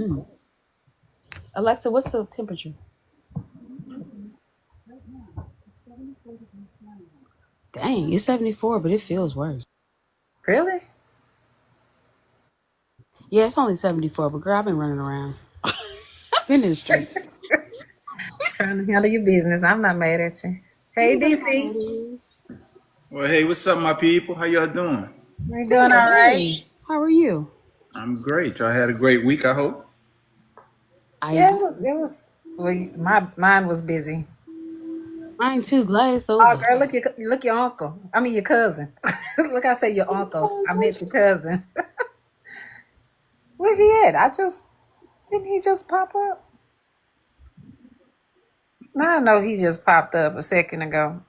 Mm. Alexa, what's the temperature? Dang, it's 74, but it feels worse. Really? Yeah, it's only 74, but girl, I've been running around. Been in the streets. Trying to handle your business. I'm not mad at you. Hey, You know how DC. it is. Well, hey, what's up, my people? How y'all doing? We're doing Good. all right. Hey, how are you? I'm great. Y'all had a great week, I hope. I Yeah, it did. was. It was. Well, mine was busy. Mine too. Glad it's Oh, over. girl, look your uncle. I mean your cousin. Look, I say your uncle. I meant your cousin. Where he at? I just didn't he just pop up? No, I know he just popped up a second ago.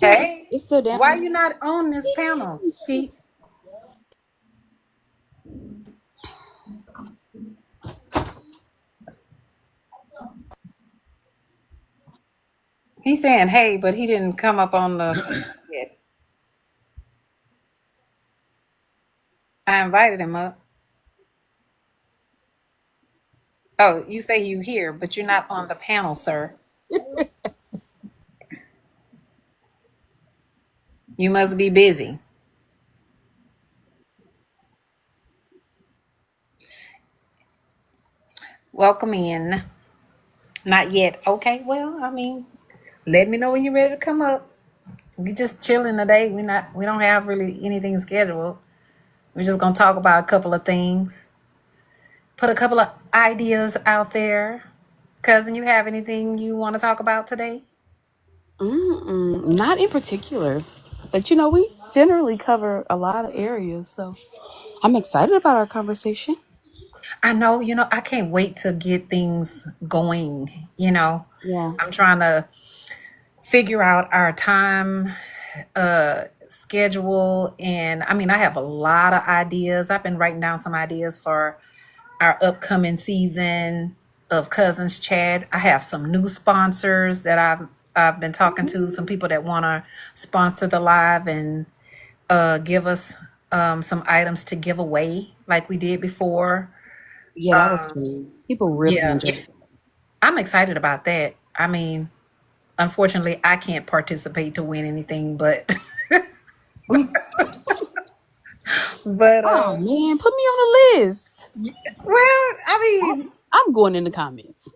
Yeah, Hey, it's still why down. you not on this panel, Keith? He's saying hey, but he didn't come up on the yet. I invited him up. Oh, you say you here, but you're not on the panel, sir. You must be busy. Welcome in. Not yet. Okay, well, I mean, let me know when you're ready to come up. We just chilling today. We don't have really anything scheduled. We're just gonna talk about a couple of things. Put a couple of ideas out there. Cousin, you have anything you want to talk about today? Not in particular, but we generally cover a lot of areas, so I'm excited about our conversation. I know, I can't wait to get things going. Yeah. I'm trying to figure out our time schedule, and I mean I have a lot of ideas. I've been writing down some ideas for our upcoming season of Cousins Chat. I have some new sponsors that I've been talking to, some people that want to sponsor the live and give us some items to give away like we did before. Yeah, that was fun. People really Yeah, enjoyed it. I'm excited about that. I mean, unfortunately, I can't participate to win anything, but but Oh man, put me on the list. well, I mean, I'm going in the comments.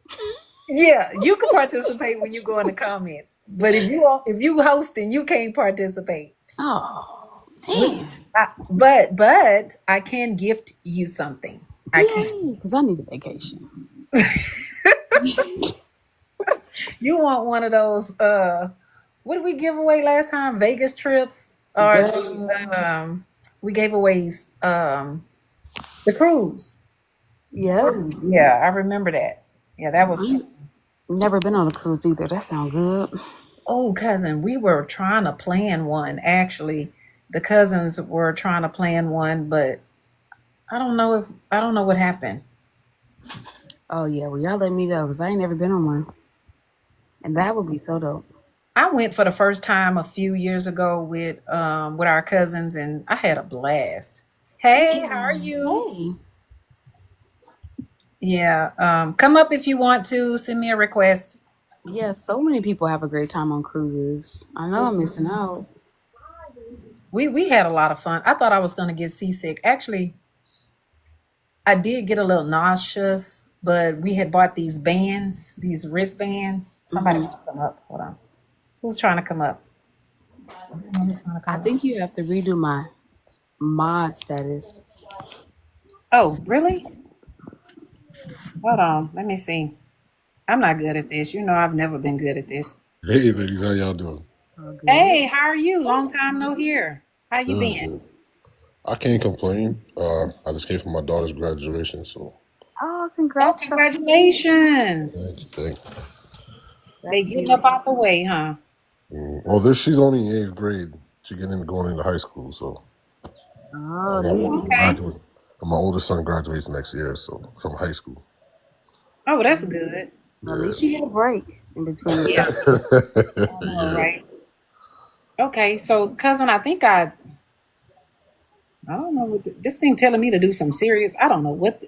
yeah, you can participate when you go in the comments. But if you hosting, you can't participate. Oh We, man. but I can gift you something. I can. Yay, because I need a vacation. You want one of those? What did we give away last time? Vegas trips, or Girl. we gave away the cruise. Yep. Cruise. Yeah, I remember that. Yeah, that was. I've never been on a cruise either. That sounds good. Oh, cousin, we were trying to plan one. Actually, the cousins were trying to plan one, but I don't know what happened. Oh yeah, well y'all let me go because I ain't never been on one. And that would be so dope. I went for the first time a few years ago with our cousins, and I had a blast. Hey, how are you? Hey. Yeah, come up if you want to. Send me a request. Yeah, so many people have a great time on cruises. I know I'm missing out. We had a lot of fun. I thought I was going to get seasick. Actually, I did get a little nauseous, but we had bought these bands, these wristbands. Somebody Hmm. want to come up. Hold on. Who's trying to come up? Who's trying to I come up? think you have to redo my mod status. Oh, really? Hold on. Let me see. I'm not good at this. I've never been good at this. Hey, ladies, how y'all doing? Oh, good. Hey, how are you? Long time no hear. How you Good, been? good. I can't complain. I just came from my daughter's graduation, so Oh, Oh, congrats. congratulations. thank you. They That's getting up beautiful. out the way, huh? Well, this she's only in eighth grade. She going into high school, so Oh, I there got you one go. Okay. graduate. And my oldest son graduates next year, so from high school. Oh, that's good. Well, at Yeah, least you get a break in between the Yeah, time. I know, yeah. right? Okay, so cousin, I think I I don't know what this thing telling me to do some serious. I don't know what.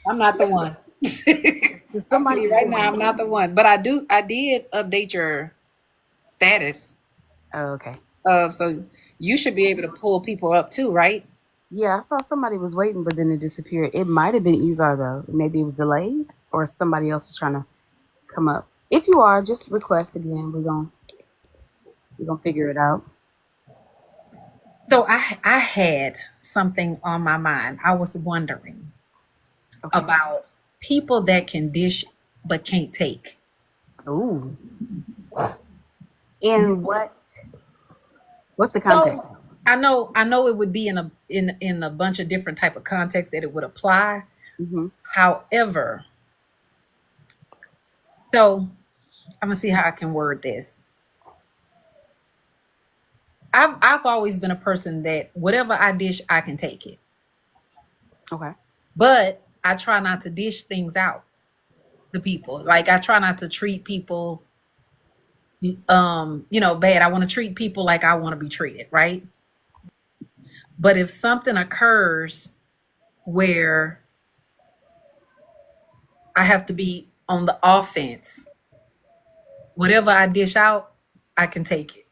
I'm not the one. I'm telling Somebody you right now, I'm not the one. But I do. I did update your status. Oh, okay. So you should be able to pull people up too, right? Yeah, I saw somebody was waiting, but then it disappeared. It might have been Ezar though. Maybe it was delayed, or somebody else is trying to come up. If you are, just request again. We're gonna figure it out. So I had something on my mind. I was wondering Okay. about people that can dish but can't take. Ooh. And what's the context? So I know it would be in a bunch of different type of contexts that it would apply. Mm-hmm. However, so I'm gonna see how I can word this. I've always been a person that whatever I dish, I can take it. Okay. But I try not to dish things out to people. Like I try not to treat people bad. I want to treat people like I want to be treated, right? But if something occurs where I have to be on the offense, whatever I dish out, I can take it.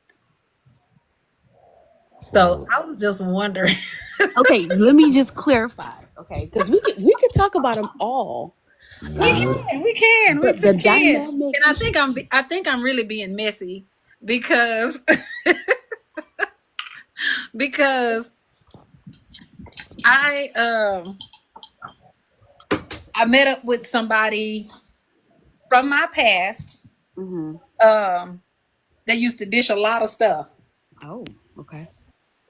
So I was just wondering. Okay, let me just clarify. Okay, because we could talk about them all. We But the too can. dynamic. And I think I'm really being messy because because I met up with somebody from my past Hmm. that used to dish a lot of stuff Oh, okay.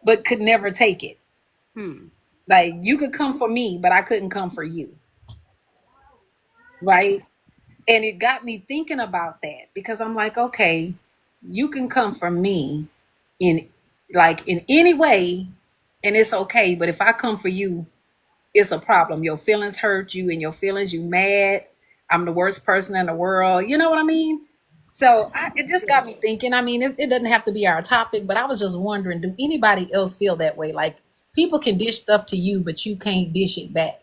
but could never take it. Hmm. Like you could come for me, but I couldn't come for you. Right? And it got me thinking about that because I'm like, okay, you can come for me in in any way and it's okay, but if I come for you, it's a problem. Your feelings hurt you and your feelings you mad. I'm the worst person in the world. You know what I mean? So it just got me thinking. I mean, it doesn't have to be our topic, but I was just wondering, do anybody else feel that way? Like people can dish stuff to you, but you can't dish it back.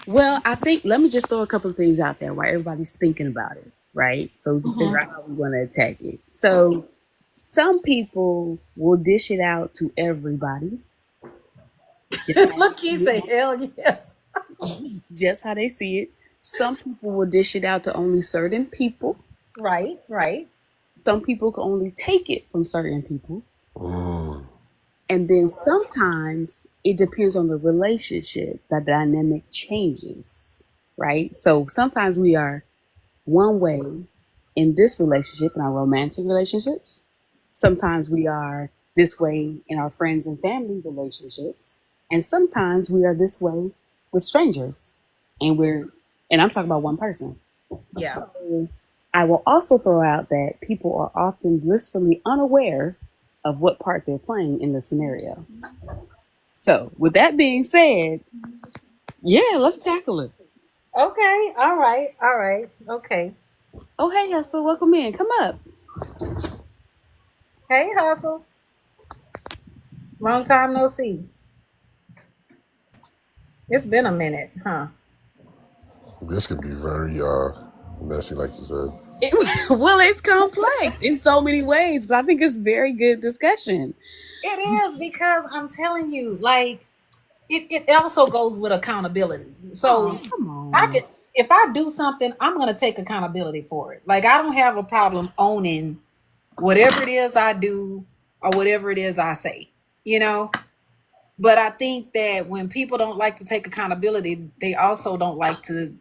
Well, I think let me just throw a couple of things out there while everybody's thinking about it, right? So we can figure out how we want to attack it. So some people will dish it out to everybody, Look, he said, hell yeah. just how they see it. Some people will dish it out to only certain people. Right, right. Some people can only take it from certain people. Mm. And then sometimes it depends on the relationship, the dynamic changes, right? So sometimes we are one way in this relationship, in our romantic relationships. Sometimes we are this way in our friends and family relationships. And sometimes we are this way with strangers. And I'm talking about one person. Yeah. So I will also throw out that people are often blissfully unaware of what part they're playing in the scenario. So, with that being said, yeah, let's tackle it. Okay. All right. All right. Okay. Oh, hey, Hustle, welcome in. Come up. Hey, Hustle. Long time no see. It's been a minute, huh? This can be very messy, like you said. Well, it's complex in so many ways, but I think it's very good discussion. It is because I'm telling you, like, it also goes with accountability. So Oh, come I on. could, if I do something, I'm going to take accountability for it. Like, I don't have a problem owning whatever it is I do or whatever it is I say, you know? But I think that when people don't like to take accountability, they also don't like to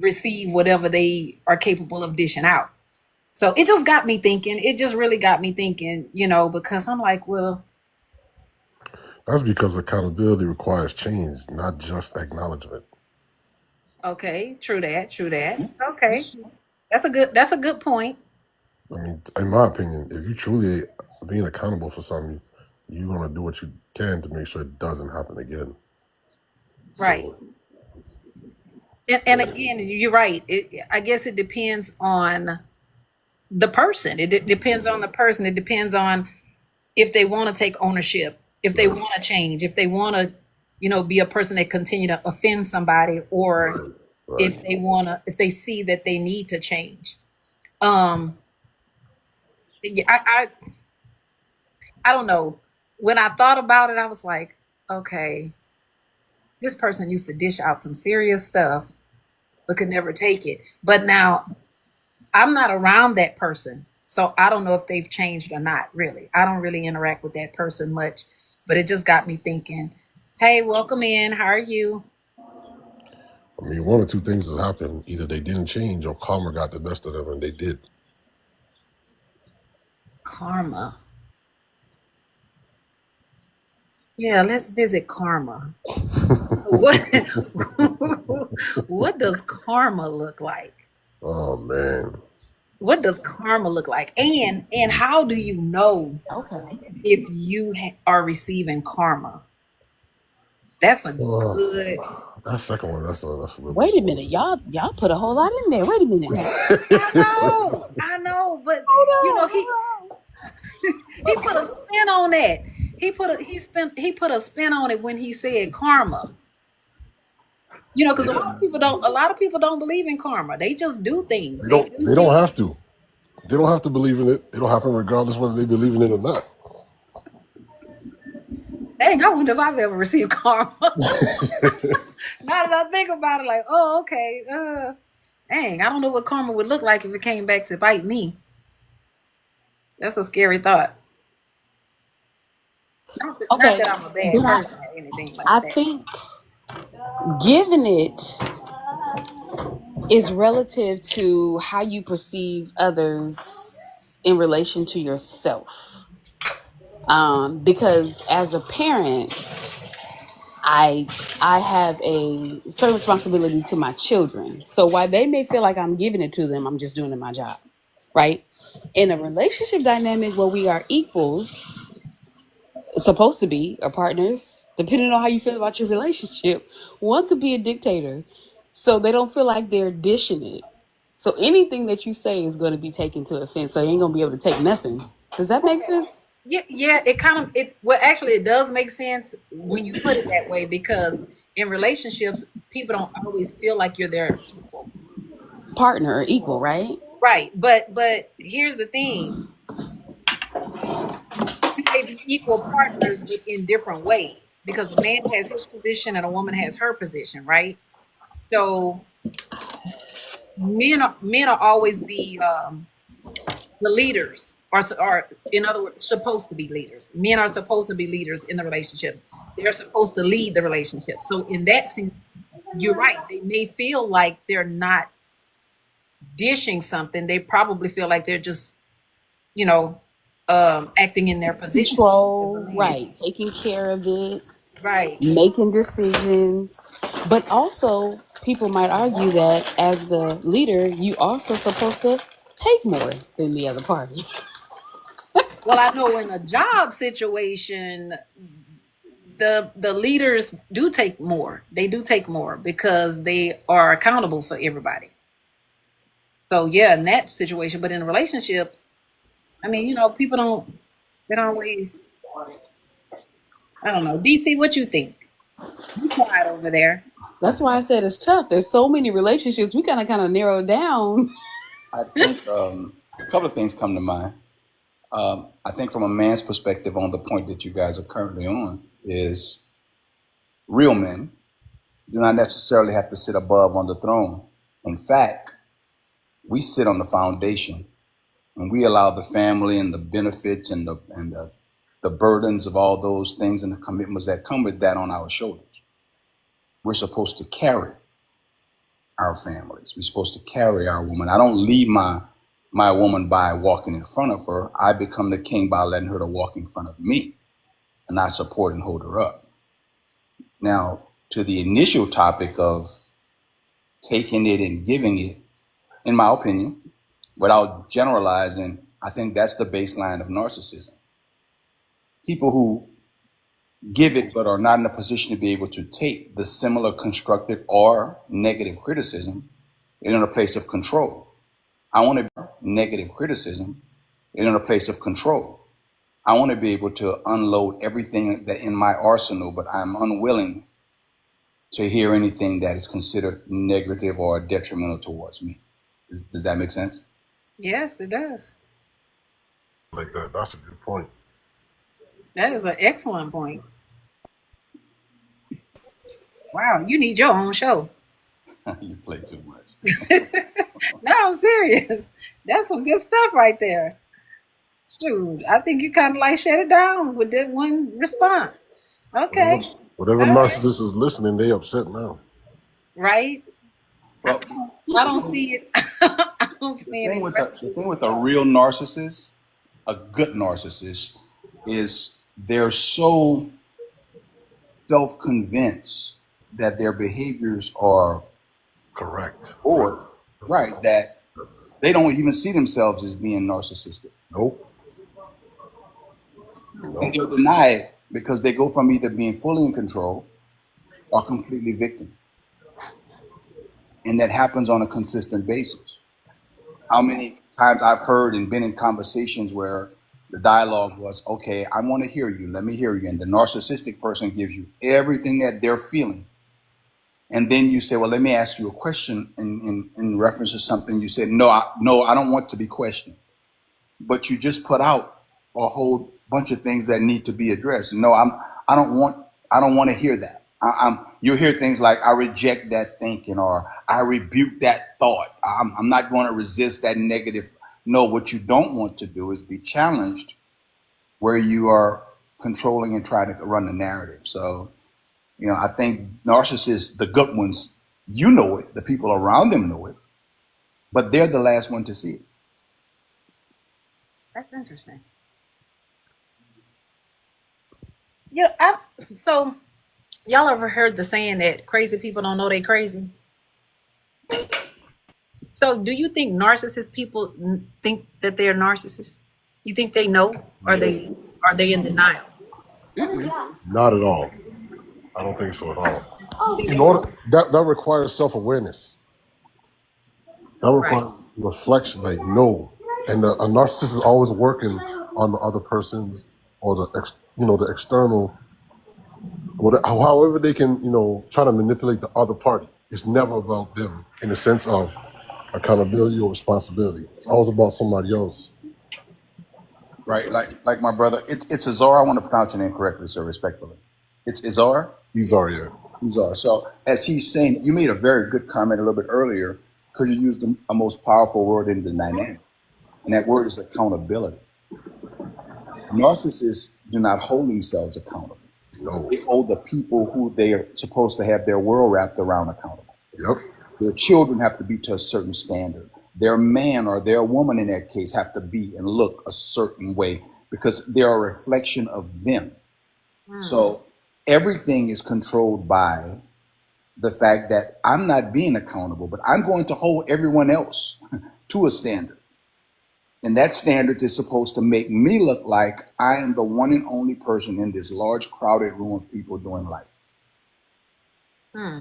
receive whatever they are capable of dishing out. So it just got me thinking. It just really got me thinking, because I'm like, well, That's because accountability requires change, not just acknowledgement. okay, true that, true that. Okay. That's a good point. I mean, in my opinion, if you truly being accountable for something, you're gonna do what you can to make sure it doesn't happen again. Right. So And again, you're right. I guess it depends on the person. It depends on the person. It depends on if they want to take ownership, if they want to change, if they want to, be a person that continue to offend somebody, or Right. if they see that they need to change. Um, yeah, I don't know. When I thought about it, I was like, okay, this person used to dish out some serious stuff, but could never take it. But now I'm not around that person. So I don't know if they've changed or not, really. I don't really interact with that person much, but it just got me thinking, hey, welcome in. How are you? I mean, one or two things has happened. Either they didn't change or karma got the best of them, and they did. Karma. Yeah, let's visit karma. What what does karma look like? Oh man. What does karma look like? And how do you know Okay. if you are receiving karma? That's a Uh, good. that second one, that's a little bit Wait a more. minute, y'all put a whole lot in there. Wait a minute. I know, but Hold you know on, he hold on. he put a spin on that. He put a spin on it when he said karma. Because a lot of people don't believe in karma. They just do things. They They don't. do They don't things. have to. They don't have to believe in it. It'll happen regardless whether they believe in it or not. Dang, I wonder if I've ever received karma. Now that I think about it, like, oh, okay. Dang, I don't know what karma would look like if it came back to bite me. That's a scary thought. Not Okay, that I'm a bad but person or anything like I that. think giving it is relative to how you perceive others in relation to yourself. Because as a parent, I I have a certain responsibility to my children. So while they may feel like I'm giving it to them, I'm just doing my job, right? In a relationship dynamic where we are equals, supposed to be, or partners, depending on how you feel about your relationship, one could be a dictator, so they don't feel like they're dishing it. So anything that you say is going to be taken to offense. So you ain't gonna be able to take nothing. Does that make sense? Yeah, yeah. It kind of it. Well, actually, it does make sense when you put it that way because in relationships, people don't always feel like you're their equal, Partner or equal, right? right? But here's the thing: you may be equal partners, but in different ways because a man has his position and a woman has her position, right? So men are always the leaders, are in other words supposed to be leaders. Men are supposed to be leaders in the relationship. They're supposed to lead the relationship. So in that sense, you're right. They may feel like they're not dishing something. They probably feel like they're just you know acting in their position as a Control, man. right? Taking care of it, Right. making decisions. But also, people might argue that as the leader, you also supposed to take more than the other party. Well, I know in a job situation, the leaders do take more. They do take more because they are accountable for everybody. So yeah, in that situation, but in relationships, I mean, people don't always. I don't know. DC, what you think? You quiet over there. That's why I said it's tough. There's so many relationships. We gotta kind of narrow down. I think a couple of things come to mind. I think from a man's perspective on the point that you guys are currently on is real men do not necessarily have to sit above on the throne. In fact, we sit on the foundation and we allow the family and the benefits and the burdens of all those things and the commitments that come with that on our shoulders. We're supposed to carry our families. We're supposed to carry our woman. I don't leave my woman by walking in front of her. I become the king by letting her to walk in front of me, and I support and hold her up. Now, to the initial topic of taking it and giving it, in my opinion, without generalizing, I think that's the baseline of narcissism. People who give it but are not in a position to be able to take the similar constructive or negative criticism in a place of control. I want to be negative criticism in a place of control. I want to be able to unload everything that in my arsenal, but I'm unwilling to hear anything that is considered negative or detrimental towards me. Does that make sense? Yes, it does. Like that. That's a good point. That is an excellent point. Wow, you need your own show. You play too much. No, I'm serious. That's some good stuff right there. Shoot, I think you kind of like shut it down with that one response. Whatever, Okay, whatever all right, narcissist is listening, they upset now. right? Well, I the don't thing, see it. I don't the see thing any with the messages. thing with a real narcissist, a good narcissist, is they're so self-convinced that their behaviors are Correct. Right. bored, right? That they don't even see themselves as being narcissistic, Nope. and Nope. they'll deny it because they go from either being fully in control or completely victim, and that happens on a consistent basis. How many times I've heard and been in conversations where the dialogue was, okay, I want to hear you, let me hear you, and the narcissistic person gives you everything that they're feeling, and then you say, well, let me ask you a question in reference to something you said. No, I don't want to be questioned, but you just put out a whole bunch of things that need to be addressed. No, I don't want I don't want to hear that. You'll hear things like I reject that thinking or I rebuke that thought. I'm not going to resist that negative. No, what you don't want to do is be challenged where you are controlling and trying to run the narrative. So, I think narcissists, the good ones, it, the people around them know it, but they're the last one to see it. That's interesting. Yeah, so y'all ever heard the saying that crazy people don't know they crazy? So do you think narcissist people think that they're narcissists? You think they know? Or No. they in denial? Not at all. I don't think so at You all. think In they know? order that requires self awareness. That Right. requires reflection. Like no, and a narcissist is always working on the other person's or the external, however they can try to manipulate the other party. It's never about them in the sense of accountability or responsibility. It's always about somebody else. Right? Like my brother, it's Azar. I want to pronounce your name correctly, sir, respectfully. It's Azar. These are yeah. Azar. So as he's saying, you made a very good comment a little bit earlier because you used a most powerful word in the dynamic, and that word is accountability. Narcissists do not hold themselves accountable. No. They hold the people who they are supposed to have their world wrapped around accountable. Yep. Their children have to be to a certain standard. Their man or their woman in that case have to be and look a certain way because they're a reflection of them. So everything is controlled by the fact that I'm not being accountable, but I'm going to hold everyone else to a standard. And that standard is supposed to make me look like I am the one and only person in this large, crowded room of people doing life. Hmm.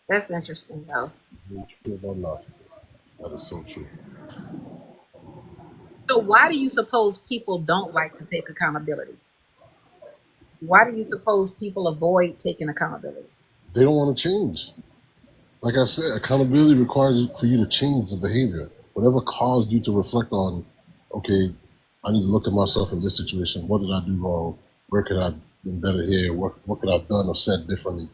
That's interesting though. Very true about narcissists. That is so true. So why do you suppose people don't like to take accountability? Why do you suppose people avoid taking accountability? They don't want to change. Like I said, accountability requires for you to change the behavior. Whatever caused you to reflect on, okay, I need to look at myself in this situation. What did I do wrong? Where could I have been better here? What could I have done or said differently?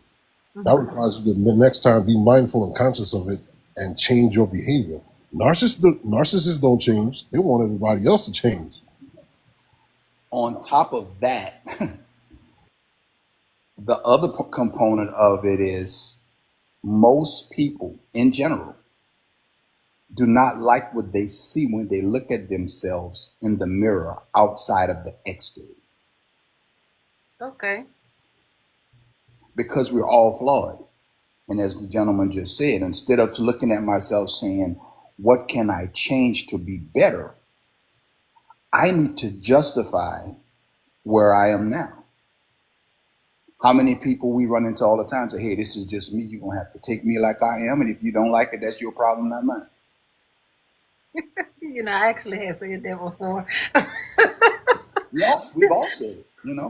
That Hmm. requires you to the next time be mindful and conscious of it and change your behavior. Narcissists don't change. They want everybody else to change. On top of that, the other component of it is most people in general do not like what they see when they look at themselves in the mirror outside of the exterior Okay. because we're all flawed. And as the gentleman just said, instead of looking at myself saying, what can I change to be better? I need to justify where I am now. How many people we run into all the time say, hey, this is just me. You're going to have to take me like I am. And if you don't like it, that's your problem, not mine. I actually had said that before. Yeah, we've all said it.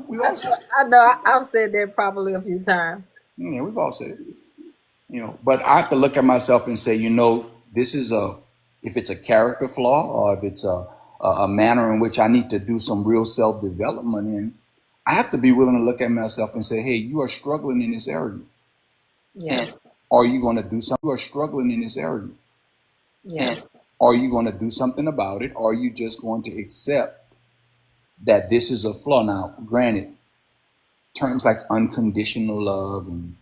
We've all said it. I know I've said that probably a few times. Yeah, we've all said it. But I have to look at myself and say, this is if it's a character flaw or if it's a manner in which I need to do some real self development in, I have to be willing to look at myself and say, hey, you are struggling in this area. Yeah, And are you going to do something? You are struggling in this area. yeah, And are you going to do something about it? Or are you just going to accept that this is a flaw? Now, granted, terms like unconditional love and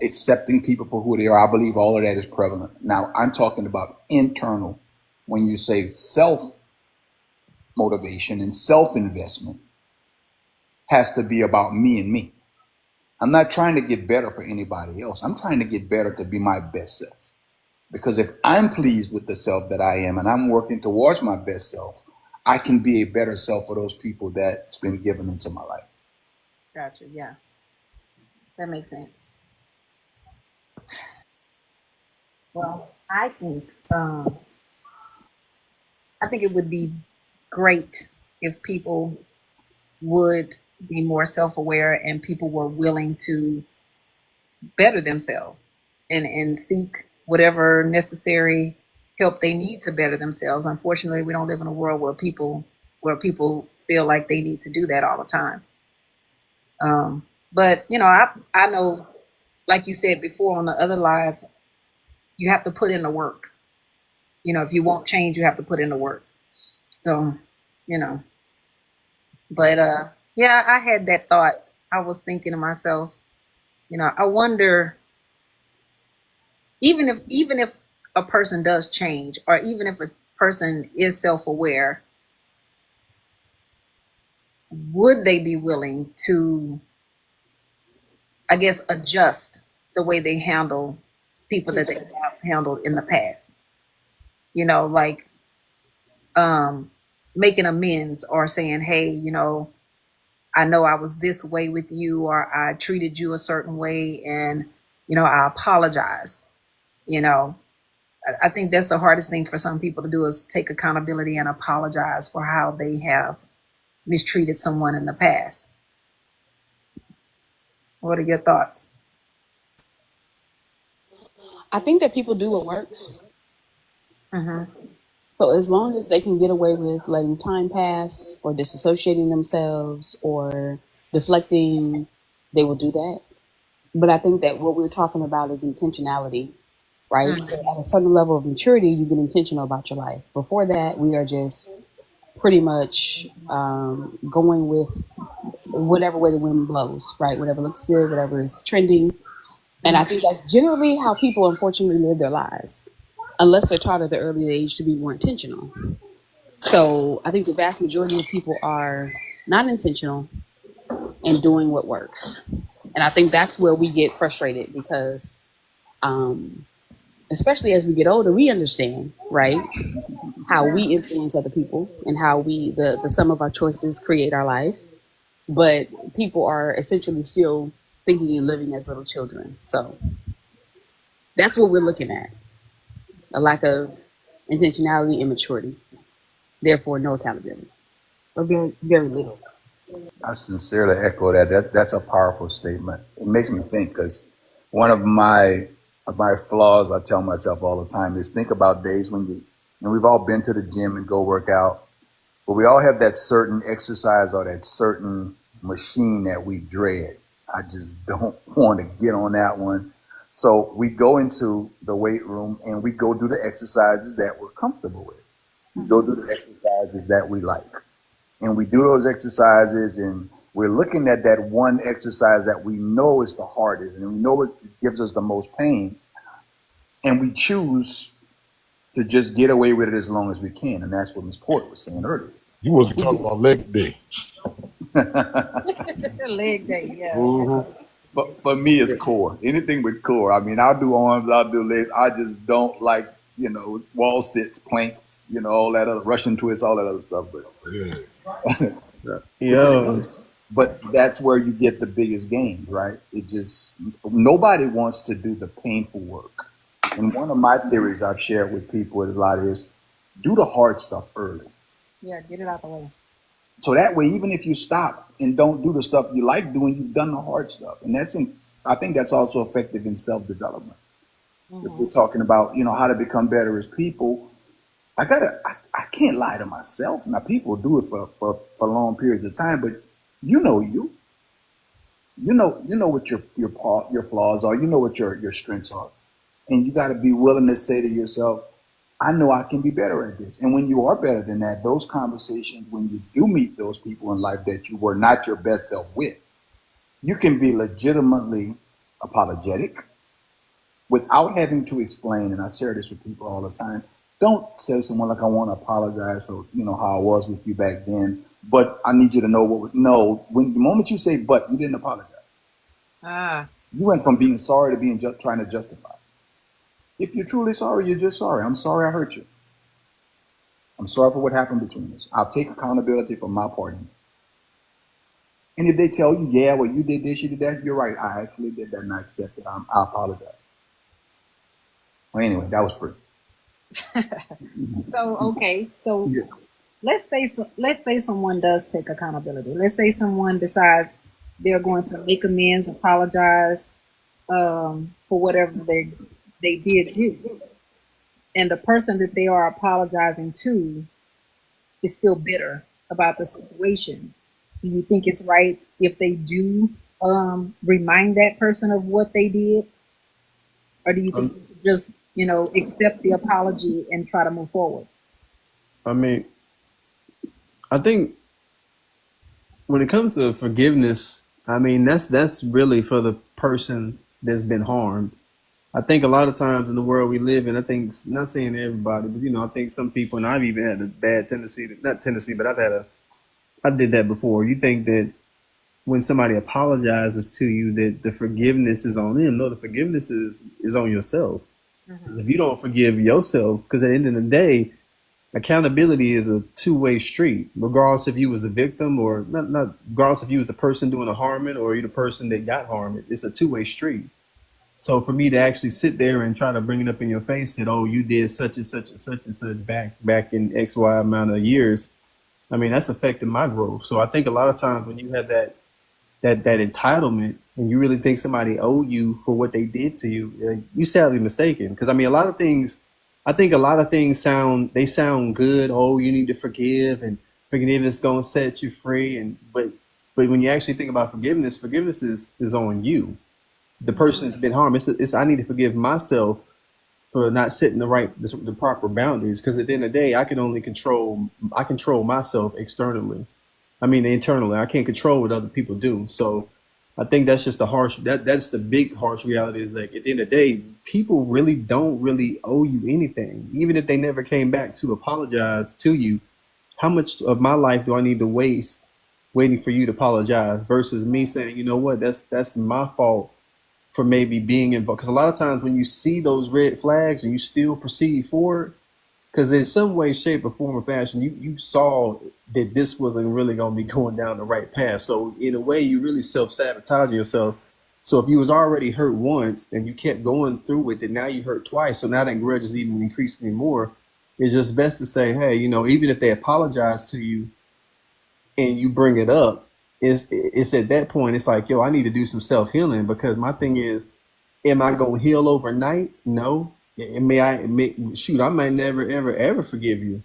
accepting people for who they are, I believe all of that is prevalent. Now, I'm talking about internal. When you say self motivation and self investment, has to be about me and me. I'm not trying to get better for anybody else. I'm trying to get better to be my best self. Because if I'm pleased with the self that I am and I'm working towards my best self, I can be a better self for those people that's been given into my life. gotcha. Yeah, that makes sense. Well, um, I think it would be great if people would be more self-aware and people were willing to better themselves and seek whatever necessary help they need to better themselves. Unfortunately, we don't live in a world where people feel like they need to do that all the time. But I know, like you said before on the other live, you have to put in the work. If you want change, you have to put in the work. So, you know, but yeah, I had that thought. I was thinking to myself, I wonder, even if a person does change, or even if a person is self-aware, would they be willing to, I guess, adjust the way they handle people that they have handled in the past? Like um, making amends or saying, hey, I know I was this way with you, or I treated you a certain way, and I apologize. You know, I think that's the hardest thing for some people to do, is take accountability and apologize for how they have mistreated someone in the past. What are your thoughts? I think that people do what works. Mm-hmm. So as long as they can get away with letting time pass or disassociating themselves or deflecting, they will do that. But I think that what we're talking about is intentionality, right? So at a certain level of maturity, you get intentional about your life. Before that, we are just pretty much going with whatever way the wind blows, right? Whatever looks good, whatever is trending. And I think that's generally how people unfortunately live their lives, unless they're taught at the early age to be more intentional. So I think the vast majority of people are not intentional and doing what works. And I think that's where we get frustrated because, um, especially as we get older, we understand, right, how we influence other people and how the sum of our choices create our life. But people are essentially still thinking and living as little children. So that's what we're looking at, a lack of intentionality and maturity. Therefore, no accountability, or very, very little. I sincerely echo that. That's a powerful statement. It makes me think because one of my flaws I tell myself all the time is think about days when we've all been to the gym and go work out, but we all have that certain exercise or that certain machine that we dread. I just don't want to get on that one. So we go into the weight room and we go do the exercises that we're comfortable with. We go do the exercises that we like. And we do those exercises and we're looking at that one exercise that we know is the hardest and we know it gives us the most pain. And we choose to just get away with it as long as we can. And that's what Ms. Porter was saying earlier. You must be talking about leg day. Leg day, yeah. Mm-hmm. But for me, it's core. Anything with core. I mean, I'll do arms, I'll do legs. I just don't like, wall sits, planks, all that other Russian twists, all that other stuff. Yeah. Yo, But that's where you get the biggest gains, right? Nobody wants to do the painful work. And one of my theories I've shared with people a lot is Do the hard stuff early. Yeah, get it out the way. So that way, even if you stop and don't do the stuff you like doing, you've done the hard stuff. And I think that's also effective in self-development. If we're Mm-hmm. talking about, how to become better as people, I can't lie to myself. Now people do it for long periods of time, but you know you. You know what your flaws are. You know what your strengths are, and you got to be willing to say to yourself, "I know I can be better at this." And when you are better than that, those conversations, when you do meet those people in life that you were not your best self with, you can be legitimately apologetic without having to explain. And I share this with people all the time. Don't say to someone like, "I want to apologize for how I was with you back then," but I need you to know what. No, when the moment you say "but," you didn't apologize. Ah, You went from being sorry to being just trying to justify. If you're truly sorry, you're just sorry. I'm sorry I hurt you. I'm sorry for what happened between us. I'll take accountability for my part in it. And if they tell you, yeah, well, you did this, you did that, you're right. I actually did that and I accept it. I apologize. Well, anyway, that was free. so okay. So Yeah. let's say someone does take accountability. Let's say someone decides they're going to make amends, apologize for whatever they did do, and the person that they are apologizing to is still bitter about the situation. Do you think it's right if they do remind that person of what they did, or do you think Um, you should just accept the apology and try to move forward? I mean, I think when it comes to forgiveness, I mean that's really for the person that's been harmed. I think a lot of times in the world we live in, I think not saying everybody, but I think some people, and I've even had a bad tendency, not tendency, but I did that before. You think that when somebody apologizes to you, that the forgiveness is on them. No, the forgiveness is on yourself. Mm-hmm. If you don't forgive yourself, because at the end of the day, accountability is a two-way street, regardless if you was the victim or not regardless if you was the person doing the harming or you the person that got harmed. It's a two-way street. So for me to actually sit there and try to bring it up in your face that, oh, you did such and such and such and such back in XY amount of years, I mean, that's affecting my growth. So I think a lot of times when you have that entitlement and you really think somebody owe you for what they did to you, you sadly mistaken. Because I mean, a lot of things, I think a lot of things sound good. Oh, you need to forgive, and forgiveness gonna set you free. But when you actually think about forgiveness, forgiveness is on you. The person that's been harmed. It's I need to forgive myself for not setting the proper boundaries. Because at the end of the day, I control myself externally. I mean, internally, I can't control what other people do. So I think that's just the that's the big harsh reality is like at the end of the day, people really don't really owe you anything. Even if they never came back to apologize to you, how much of my life do I need to waste waiting for you to apologize versus me saying, you know what, that's my fault for maybe being involved. Because a lot of times when you see those red flags and you still proceed forward, because in some way, shape, or form or fashion, you saw that this wasn't really going to be going down the right path. So in a way, you really self-sabotaging yourself. So if you was already hurt once and you kept going through with it, now you hurt twice. So now that grudge is even increasing anymore. It's just best to say, hey, even if they apologize to you and you bring it up, it's at that point, it's like, yo, I need to do some self-healing because my thing is, am I gonna heal overnight? No. Shoot, I might never, ever, ever forgive you.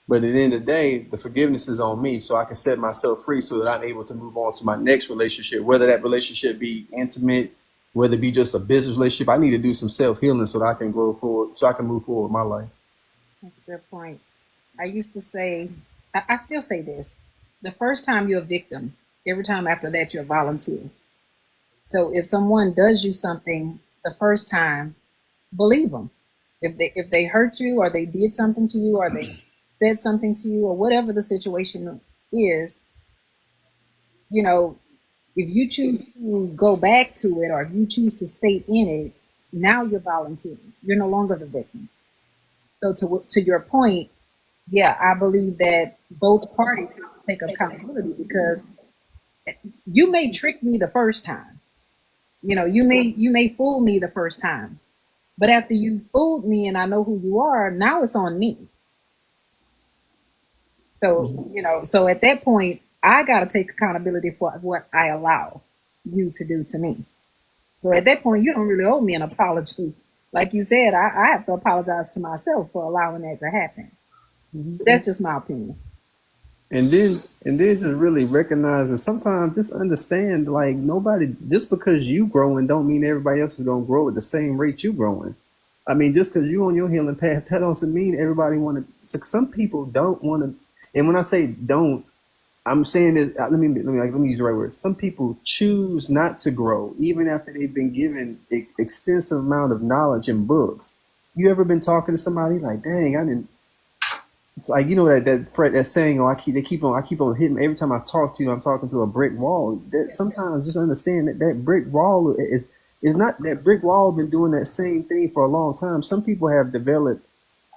But at the end of the day, the forgiveness is on me, so I can set myself free so that I'm able to move on to my next relationship, whether that relationship be intimate, whether it be just a business relationship. I need to do some self healing so that I can grow forward, so I can move forward with my life. That's a good point. I used to say, I still say this: the first time you're a victim, every time after that you're a volunteer. So if someone does you something the first time, believe them. If they hurt you or they did something to you or they said something to you or whatever the situation is, you know, if you choose to go back to it or if you choose to stay in it, now you're volunteering. You're no longer the victim. So to your point, yeah, I believe that both parties have to take accountability because you may trick me the first time. You may fool me the first time. But after you fooled me and I know who you are, now it's on me. So, so at that point, I got to take accountability for what I allow you to do to me. So at that point, you don't really owe me an apology. Like you said, I have to apologize to myself for allowing that to happen. But that's just my opinion. And then just really recognize and sometimes just understand like nobody just because you growing don't mean everybody else is gonna grow at the same rate you growing. I mean, just because you on your healing path, that doesn't mean everybody want to. So some people don't want to, and when I say don't, I'm saying that let me use the right word. Some people choose not to grow even after they've been given extensive amount of knowledge in books. You ever been talking to somebody like, dang, I didn't. It's like that saying, oh, I keep on hitting every time I talk to you, I'm talking to a brick wall. That sometimes just understand that brick wall is not that brick wall been doing that same thing for a long time. Some people have developed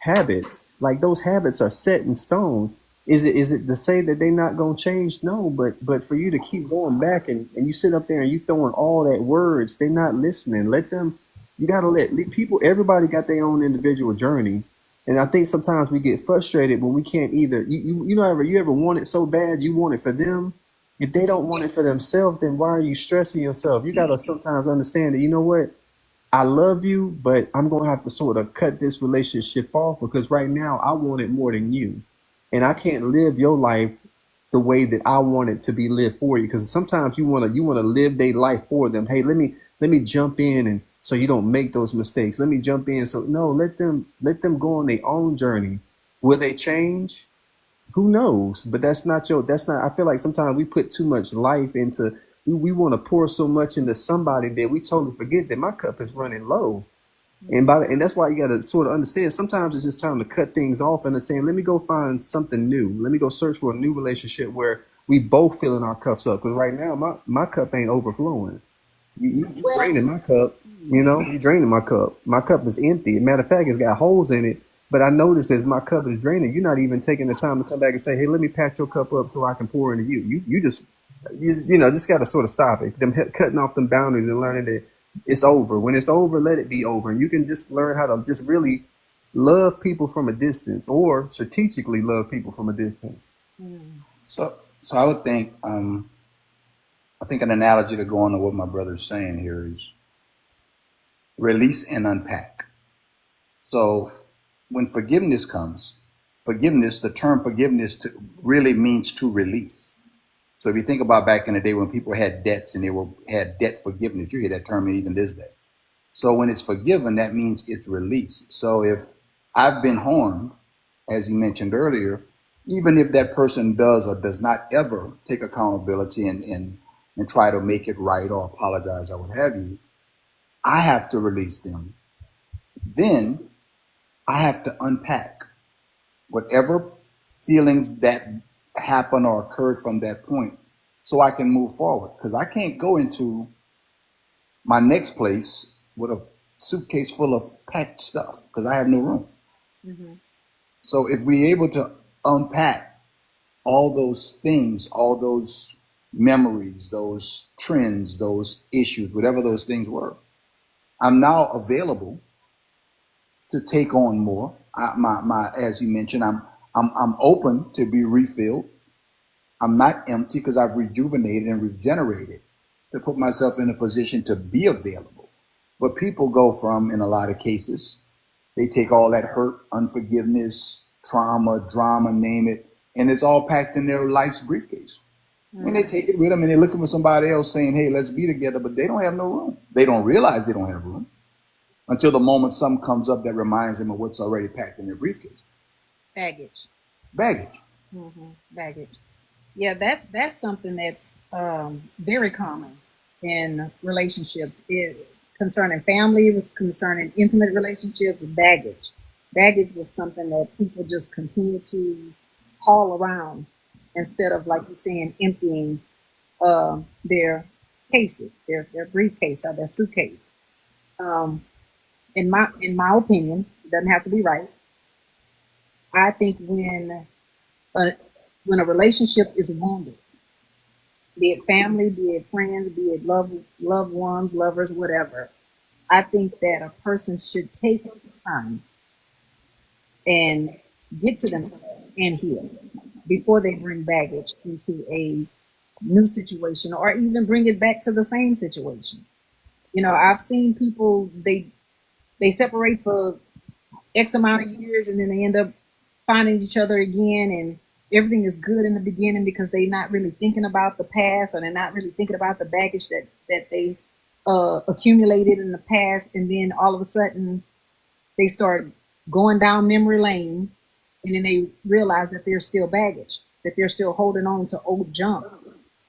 habits, like those habits are set in stone. Is it to say that they're not gonna change? No, but for you to keep going back and you sit up there and you throwing all that words, they're not listening. Let them. You gotta let people. Everybody got their own individual journey, and I think sometimes we get frustrated when we can't either. You ever want it so bad you want it for them. If they don't want it for themselves, then why are you stressing yourself? You gotta sometimes understand that you know what, I love you, but I'm gonna have to sort of cut this relationship off because right now I want it more than you, and I can't live your life the way that I want it to be lived for you. Because sometimes you wanna live their life for them. Hey, let me jump in and so you don't make those mistakes. Let me jump in. So no, let them go on their own journey. Will they change? Who knows? But that's not I feel like sometimes we put too much life into we want to pour so much into somebody that we totally forget that my cup is running low. And that's why you got to sort of understand. Sometimes it's just time to cut things off and saying, let me go find something new. Let me go search for a new relationship where we both filling our cups up. Because right now my cup ain't overflowing. You Well, draining my cup. You draining my cup. My cup is empty. Matter of fact, it's got holes in it. But I notice as my cup is draining, you're not even taking the time to come back and say, "Hey, let me patch your cup up so I can pour into you." You just got to sort of stop it. Them cutting off them boundaries and learning that it's over. When it's over, let it be over. And you can just learn how to just really love people from a distance, or strategically love people from a distance. So I would think, I think an analogy to go on to what my brother's saying here is release and unpack. So when forgiveness comes, forgiveness, the term forgiveness really means to release. So if you think about back in the day when people had debts and had debt forgiveness, you hear that term even this day. So when it's forgiven, that means it's released. So if I've been harmed, as you mentioned earlier, even if that person does or does not ever take accountability and try to make it right or apologize or what have you, I have to release them. Then I have to unpack whatever feelings that happened or occurred from that point so I can move forward. Because I can't go into my next place with a suitcase full of packed stuff because I have no room. So if we're able to unpack all those things, all those memories, those trends, those issues, whatever those things were, I'm now available to take on more. As you mentioned, I'm open to be refilled. I'm not empty because I've rejuvenated and regenerated to put myself in a position to be available. But people go from, in a lot of cases, they take all that hurt, unforgiveness, trauma, drama, name it, and it's all packed in their life's briefcase. And they take it with them and they're looking for somebody else saying, hey, let's be together, but they don't have no room. They don't realize they don't have room until the moment something comes up that reminds them of what's already packed in their briefcase. baggage. Baggage. Baggage. Yeah, that's something that's very common in relationships. Concerning family, concerning intimate relationships, baggage. Baggage was something that people just continue to haul around instead of, like you're saying, emptying their cases, their briefcase or their suitcase. Um, in my opinion, it doesn't have to be right. I think a, when a relationship is wounded, be it family, be it friends, be it loved ones, lovers, whatever, I think that a person should take time and get to themselves and heal. before they bring baggage into a new situation or even bring it back to the same situation. I've seen people, they separate for X amount of years and then they end up finding each other again, and everything is good in the beginning because they're not really thinking about the past, or they're not really thinking about the baggage that they accumulated in the past, and then all of a sudden they start going down memory lane, and then they realize that there's still baggage, that they're still holding on to old junk.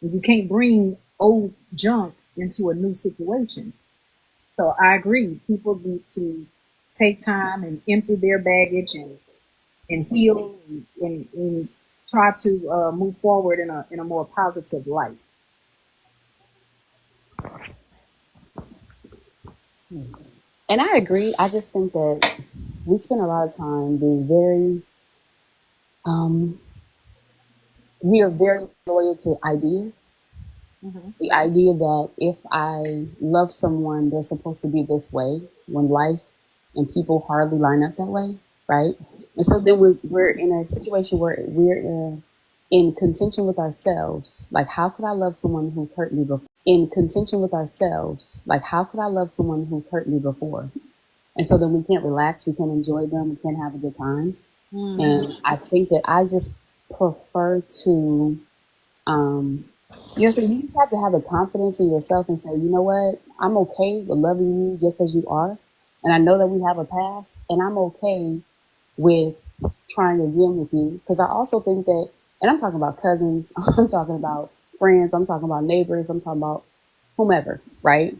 And you can't bring old junk into a new situation. So I agree. People need to take time and empty their baggage and heal and try to move forward in a more positive light. And I agree. I just think that we spend a lot of time being very, um, we are very loyal to ideas. Mm-hmm. The idea that if I love someone, they're supposed to be this way when life and people hardly line up that way, right? And so then we're in a situation where we're in contention with ourselves. Like, how could I love someone who's hurt me before? In contention with ourselves. Like, how could I love someone who's hurt me before? And so then we can't relax, we can't enjoy them, we can't have a good time. Mm-hmm. And I think that I just prefer to, so you just have to have the confidence in yourself and say, you know what, I'm okay with loving you just as you are. And I know that we have a past, and I'm okay with trying again with you. Because I also think that, and I'm talking about cousins, I'm talking about friends, I'm talking about neighbors, I'm talking about whomever, right?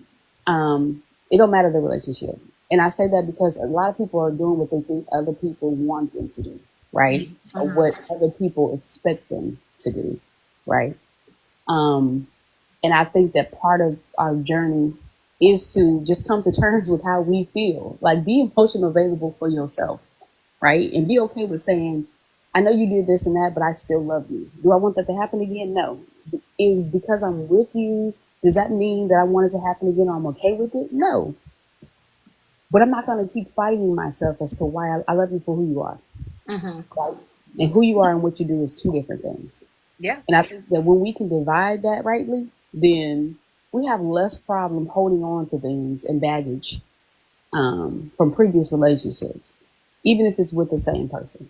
It don't matter the relationship. And I say that because a lot of people are doing what they think other people want them to do, right? Or Mm-hmm. what other people expect them to do, right? Um, and I think that part of our journey is to just come to terms with how we feel. Like, be emotional available for yourself, right? And be okay with saying, I know you did this and that, but I still love you. Do I want that to happen again? No. Is because I'm with you, does that mean that I want it to happen again or I'm okay with it? No. But I'm not going to keep fighting myself as to why I love you for who you are. Mm-hmm. Right? And who you are and what you do is two different things. Yeah. And I think that when we can divide that rightly, then we have less problem holding on to things and baggage from previous relationships, even if it's with the same person.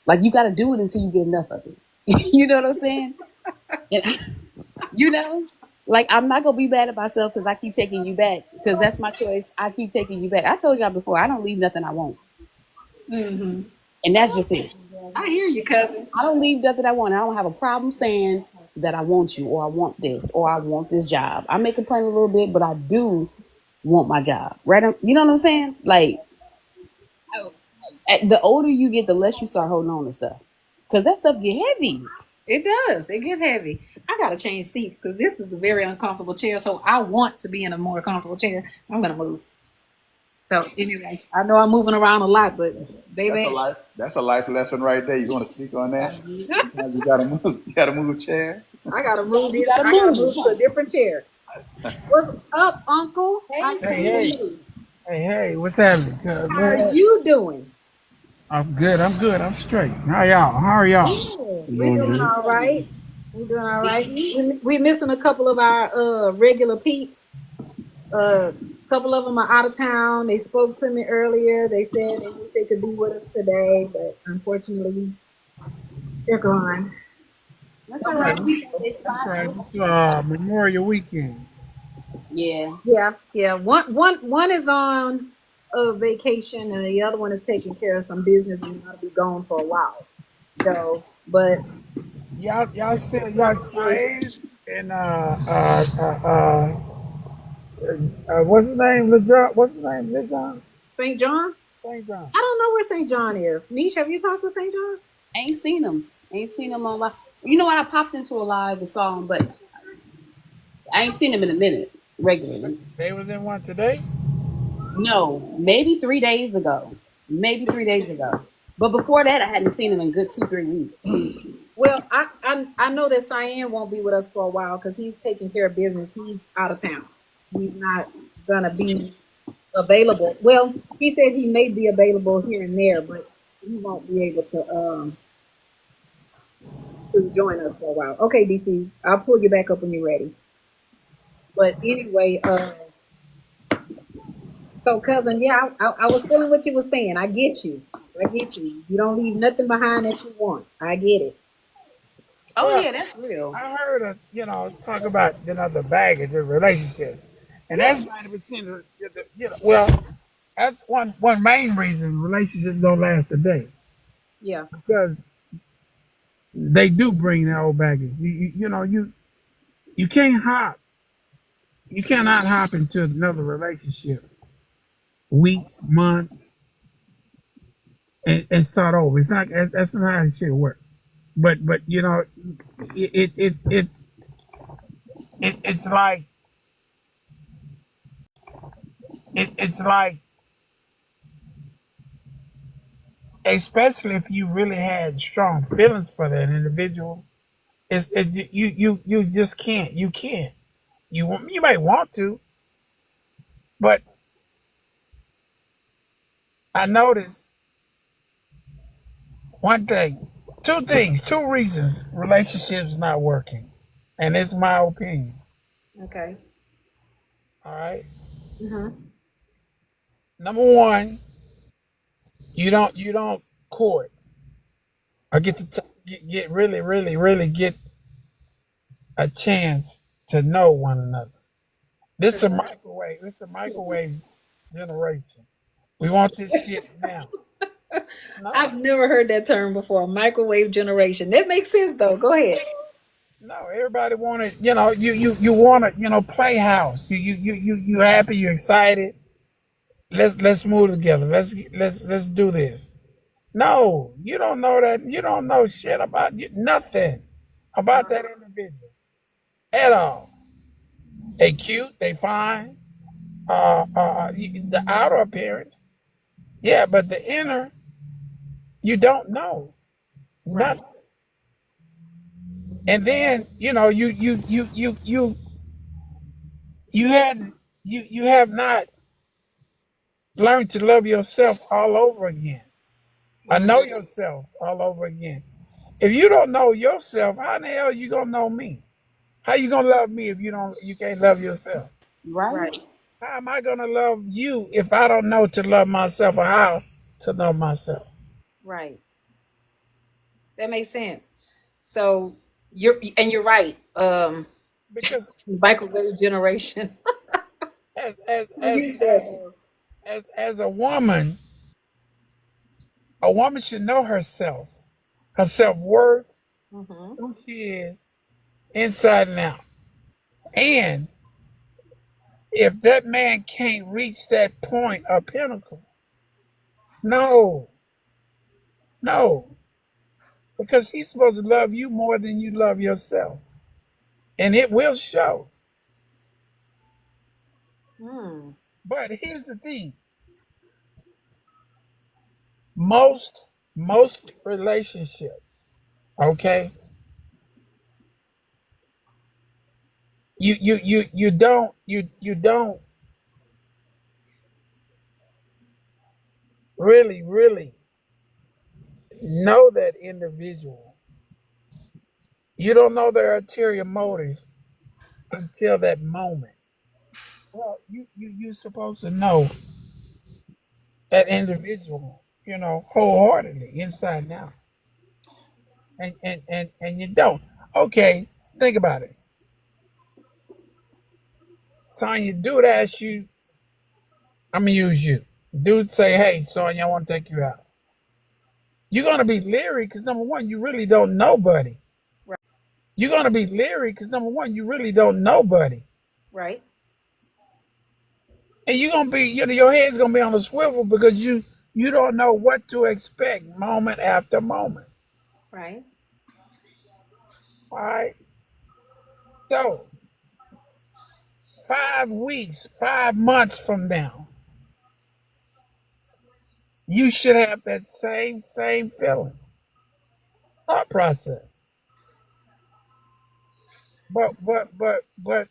Like, you got to do it until you get enough of it. You know what I'm saying? And, you know, like, I'm not gonna be mad at myself because I keep taking you back because that's my choice. I keep taking you back. I told y'all before, I don't leave nothing I want, Mm-hmm. and that's just it. I hear you, cousin. I don't leave nothing I want. I don't have a problem saying that I want you or I want this or I want this job. I may complain a little bit, but I do want my job, right? You know what I'm saying? Like, the older you get, the less you start holding on to stuff because that stuff get heavy. It does. It gets heavy. I gotta change seats because this is a very uncomfortable chair. So I want to be in a more comfortable chair. I'm gonna move. So anyway, I know I'm moving around a lot, but That's a baby, life. That's a life lesson right there. You want to speak on that? Sometimes you gotta move. You gotta move chairs. I gotta move You this. gotta I gotta move. move to a different chair. What's up, Uncle? How Hey, Hey, Steve. hey, hey, hey, what's happening? Good, are man. you doing? I'm good. I'm good. I'm straight. How y'all? How are y'all? Good. We're Doing doing good. all right. We're doing all right. We're missing a couple of our regular peeps. A couple of them are out of town. They spoke to me earlier. They said they wish they could be with us today, but unfortunately, they're gone. That's all That's right. right. We got this That's spot. right. No It's problem. Memorial Weekend. Yeah. Yeah, yeah. One is on a vacation, and the other one is taking care of some business and gonna be gone for a while. So, but Y'all still y'all saved and what's his name? LeJohn. What's his name? LeJohn. St. John. St. John. I don't know where St. John is. Niche, have you talked to St. John? Ain't seen him. Ain't seen him on live. You know what? I popped into a live and saw him, but I ain't seen him in a minute regularly. They was in one today. No, maybe 3 days ago. Maybe 3 days ago. But before that, I hadn't seen him in good 2, 3 weeks. Well, I know that Cyan won't be with us for a while because he's taking care of business. He's out of town. He's not gonna be available. Well, he said he may be available here and there, but he won't be able to to join us for a while. Okay, DC, I'll pull you back up when you're ready. But anyway, so cousin, yeah, I was feeling what you were saying. I get you. I get you. You don't leave nothing behind that you want. I get it. Oh Well, yeah, that's real. I heard talk about the baggage of relationships, and Yeah, that's 90% of well, that's one main reason relationships don't last a day yeah, because they do bring that old baggage. You can't you cannot hop into another relationship weeks, months, and start over. It's not that's not how this shit works. But it, it it's it's like it's like, especially if you really had strong feelings for that individual, you just can't. You can't. You might want to, but I noticed one thing, two reasons relationships not working, and it's my opinion. okay. All right, Mm-hmm. number one, you don't court or get really get a chance to know one another. This a microwave generation. We want this shit now. I've No, never heard that term before. Microwave generation. That makes sense though. Go ahead. no. Everybody wanted, you want to, playhouse. You happy, you excited. Let's move together. Let's do this. No, you don't know that. You don't know shit about nothing about that individual at all. They cute, they fine. The outer appearance, yeah, but the inner, you don't know Right. nothing. And then you hadn't you have not learned to love yourself all over again. I Mm, know yourself all over again. If you don't know yourself, how the hell you gonna know me? How you gonna love me if you can't love yourself? Right. right. How am I gonna love you if I don't know to love myself or how to love myself? Right. That makes sense. So you're right. Because Microwave generation. as as I as use as that. as a woman should know herself, her self worth, Mm-hmm. who she is, inside and out. And if that man can't reach that point or pinnacle, no, no, because he's supposed to love you more than you love yourself. And it will show. Mm, But here's the thing, most relationships, okay, you don't really know that individual. You don't know their ulterior motive until that moment. Well, you're supposed to know that individual, wholeheartedly, inside and out, and you don't. Okay, think about it. Sonya, dude asks you, I'm gonna use you. Dude say, hey, Sonya, I want to take you out. You're gonna be leery because number one, you really don't know Buddy. You're gonna be leery because number one, you really don't know Buddy. right. And you're gonna be, your head's gonna be on a swivel because you don't know what to expect moment after moment. Right. All right. So 5 weeks, 5 months from now, you should have that same feeling, thought process. But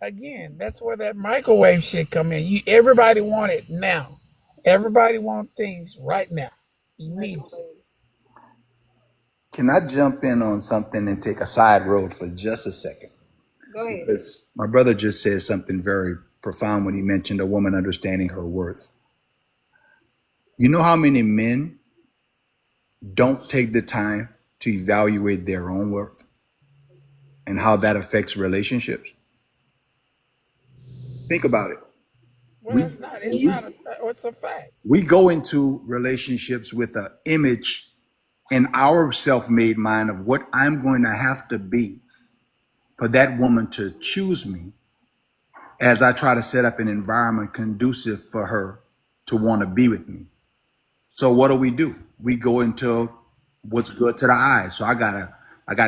again, that's where that microwave shit come in. Everybody want it now. Everybody want things right now, immediately. Microwave. Can I jump in on something and take a side road for just a second? Go ahead. Because my brother just said something very profound when he mentioned a woman understanding her worth. You know how many men don't take the time to evaluate their own worth and how that affects relationships? Think about it. Well, We it's not. It's Yeah. not. It's a fact. we go into relationships with an image in our self-made mind of what I'm going to have to be for that woman to choose me as I try to set up an environment conducive for her to want to be with me. So what do? We go into what's good to the eyes. So I gotta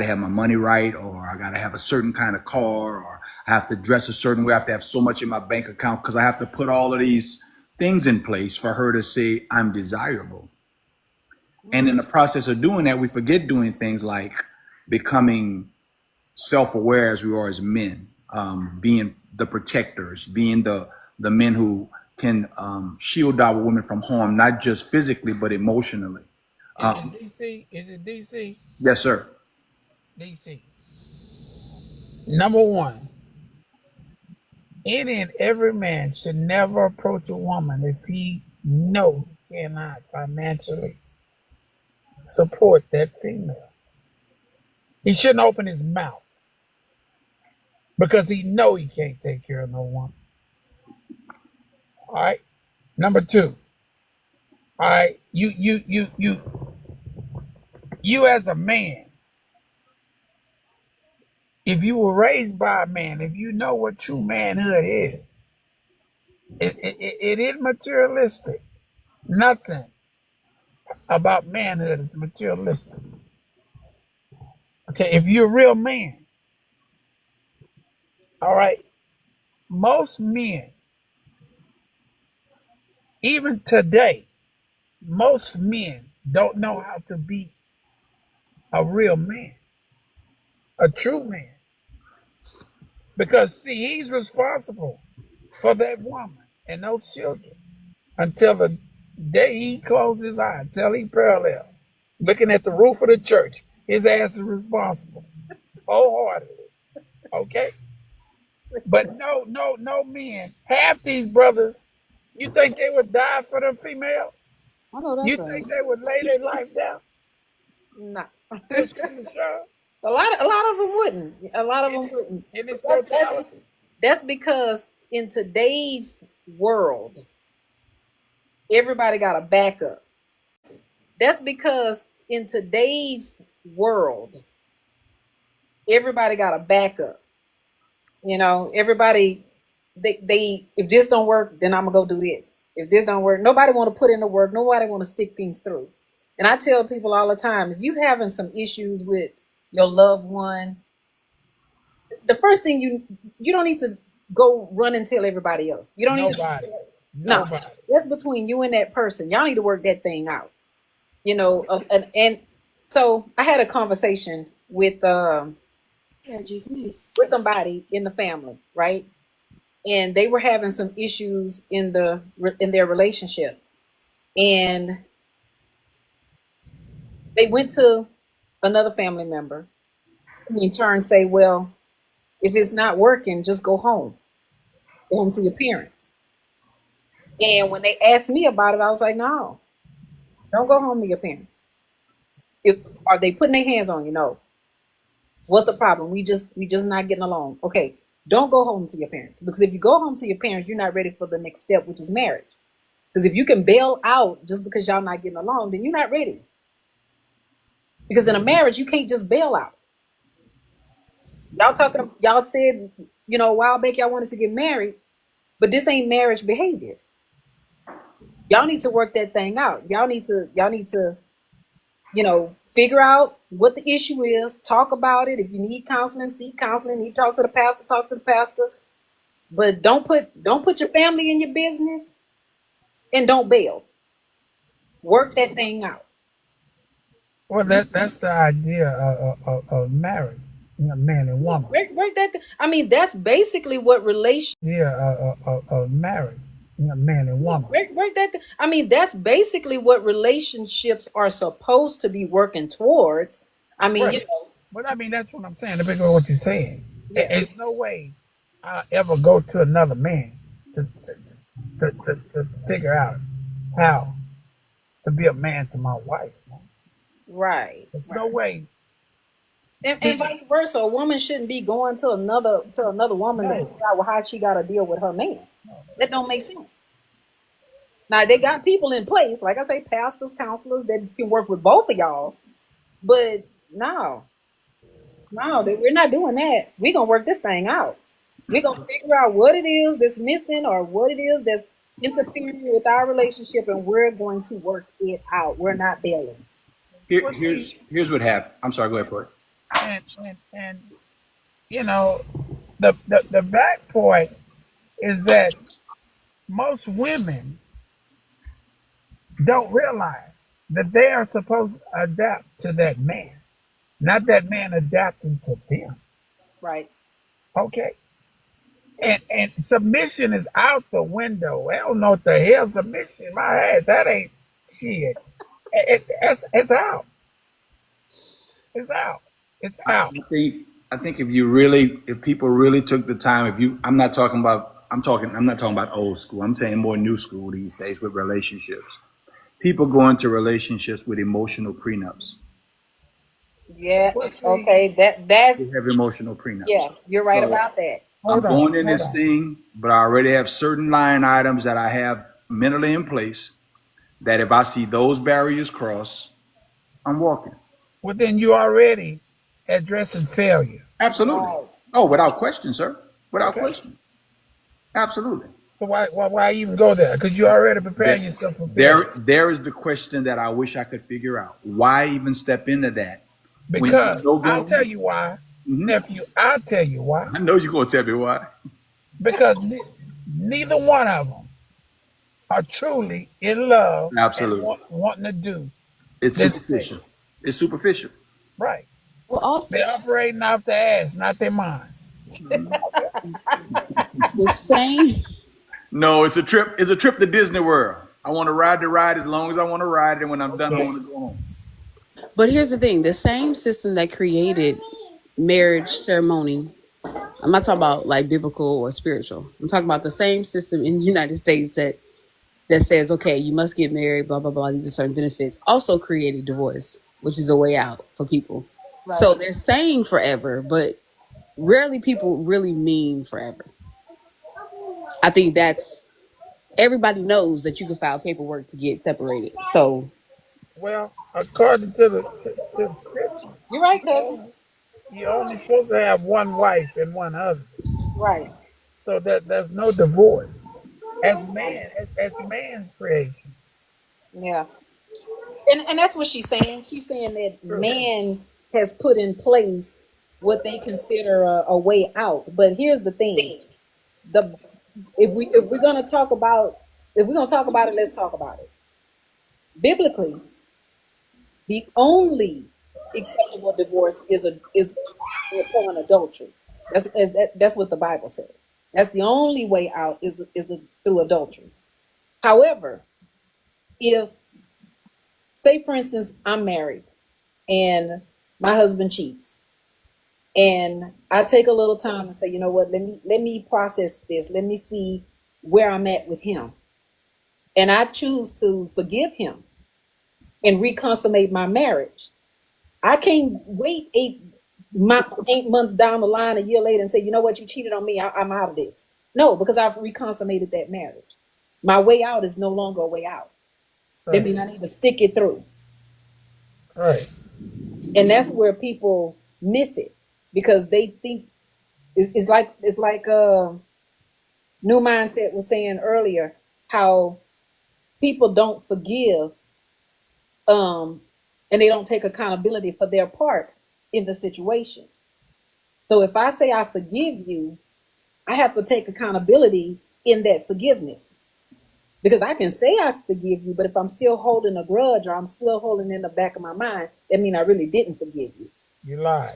have my money right, or I gotta have a certain kind of car, or I have to dress a certain way. I have to have so much in my bank account because I have to put all of these things in place for her to say I'm desirable. And in the process of doing that, we forget doing things like becoming self-aware as we are as men, being the protectors, being the men who can shield our women from harm, not just physically but emotionally. In DC, is it DC? Yes, sir. DC. Number one, any and every man should never approach a woman if he know he cannot financially support that female. He shouldn't open his mouth because he know he can't take care of no woman. All right. Number two. All right. You as a man, if you were raised by a man, if you know what true manhood is, it isn't materialistic. Nothing about manhood is materialistic. Okay, if you're a real man, all right, most men, even today, most men don't know how to be a real man, a true man. Because, see, he's responsible for that woman and those children until the day he closes his eye, until he parallel, looking at the roof of the church. His ass is responsible wholeheartedly. Okay? But no men. Half these brothers, you think they would die for them female? I know You that's think right. they would lay their life down? No. Push come to shove A lot of them wouldn't. A lot of in them wouldn't. its That's totality. that's because in today's world, everybody got a backup. That's because in today's world, everybody got a backup. Everybody they if this don't work, then I'm gonna go do this. If this don't work, nobody want to put in the work. Nobody want to stick things through. And I tell people all the time, if you having some issues with your loved one, the first thing you don't need to go run and tell everybody else. You don't need to Nobody. no. Nobody. That's between you and that person. Y'all need to work that thing out. And so I had a conversation with somebody in the family, right? And they were having some issues in their relationship, and they went to another family member, who in turn say, "Well, if it's not working, just go home to your parents." And when they asked me about it, I was like, "No, don't go home to your parents. If Are they putting their hands on you? No. What's the problem? We just not getting along. Okay, don't go home to your parents, because if you go home to your parents, you're not ready for the next step, which is marriage. Because if you can bail out just because y'all not getting along, then you're not ready. Because in a marriage, you can't just bail out. Y'all said, a while back y'all wanted to get married, but this ain't marriage behavior. Y'all need to work that thing out. Y'all need to figure out what the issue is, talk about it. If you need counseling, seek counseling. You talk to the pastor, talk to the pastor. But don't put your family in your business, and don't bail. Work that thing out. Well, that's the idea of marriage, man and woman. Work that. I mean, that's basically what relation. Yeah, of marriage, man and woman. Work that. I mean, that's basically what relationships are supposed to be working towards. I mean, Right. you know, But I mean, that's what I'm saying. Depending on what you're saying, yeah, there's no way I'll ever go to another man to figure out how to be a man to my wife. Man. right, There's no right. way. And See, vice versa. A woman shouldn't be going to another woman to no, figure out how she got to deal with her man. no. That don't make sense. Now they got people in place, like I say, pastors, counselors that can work with both of y'all. But no, no, we're not doing that. We're gonna work this thing out. We're gonna figure out what it is that's missing or what it is that's interfering with our relationship, and we're going to work it out. We're not bailing. Well, see, Here's what happened. I'm sorry. Go ahead, Corey. and you know, the back point is that most women don't realize that they are supposed to adapt to that man, not that man adapting to them. Right. Okay. And submission is out the window. I don't know what the hell submission. My ass, that ain't shit. It's out. It's out. It's out. I think if people really took the time, I'm not talking about old school. I'm saying more new school these days with relationships. People go into relationships with emotional prenups. Yeah. Well, see, Okay. They That's have emotional prenups. yeah. You're right So about that. I'm hold on, going in hold this on. thing, but I already have certain line items that I have mentally in place that if I see those barriers cross, I'm walking. Well, then you already addressing failure. Absolutely. Right. Oh, Right. without question, sir. Without Okay. question. Absolutely. So why even go there? Because you already There, preparing yourself for failure. there is the question that I wish I could figure out. Why even step into that when you Because know I'll tell going? you why, Hmm. nephew. I'll tell you why. I know you're gonna tell me why. Because neither one of them are truly in love and Absolutely. wanting to do It's this thing. superficial. It's superficial. Right. Well, also They're operating off the ass, not their mind. Okay. the same. No, it's a trip. It's a trip to Disney World. I want to ride the ride as long as I want to ride it, and when I'm done, I Okay. want to go home. But here's the thing: the same system that created marriage ceremony. I'm not talking about like biblical or spiritual. I'm talking about the same system in the United States that says, okay, you must get married, blah blah blah. These are certain benefits. Also created divorce, which is a way out for people. Right. So they're saying forever, but rarely people really mean forever. I think that's everybody knows that you can file paperwork to get separated. So Well, according to the scripture, You're right, you cousin. only, you're only supposed to have one wife and one husband. Right. So that there's no divorce. As man's creation. Yeah. And that's what she's saying. She's saying that True. man has put in place what they consider a way out. But here's the thing: the if we're gonna talk about if we're gonna talk about it, let's talk about it. Biblically, the only acceptable divorce is upon adultery. That's what the Bible says. That's the only way out is through adultery. However, if say for instance I'm married and my husband cheats and I take a little time and say, you know what, let me process this, let me see where I'm at with him, and I choose to forgive him and reconsummate my marriage. I can't wait 8 months down the line, a year later, and say, you know what, you cheated on me, I'm out of this. No, because I've reconsummated that marriage. My way out is no longer a way out. That Right. means I need to stick it through. Right. And that's where people miss it because they think it's like new mindset was saying earlier how people don't forgive and they don't take accountability for their part in the situation. So if I say I forgive you, I have to take accountability in that forgiveness because I can say I forgive you, but if I'm still holding a grudge or I'm still holding in the back of my mind, that means I really didn't forgive you. You lied.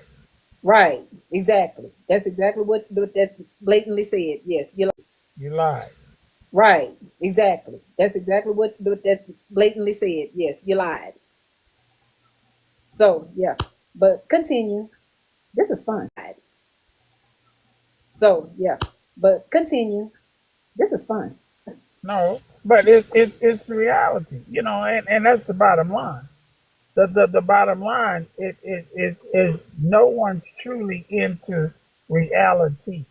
Right. Exactly. That's exactly what that blatantly said. Yes. You You lied. right. Exactly. That's exactly what that blatantly said. Yes. You lied. So yeah. But continue. This is fun. So yeah, but continue. This is fun. No, but it's reality, and that's the bottom line. The bottom line it is no one's truly into reality,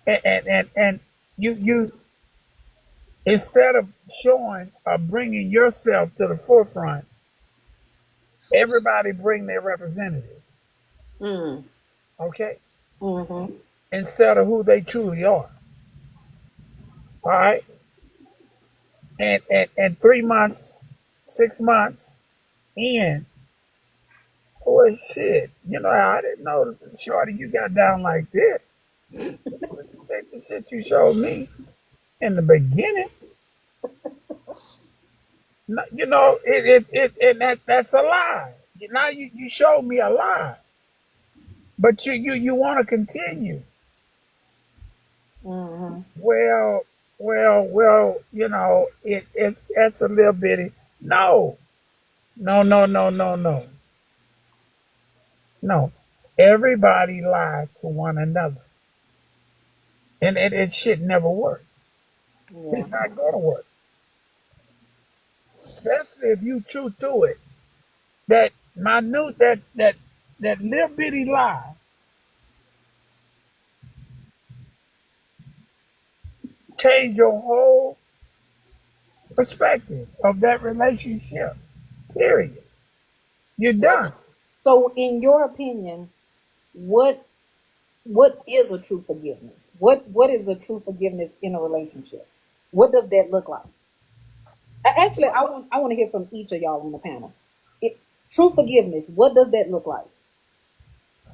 and you instead of showing or bringing yourself to the forefront, everybody bring their representative, Mm. okay, Mm-hmm. instead of who they truly are. All right, and 3 months, 6 months in, oh shit, I didn't know, shorty, you got down like this. The shit you showed me in the beginning. No, and that's a lie. Now you showed me a lie, but you want to continue. Mm-hmm. Well. It's a little bitty. No, no. No. Everybody lied to one another, and it should never work. Yeah. It's not going to work, especially if you true to it. That minute, that little bitty lie change your whole perspective of that relationship. Period. You're done. So, in your opinion, what what is a true forgiveness? What is a true forgiveness in a relationship? What does that look like? Actually, I want to hear from each of y'all on the panel. It, true forgiveness. What does that look like?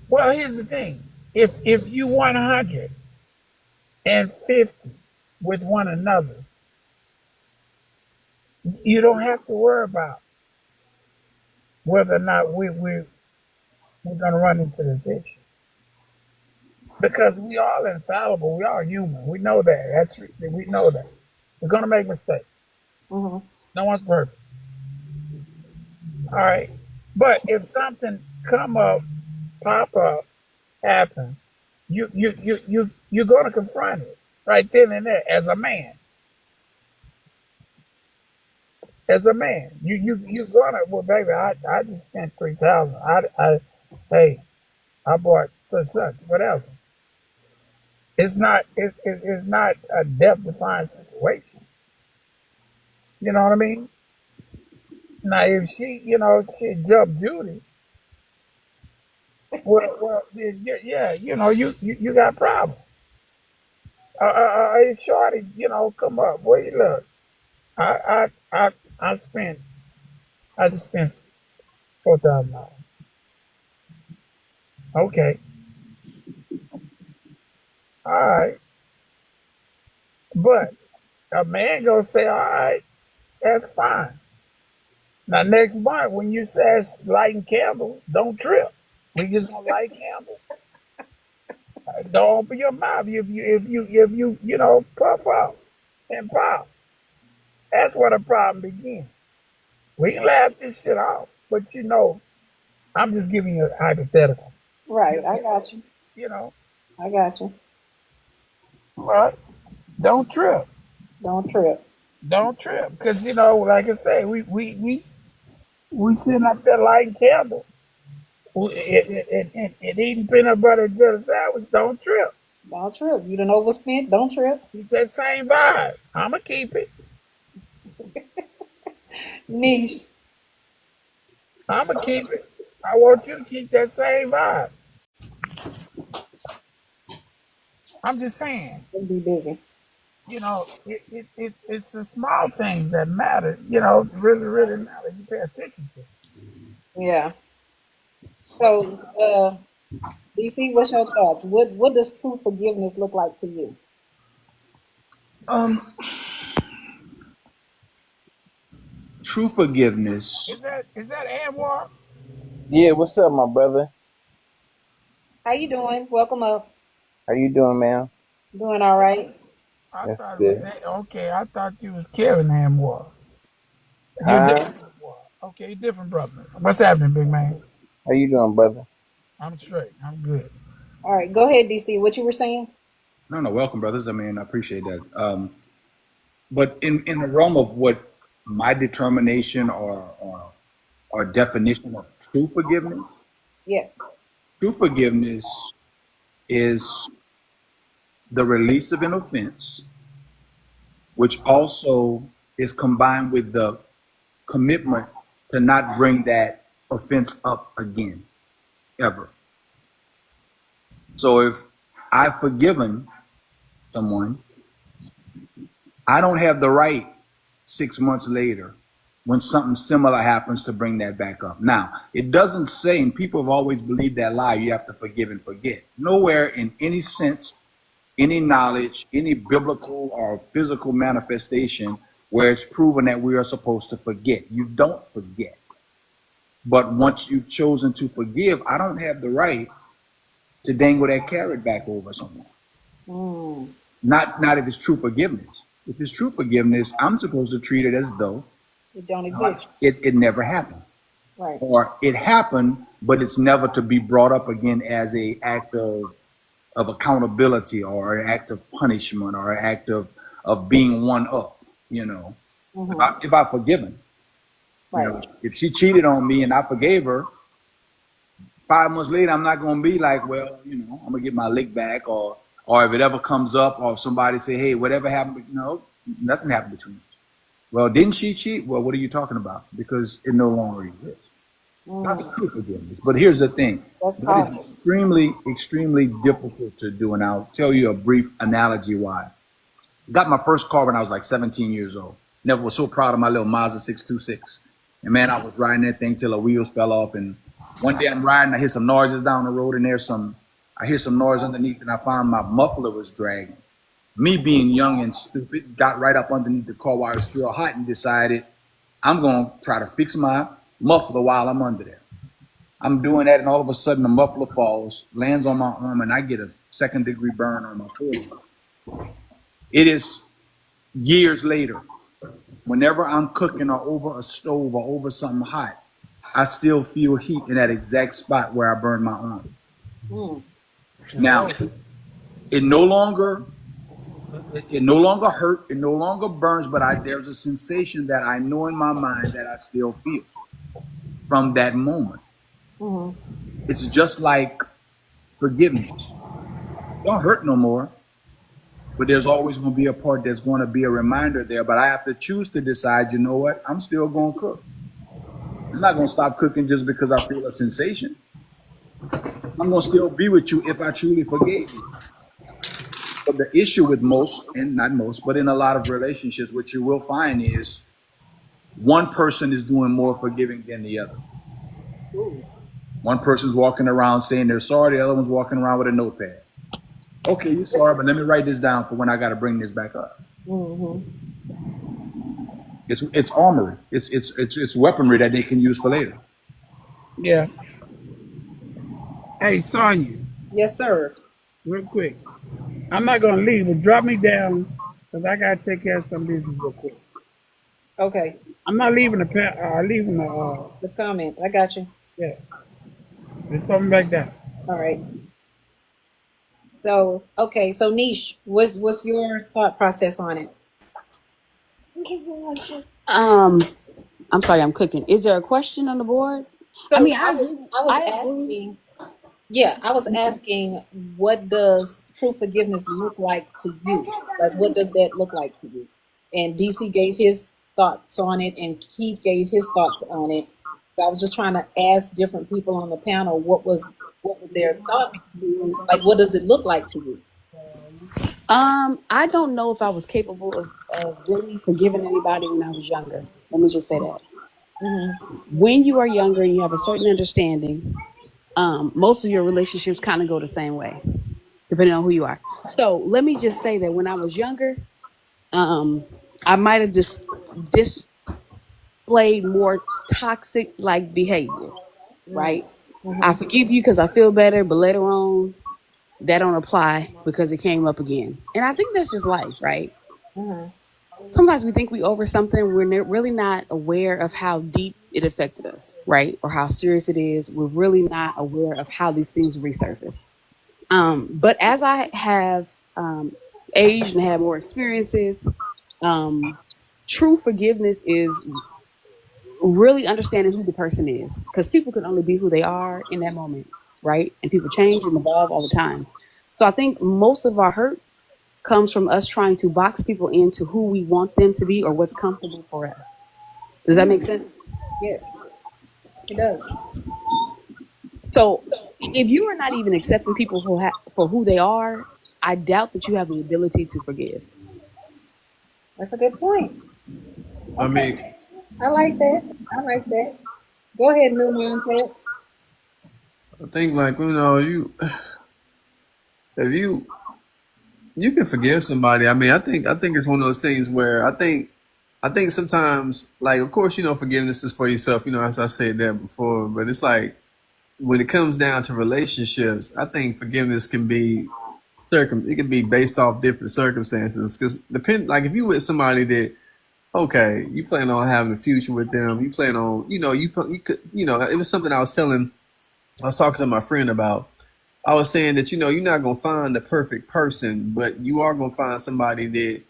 Well, here's the thing: if you 150 with one another, you don't have to worry about whether or not we're going to run into this issue, because we all infallible. We are human. We know that. We know that. We're going to make mistakes. Mm-hmm. No one's perfect. All right. But if something come up, pop up, happen, you're going to confront it right then and there as a man. As a man, you gonna, well, baby. I just spent 3,000. Hey, I bought such whatever. It's not a death defying situation. You know what I mean? Now if she jumped Judy, well, yeah, you got problems. Hey, shorty, come up. Where you look? I spent I just spent $4,000. Okay, all right, but a man gonna say, all right, that's fine. Now next month when you say lighting candles, don't trip. We just gonna light candles. Don't open your mouth if you puff out and pop. That's where the problem begins. We can laugh this shit off, but I'm just giving you a hypothetical. Right. You, I got you. you know, I got you. but don't trip. Don't trip. Don't trip, because like I say, we sitting up there lighting candles and eating peanut butter and jelly sandwich. Don't trip. Don't trip. You done overspent. Don't trip. Keep that same vibe. I'ma keep it. Niche. I'ma keep it. I want you to keep that same vibe. I'm just saying, It'll be busy. it's the small things that matter. Really matter. You pay attention to. Yeah. So, DC, what's your thoughts? What does true forgiveness look like to you? Um, true forgiveness. Is that Anwar? Yeah, what's up, my brother? How you doing? Welcome up. How you doing, man? Doing all right. I That's thought it was good. okay. I thought you was Kevin Anwar. You're Huh? different. Anwar. Okay, different brother. What's happening, big man? How you doing, brother? I'm straight. I'm good. All right, go ahead, DC. What you were saying? No, no, welcome, brothers. I mean, I appreciate that. But in the realm of what my determination or definition of true forgiveness, Yes. true forgiveness is the release of an offense, which also is combined with the commitment to not bring that offense up again, ever. So if I've forgiven someone, I don't have the right 6 months later when something similar happens to bring that back up. Now, it doesn't say, and people have always believed that lie, you have to forgive and forget. Nowhere in any sense, any knowledge, any biblical or physical manifestation where it's proven that we are supposed to forget. You don't forget. But once you've chosen to forgive, I don't have the right to dangle that carrot back over someone. Mm, Not if it's true forgiveness. If it's true forgiveness, I'm supposed to treat it as though it don't exist. it never happened. Right. Or it happened, but it's never to be brought up again as a act of accountability or an act of punishment or an act of being one up, you know. Mm-hmm. If I've forgiven, you Right. know, if she cheated on me and I forgave her, 5 months later, I'm not going to be like, well, you know, I'm going to get my lick back, or if it ever comes up, or if somebody say, hey, whatever happened, no, nothing happened between us. Well, didn't she cheat? Well, what are you talking about? Because it no longer exists. That's Mm, true forgiveness. But here's the thing. that's That is powerful. extremely, extremely difficult to do. And I'll tell you a brief analogy why. Got my first car when I was like 17 years old. Never was so proud of my little Mazda 626. And man, I was riding that thing till the wheels fell off. And one day I'm riding, I hear some noises down the road, and I hear some noise underneath, and I found my muffler was dragging. Me being young and stupid, got right up underneath the car while it was still hot and decided I'm gonna try to fix my muffler while I'm under there. I'm doing that, and all of a sudden the muffler falls, lands on my arm, and I get a second-degree burn on my forearm. It is years later. Whenever I'm cooking or over a stove or over something hot, I still feel heat in that exact spot where I burned my arm. Mm, Now, it no longer it no longer hurt, it no longer burns, but there's a sensation that I know in my mind that I still feel from that moment. mm-hmm. It's just like forgiveness. It don't hurt no more, but there's always going to be a part that's going to be a reminder there. But I have to choose to decide, you know what? I'm still going to cook. I'm not going to stop cooking just because I feel a sensation. I'm going to still be with you if I truly forgave you. But the issue with most, and not most, but in a lot of relationships, what you will find is one person is doing more forgiving than the other. Ooh. One person's walking around saying they're sorry, the other one's walking around with a notepad. Okay, you're sorry, but let me write this down for when I got to bring this back up. Mm-hmm. It's armory. It's weaponry that they can use for later. Yeah. Hey, Sonya, Yes, sir. real quick. I'm not gonna leave, but drop me down because I gotta take care of some business real quick. Okay. I'm not leaving leaving the The comments. I got you. yeah. Just throw me back down. All right. So okay. So Niche, what's your thought process on it? Um, I'm sorry, I'm cooking. Is there a question on the board? I So mean, I agree. I was I agree. asking. Yeah, I was asking, what does true forgiveness look like to you? Like, what does that look like to you? And DC gave his thoughts on it, and Keith gave his thoughts on it. So I was just trying to ask different people on the panel what were their thoughts? Like, what does it look like to you? I don't know if I was capable of really forgiving anybody when I was younger. Let me just say that. Mm-hmm. When you are younger and you have a certain understanding, most of your relationships kind of go the same way, depending on who you are. So let me just say that when I was younger, I might have just displayed more toxic like behavior, right? I Mm-hmm. forgive you because I feel better, but later on, that don't apply because it came up again. And I think that's just life, right? Mm-hmm. Sometimes we think we over something, we're really not aware of how deep it affected us, right? Or how serious it is. We're really not aware of how these things resurface. But as I have aged and had more experiences, um, true forgiveness is really understanding who the person is, because people can only be who they are in that moment, right? And people change and evolve all the time. So I think most of our hurt comes from us trying to box people into who we want them to be or what's comfortable for us. Does that make sense? Yes, it does. So if you are not even accepting people for who they are, I doubt that you have the ability to forgive. That's a good point. I Okay, mean, I like that. I like that. Go ahead, new mindset. I think like you if you can forgive somebody. I mean, I think it's one of those things where I think sometimes, like, of course, forgiveness is for yourself. As I said that before, but it's like when it comes down to relationships, I think forgiveness can be it can be based off different circumstances. Because like if you with somebody that, okay, you plan on having a future with them, you plan on, you could, it was something I was talking to my friend about. I was saying that you're not gonna find the perfect person, but you are gonna find somebody that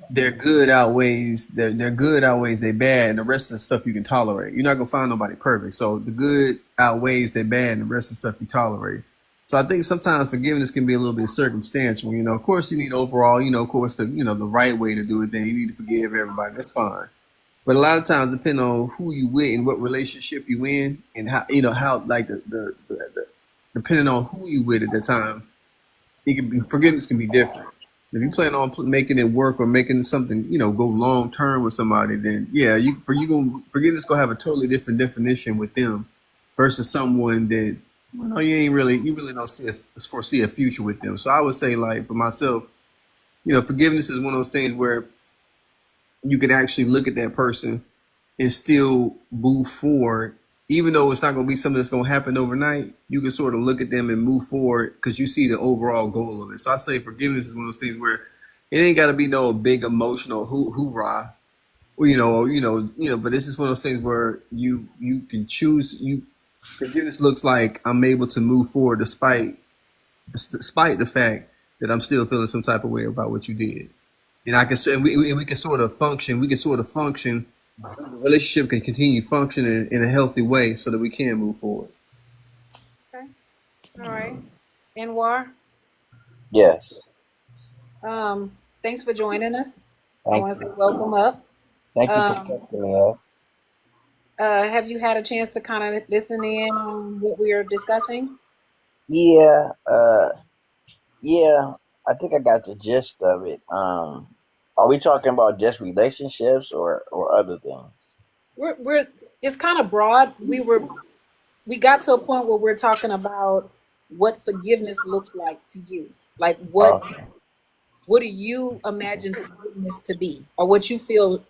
their good outweighs their bad, and the rest of the stuff you can tolerate. You're not gonna find nobody perfect, so the good outweighs their bad, and the rest of the stuff you tolerate. So I think sometimes forgiveness can be a little bit circumstantial. Of course, you need overall, of course, the right way to do it. Then you need to forgive everybody. That's fine. But a lot of times, depending on who you with and what relationship you in, and how like the depending on who you with at the time, it can be forgiveness can be different. If you plan on making it work or making something, go long term with somebody, then yeah, forgiveness gonna have a totally different definition with them versus someone that you really don't foresee a future with them. So I would say, like, for myself, forgiveness is one of those things where you can actually look at that person and still move forward, even though it's not going to be something that's going to happen overnight. You can sort of look at them and move forward because you see the overall goal of it. So I say forgiveness is one of those things where it ain't got to be no big emotional hoorah, or, But this is one of those things where you can choose. Forgiveness looks like I'm able to move forward despite the fact that I'm still feeling some type of way about what you did. And I can, and we can sort of function. We can sort of function. The relationship can continue functioning in a healthy way, so that we can move forward. Okay, all right. Anwar, Yes. thanks for joining us. I Thank want to say you. welcome up. Thank you for Um, stepping me up. have you had a chance to kind of listen in on what we are discussing? Yeah, yeah. I think I got the gist of it. Are we talking about just relationships or other things? We're it's kind of broad. We got to a point where we're talking about what forgiveness looks like to you. Like Okay. what do you imagine forgiveness to be, or what you feel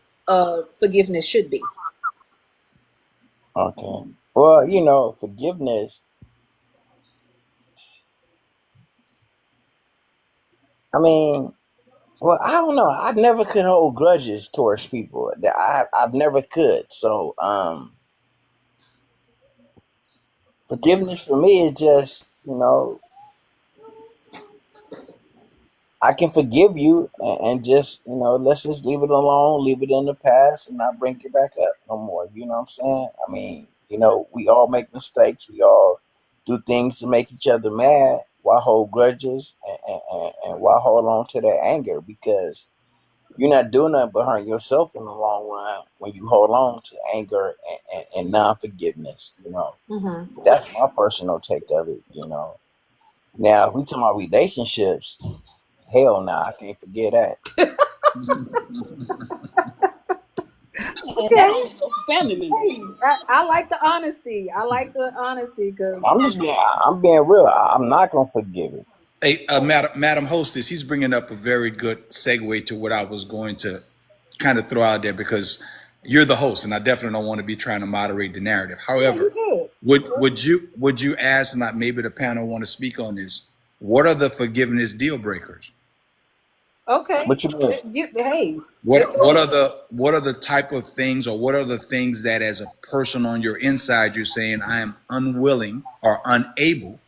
forgiveness should be? Okay. Well, forgiveness. I mean, well, I don't know. I never could hold grudges towards people. I've never could. So, forgiveness for me is just, I can forgive you and just, let's just leave it alone, leave it in the past, and not bring it back up no more. You know what I'm saying? I mean, we all make mistakes. We all do things to make each other mad. Why hold grudges and why hold on to that anger? Because you're not doing nothing but hurting yourself in the long run when you hold on to anger and non forgiveness. Mm-hmm. That's my personal take of it. Now, if we talking about relationships, hell nah, I can't forget that. And that Okay. also goes for family members. Hey, I like the honesty. I like the honesty because I'm being real. I'm not gonna forgive it. Hey, Madam Hostess, he's bringing up a very good segue to what I was going to kind of throw out there because you're the host, and I definitely don't want to be trying to moderate the narrative. yeah, you However, good. would you ask, and not maybe the panel want to speak on this? What are the forgiveness deal breakers? Okay. What you mean? Hey, What it's what are the type of things, or what are the things that as a person on your inside you're saying I am unwilling or unable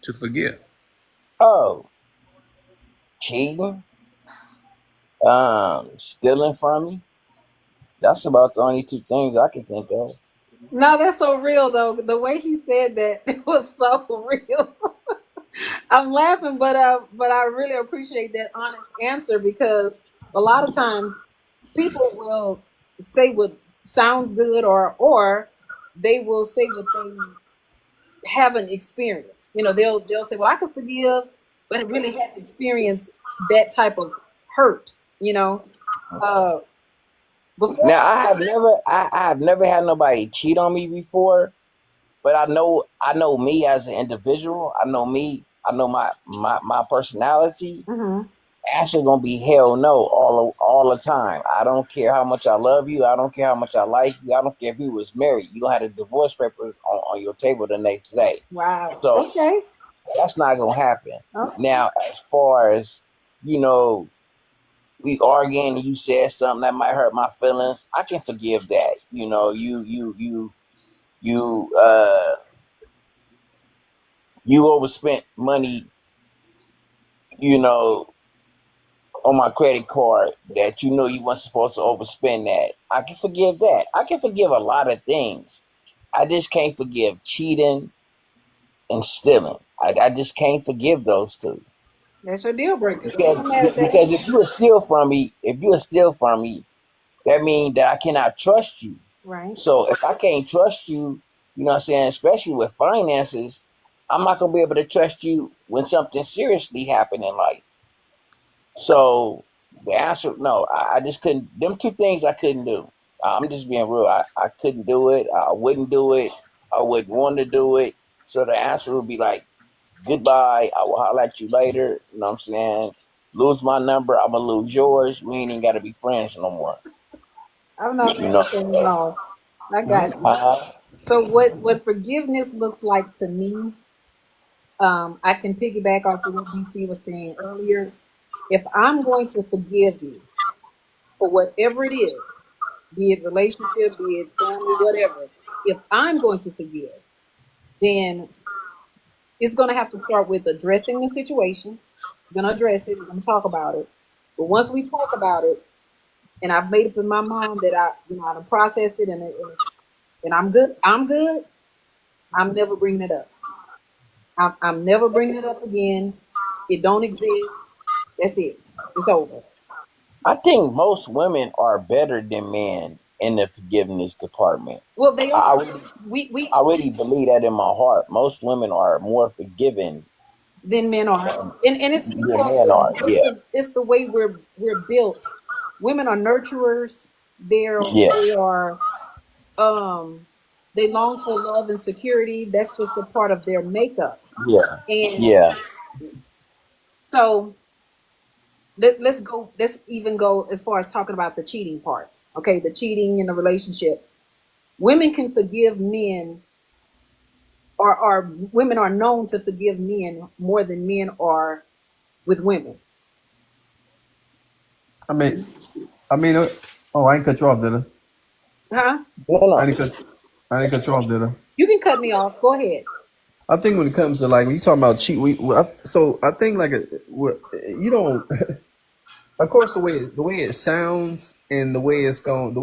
to forgive? Oh, cheating, stealing from me. That's about the only two things I can think of. no, that's so real though. The way he said that it was so real. I'm laughing, but I really appreciate that honest answer because a lot of times people will say what sounds good or they will say what they haven't experienced. You know, they'll say, "Well, I could forgive," but it really haven't experienced that type of hurt. You know, uh, before. Now I have never had nobody cheat on me before, but I know me as an individual. I know me. I know my personality. Mhm. Answer gonna be hell no all the time. I don't care how much I love you. I don't care how much I like you. I don't care if you was married. You gonna have the divorce papers on your table the next day. Wow. So Okay. that's not gonna happen. Okay. Now, as far as you know, we arguing and you said something that might hurt my feelings, I can forgive that. You know, you you overspent money, you know, on my credit card that you know you weren't supposed to overspend that. I can forgive that. I can forgive a lot of things. I just can't forgive cheating and stealing. I just can't forgive those two. That's your deal breaker. I'm Because not mad at that. because if you would steal from me, that means that I cannot trust you. Right. So if I can't trust you, you know what I'm saying, especially with finances, I'm not gonna be able to trust you when something seriously happened in life. So the answer, no, I just couldn't. Them two things I couldn't do. I'm just being real. I couldn't do it. I wouldn't do it. I wouldn't want to do it. So the answer would be like, goodbye. I will holler at you later. You know what I'm saying? Lose my number. I'm gonna lose yours. We ain't even gotta be friends no more. I'm not You mad know. at that at all. I got you. Uh, So what forgiveness looks like to me, I can piggyback off of what BC was saying earlier. If I'm going to forgive you for whatever it is, be it relationship, be it family, whatever, if I'm going to forgive, then it's going to have to start with addressing the situation. We're going to address it. We're going to talk about it. But once we talk about it, and I've made up in my mind that I've processed it and I'm good. I'm good. I'm never bringing it up. I'm never bringing it up again. It don't exist. That's it. It's over. I think most women are better than men in the forgiveness department. Well, they I are. really, We I really believe that in my heart. Most women are more forgiving than men are, and it's than because men are. Yeah, it's the way we're built. Women are nurturers. yeah, They are um they long for love and security. That's just a part of their makeup. yeah, And yeah. so let's even go as far as talking about the cheating part. Okay, the cheating in the relationship. Women can forgive men, or women are known to forgive men more than men are with women. I mean, I mean, oh, I ain't cut you off, did I? Huh? No, I no. didn't cut, I didn't cut you off, did I? You can cut me off. Go ahead. I think when it comes to like when you talking about cheat, so I think like you don't. Of course, the way it sounds and the way it sounds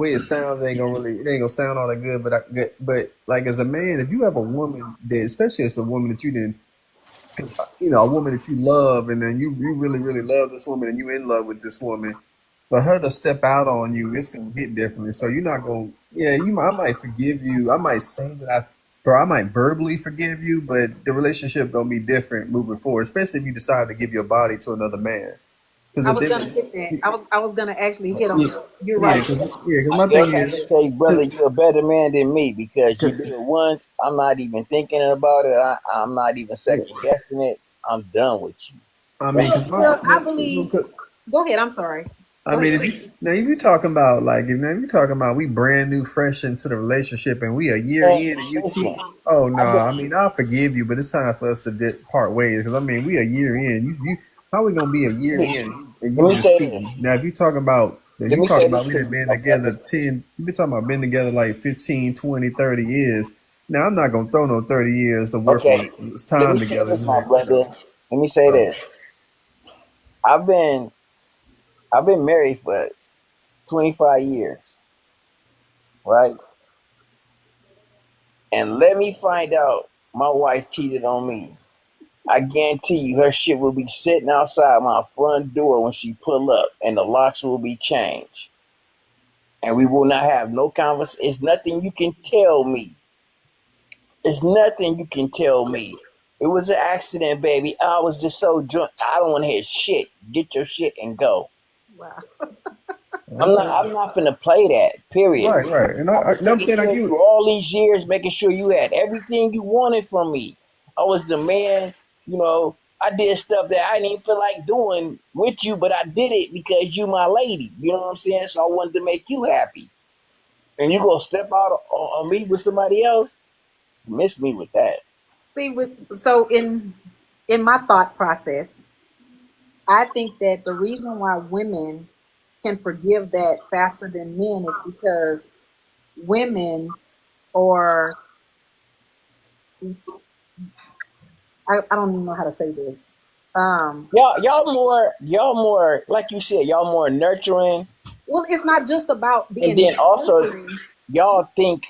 it ain't gonna sound all that good. But like as a man, if you have a woman that, especially as a woman that you didn't, a woman that you love, and then you really really love this woman, and you in love with this woman, for her to step out on you, it's gonna hit differently. So you're not gonna, yeah, I might forgive you. I might say that I might verbally forgive you, but the relationship gonna be different moving forward, especially if you decide to give your body to another man. Because I at was the gonna end, hit that. I was gonna actually hit on yeah, that. You're yeah, right. because I my thing guess I is, can say, brother, cause, you're a better man than me because you 'cause- did it once. I'm not even thinking about it. I'm not even yeah, second guessing it. I'm done with you. I mean, Well, because well, I believe. Go ahead. I'm sorry. I Go mean, ahead. if you talking about like if now you talking about we brand new, fresh into the relationship, and we a year Man, in and you listen, cheat. Oh no, I've been, I mean I'll forgive you, but it's time for us to part ways because I mean we a year in. You how we gonna be a year in? and Let you me just say this. cheating. Now, if you talking about, if Let you me say talking this about we to done you, been my together brother. 10, you been talking about been together like 15, 20, 30 years. Now, I'm not going to throw no 30 years of worth Okay, of let time me say together. this, my Like, brother. Let me say uh, this. I've been I've been married for 25 years, right? And let me find out my wife cheated on me. I guarantee you her shit will be sitting outside my front door when she pull up and the locks will be changed. And we will not have no conversation. It's nothing you can tell me. It's nothing you can tell me. It was an accident, baby. I was just so drunk. I don't want to hear shit. Get your shit and go. Wow. okay. I'm not gonna play that. Period. Right, right. And I've been I'm taking saying like care of you, you all these years, making sure you had everything you wanted from me. I was the man, you know. I did stuff that I didn't even feel like doing with you, but I did it because you my lady. You know what I'm saying? So I wanted to make you happy. And you gonna step out on me with somebody else? Miss me with that. See, so in my thought process, I think that the reason why women can forgive that faster than men is because women are, I don't even know how to say this. Um, Y'all more like you said, y'all more nurturing, well, it's not just about and being then also nurturing. y'all think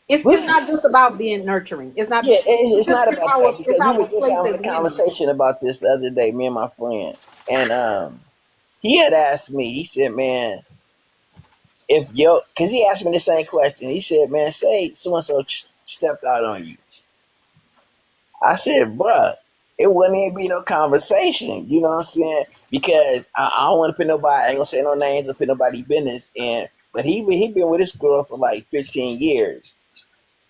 It's not just about being nurturing. It's not. yeah, it's Just not about that it's because we were our just place having as a women. conversation about this the other day, me and my friend, and he had asked me. He said, "Man, if yo," because he asked me the same question. He said, "Man, say so and so stepped out on you." I said, "Bruh, it wouldn't even be no conversation." You know what I'm saying? Because I don't want to put nobody. I ain't gonna say no names or put nobody business. And but he been with this girl for like 15 years,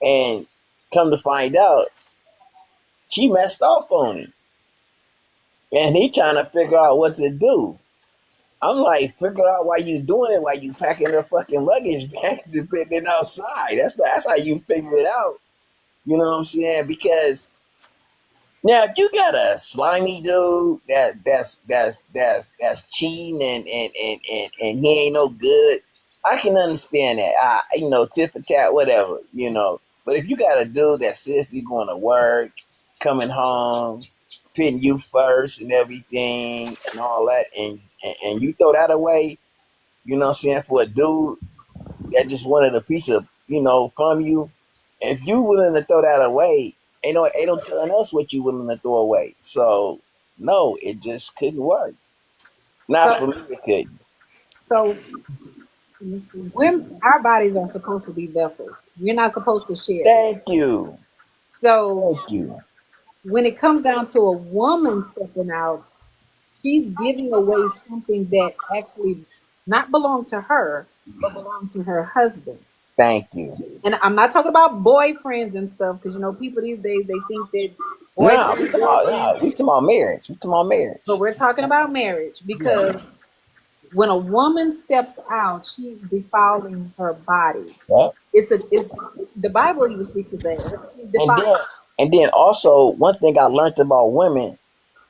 and come to find out, she messed off on him. And he trying to figure out what to do. I'm like, figure out why you doing it, why you packing her fucking luggage bags and putting it outside. That's how you figure it out. You know what I'm saying? Because now if you got a slimy dude that's cheating and he ain't no good, I can understand that. Tit for tat, whatever. But if you got a dude that's seriously going to work, coming home, putting you first and everything and all that, and you throw that away, you know what I'm saying, for a dude that just wanted a piece of, from you, if you willing to throw that away, ain't no telling us what you willing to throw away. So no, it just couldn't work. Not So for me, it couldn't. so when our bodies are supposed to be vessels, we're not supposed to share. Thank you. So Thank you. when it comes down to a woman stepping out, she's giving away something that actually not belong to her, but belong to her husband. Thank you. And I'm not talking about boyfriends and stuff, because people these days they think that Nah, we boyfriend, talking about girlfriend, nah, we talking about marriage. We talking about but marriage. we're talking about marriage Yeah. because when a woman steps out, she's defiling her body. Yep. It's the Bible even speaks of that. She's And defiling. then also one thing I learned about women,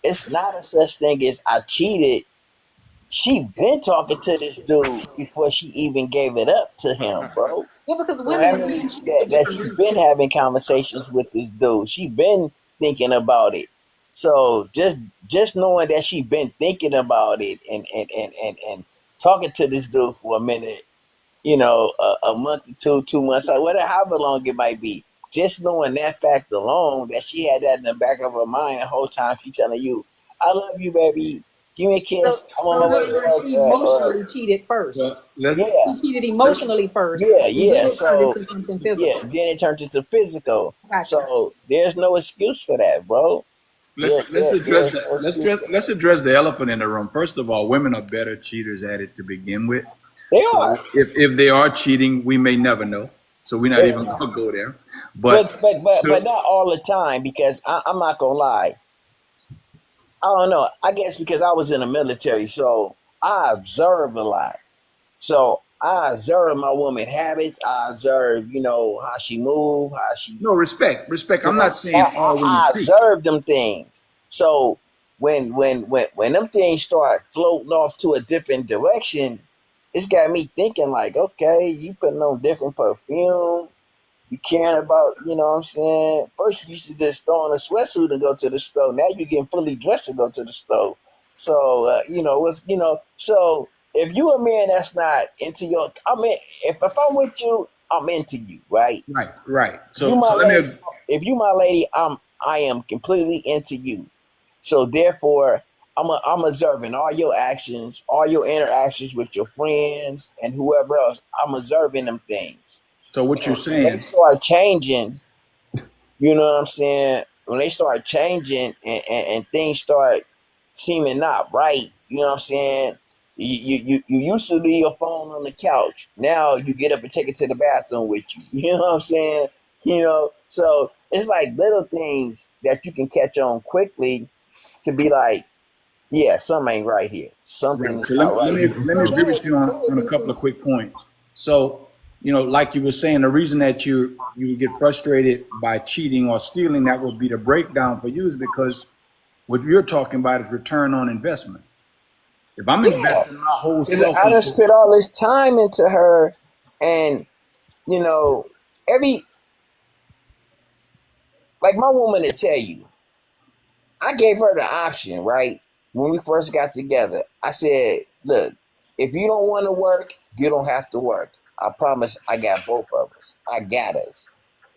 it's not a such thing as I cheated. She been talking to this dude before she even gave it up to him, bro. Well, because So women that and men means cheat for that different she reasons. been having conversations with this dude. She been thinking about it. So just knowing that she been thinking about it and talking to this dude for a minute, a month or two, 2 months, or whatever, however long it might be. Just knowing that fact alone, that she had that in the back of her mind the whole time, she telling you, "I love you, baby. Give me a So, kiss. I'm on so my in way other to words, work." she Or emotionally cheated first. well, let's yeah, She cheated let's emotionally first, yeah, and then yeah. it turned So into something yeah, physical. then it turns into physical. Gotcha. So there's no excuse for that, bro. let's address There's that. no excuse for Let's that. address the elephant in the room. First of all, women are better cheaters at it to begin with. They So are. if they are cheating, we may never know. So we're not They even are. gonna go there. But But to, not all the time because I'm not gonna lie. I don't know. I guess because I was in the military, so I observe a lot. So I observe my woman habits. I observe, how she move, how she, no, respect. I'm not saying all women I cheat. observe them things. So when them things start floating off to a different direction, it's got me thinking like, okay, you putting on different perfume, you caring about, you know what I'm saying? First you used to just throw on a sweatsuit and go to the store. Now you're getting fully dressed to go to the store. So so if you a man that's not into your, I mean, if I'm with you, I'm into you, right? Right, right. You So my let lady. me. If you my lady, I am completely into you. So therefore, I'm observing all your actions, all your interactions with your friends and whoever else. I'm observing them things. So what you're And when they saying? start changing, you know what I'm saying? When they start changing and things start seeming not right, you know what I'm saying? You used to leave your phone on the couch. Now you get up and take it to the bathroom with you. You know what I'm saying? So it's like little things that you can catch on quickly to be like, yeah, something ain't right here. Something Right. is So not let right me here. let me agree with you on a couple of quick points. So, like you were saying, the reason that you get frustrated by cheating or stealing, that would be the breakdown for you, is because what you're talking about is return on investment. If I'm Yeah, investing my whole because self I into, just put all this time into her, and you know, every like my woman to tell you, I gave her the option, right? When we first got together, I said, look, if you don't want to work, you don't have to work. I promise I got both of us. I got us.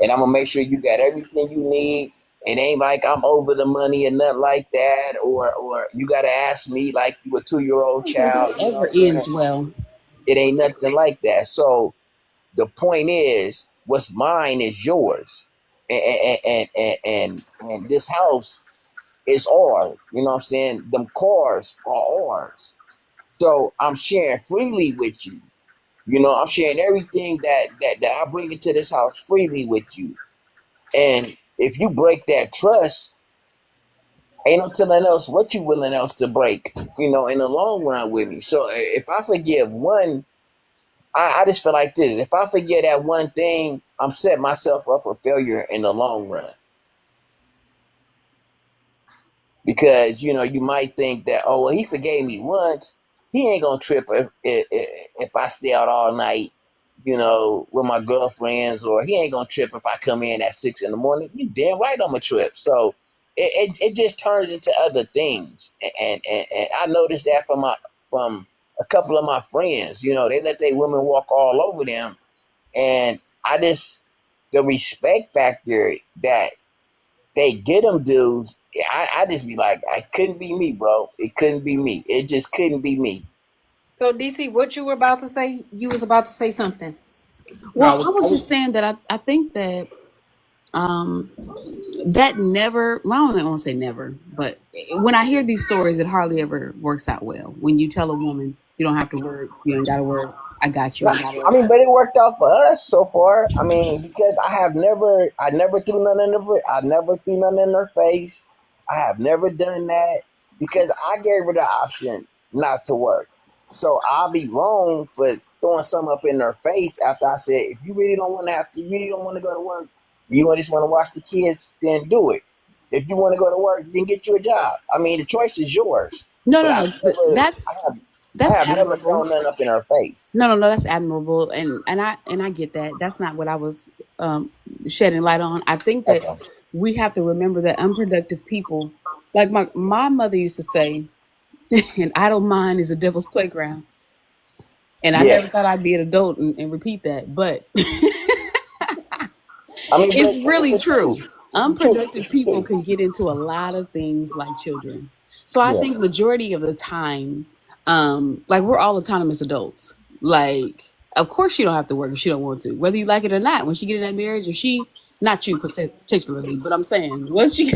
And I'm gonna make sure you got everything you need. It ain't like I'm over the money and nothing like that, or you gotta ask me like you a 2-year-old I don't think child, that you know what ever I'm saying? ends well. It ain't nothing like that. So the point is, what's mine is yours. And this house is ours. You know what I'm saying? Them cars are ours. So I'm sharing freely with you. I'm sharing everything that I bring into this house freely with you. And if you break that trust, ain't no telling else what you willing else to break, in the long run with me. So if I forgive one, I just feel like this. If I forget that one thing, I'm setting myself up for failure in the long run. Because you might think that, oh well, he forgave me once, he ain't gonna trip if I stay out all night, with my girlfriends, or he ain't gonna trip if I come in at 6 in the morning. You damn right I'm a trip. So it just turns into other things, and I noticed that from a couple of my friends. They let their women walk all over them, and I just, the respect factor that they get them dudes. I just be like, I couldn't be me, bro. It couldn't be me. It just couldn't be me. So DC, what you were about to say? You was about to say something. no, Well, I I was just was, saying that I think that um, that never, well, I don't want to say never, but when I hear these stories, it hardly ever works out well. When you tell a woman, you don't have to work, you ain't got to work, I got you, No, I got I it. mean, but it worked out for us so far. I mean, because I never threw nothing I never threw nothing in her face. I have never done that because I gave her the option not to work. So I'll be wrong for throwing something up in her face after I said, if you really don't want to you really don't want to go to work, you just want to watch the kids, then do it. If you want to go to work, then get you a job. I mean, the choice is yours. No, But no, I've no. never, I That's have never admirable. thrown nothing up in her face. No, no, no, that's admirable, and I get that. That's not what I was um, shedding light on. I think that Okay. we have to remember that unproductive people, like my mother used to say, an idle mind is a devil's playground. And I Yeah. never thought I'd be an adult and repeat that, but I mean, it's but it's really the truth. true. It's the truth. Unproductive It's the people truth. can get into a lot of things like children. So I Yeah. think majority of the time, like we're all autonomous adults. Like, of course she don't have to work if she don't want to, whether you like it or not. When she get in that marriage, or she, not you particularly, but I'm saying once she,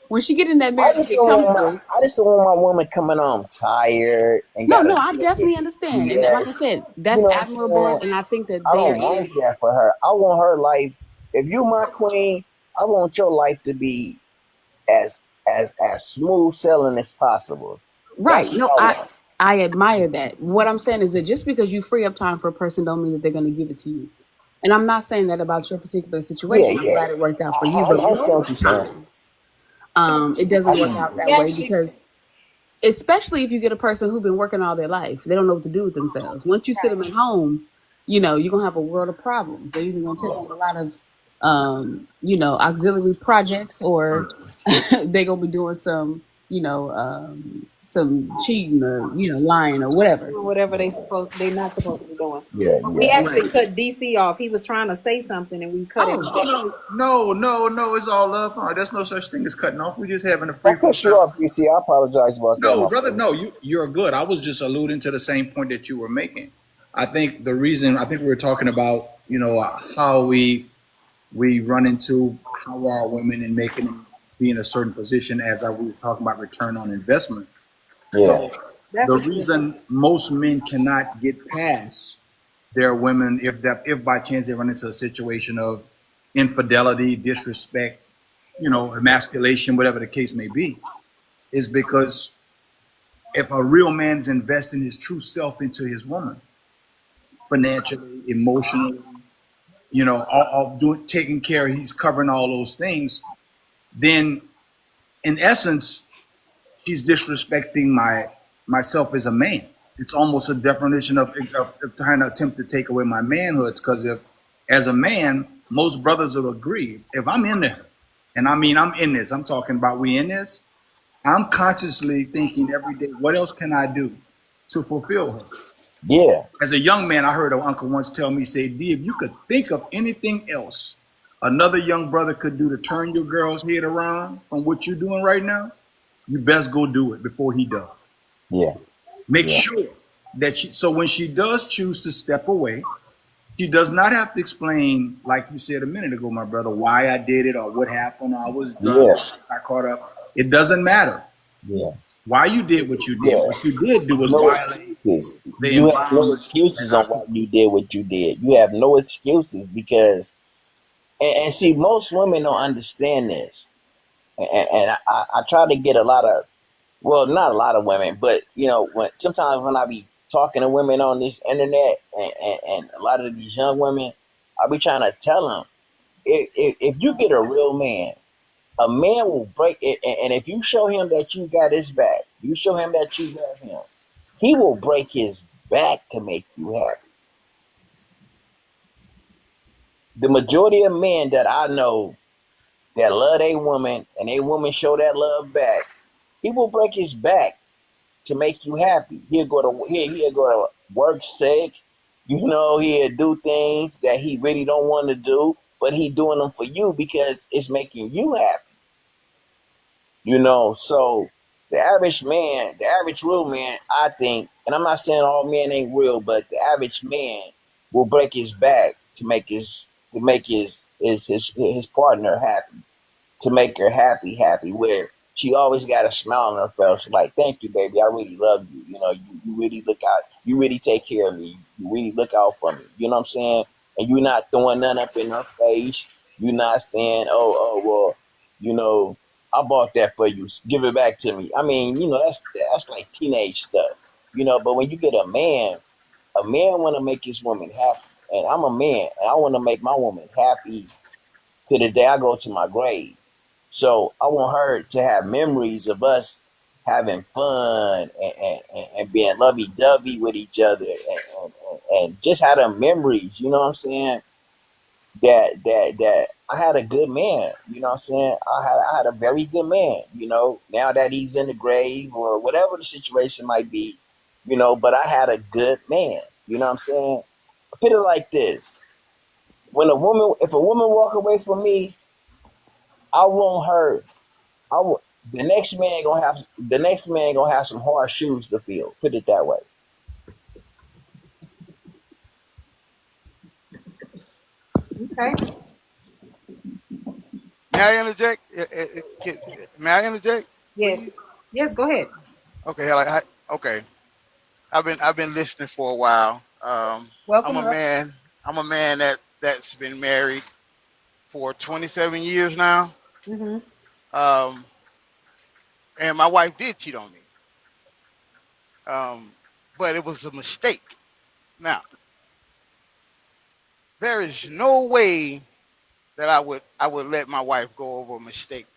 when she get in that I marriage and just get don't want my comfortable. I just don't want my woman coming home tired and No, gotta no, do I definitely understand, and like I BS. said, You that's know what I'm admirable, saying? and I think that I there don't want is that for her. I want her life. If you my queen, I want your life to be as smooth sailing as possible. right. That's what No, I I want. I admire that. What I'm saying is that just because you free up time for a person don't mean that they're going to give it to you. And I'm not saying that about your particular Yeah, situation. I'm yeah. glad it worked out for you, I but understand what most you're saying. times it I doesn't work hear you. out that way because especially if you get a person who's been working all their life, they don't know what to do with themselves. Once you sit them at home, you're gonna have a world of problems. They're either gonna take on a lot of, auxiliary projects, or they're gonna be doing some cheating, or lying, or whatever. Doing whatever they not supposed to be doing. Yeah, We yeah. actually Right. cut DC off. He was trying to say something and we cut him Oh, Oh off. no! It's all love. There's no such thing as cutting off. We're just having a I free flow cut you off, conversation. DC. I apologize about that, No, my brother, brother. no, you're good. I was just alluding to the same point that you were making. I think we were talking about, how we run into how are women and making them be in a certain position, as I was talking about return on investment. Yeah, So That's the what you were saying. reason most men cannot get past their women, if by chance they run into a situation of infidelity, disrespect, emasculation, whatever the case may be, is because if a real man is investing his true self into his woman, financially, emotionally, all doing, taking care, he's covering all those things, then in essence, she's disrespecting myself as a man. It's almost a definition of trying to attempt to take away my manhood. Because if, as a man, most brothers will agree, if I'm in there, and I mean I'm in this, I'm talking about we in this, I'm consciously thinking every day, what else can I do to fulfill her? yeah, As a young man, I heard an uncle once tell me, say, D, if you could think of anything else another young brother could do to turn your girl's head around from what you're doing right now, you best go do it before he does. yeah, Make yeah, sure that so when she does choose to step away, she does not have to explain, like you said a minute ago, my brother, why I did it or what happened, or I was drunk, yeah, I caught up. It doesn't matter yeah, why you did what you did. yeah. What you did do was No violate excuses. the You have no environment as excuses I on why call you did what you did. You have no excuses because, and see, most women don't understand this. And I try to get a lot of, well, not a lot of women, but sometimes when I be talking to women on this internet, and a lot of these young women, I be trying to tell them, if you get a real man, a man will break it, and if you show him that you got his back, you show him that you love him, he will break his back to make you happy. The majority of men that I know that love a woman and a woman show that love back, he will break his back to make you happy. He'll go to work sick. He'll do things that he really don't want to do, but he doing them for you because it's making you happy. So the average real man, I think, and I'm not saying all men ain't real, but the average man will break his back to make his partner happy, to make her happy, where she always got a smile on her face. She's like, thank you, baby. I really love you. You really look out. You really take care of me. You really look out for me. You know what I'm saying? And you're not throwing none up in her face. You're not saying, well, you know, I bought that for you. Give it back to me. I mean, that's like teenage stuff. But when you get a man want to make his woman happy. And I'm a man, and I want to make my woman happy to the day I go to my grave. So I want her to have memories of us having fun and being lovey dovey with each other, and just had them memories, you know what I'm saying? That I had a good man, you know what I'm saying? I had a very good man, now that he's in the grave or whatever the situation might be, but I had a good man, you know what I'm saying? Put it like this. If a woman walk away from me, I want her I w- the next man gonna have some hard shoes to fill. Put it that way. Okay. May I interject? May I interject, Yes. please? Yes, go ahead. Okay, okay. I've been listening for a while. I'm Welcome a up. man. I'm a man that's been married for 27 years now. Hmm. Um, and my wife did cheat on me. Um, but it was a mistake. Now, there is no way that I would let my wife go over a mistake.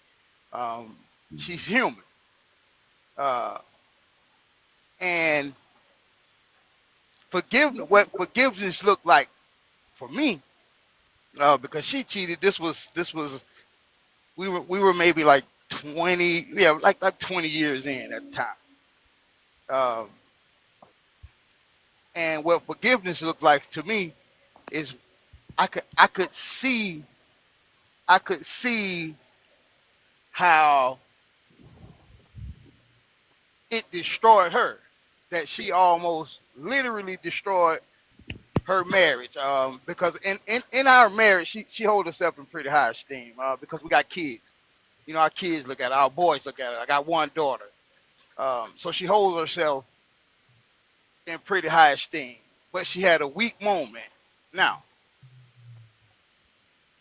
She's human. Uh, And forgiveness, what forgiveness looked like for me, because she cheated. This was we were maybe like 20, yeah, like 20 years in at the time. Um, and what forgiveness looked like to me is I could see how it destroyed her, that she almost literally destroyed her marriage. Because in our marriage, she holds herself in pretty high esteem, because we got kids. You know, our kids look at her, our boys look at her. I got one daughter. So she holds herself in pretty high esteem. But she had a weak moment. Now,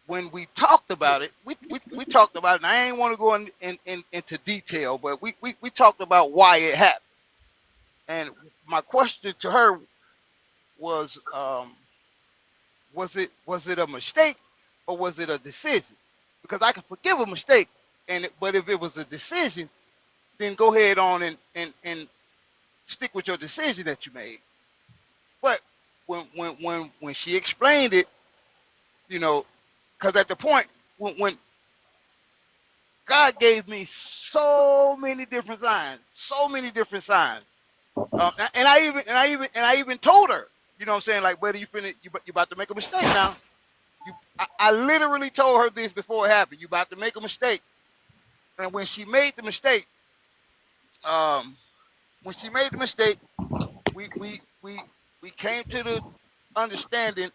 when we talked about it, we talked about it, and I ain't want to go into detail, but we talked about why it happened. And my question to her was, was it a mistake or was it a decision? Because I can forgive a mistake, but if it was a decision, then go ahead on and stick with your decision that you made. But when she explained it, you know, because at the point when God gave me so many different signs, so many different signs, and I even told her, you know what I'm saying, like, buddy, you about to make a mistake now. I literally told her this before it happened. You about to make a mistake. And um, when she made the mistake, we came to the understanding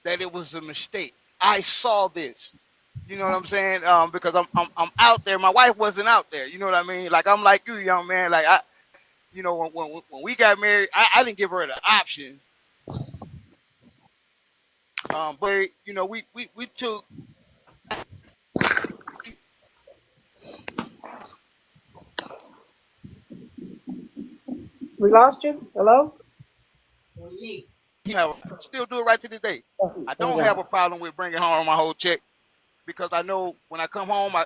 that it was a mistake. I saw this. You know what I'm saying? Because I'm out there. My wife wasn't out there. You know what I mean? Like, I'm like you, young man. Like, when we got married, I didn't give her the option. But we took. We lost you. Hello. Still do it right to this day. I don't have a problem with bringing home my whole check, because I know when I come home, I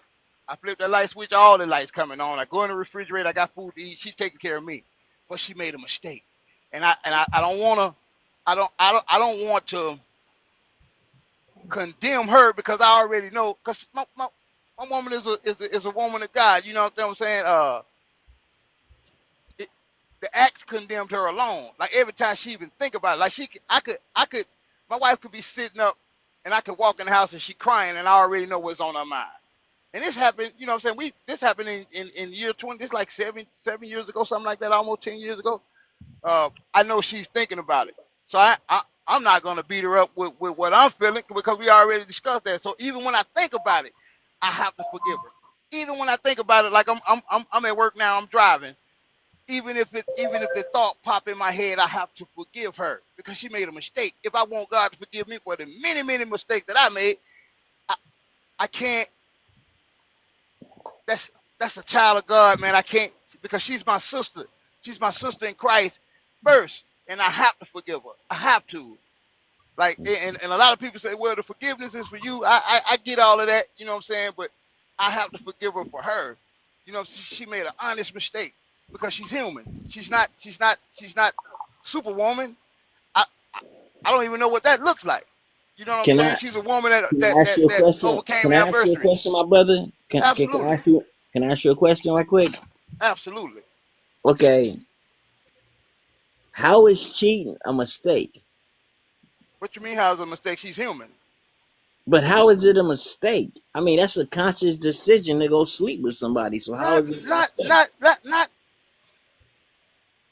flip the light switch, all the lights coming on. I go in the refrigerator, I got food to eat. She's taking care of me, but she made a mistake, and I don't want to. I don't want to condemn her, because I already know, because my woman is a woman of God. You know what I'm saying? It, the acts condemned her alone. Like, every time she even think about it, like, I could, my wife could be sitting up, and I could walk in the house and she crying, and I already know what's on her mind. And this happened, you know what I'm saying? This happened in year 20, this like 7 years ago, something like that, almost 10 years ago. I know she's thinking about it. So I'm not gonna beat her up with what I'm feeling, because we already discussed that. So even when I think about it, I have to forgive her. Even when I think about it, like, I'm at work now, I'm driving. Even if the thought pop in my head, I have to forgive her, because she made a mistake. If I want God to forgive me for the many, many mistakes that I made, I, I can't. That's a child of God, man. I can't, because she's my sister. She's my sister in Christ first, and I have to forgive her. I have to. Like, and a lot of people say, well, the forgiveness is for you. I get all of that, you know what I'm saying? But I have to forgive her for her. You know, she made an honest mistake, because she's human. She's not superwoman. I I don't even know what that looks like. You know what I'm Can saying? I She's a woman that can I that ask that, you a that question? overcame Can I ask you a adversity. question, my brother? Can I Absolutely. ask you? Can I ask you a question right quick? Absolutely. Okay, how is cheating a mistake? What you mean, how's a mistake? She's human. But how is it a mistake? I mean, that's a conscious decision to go sleep with somebody. So how Not is it a not mistake? not not not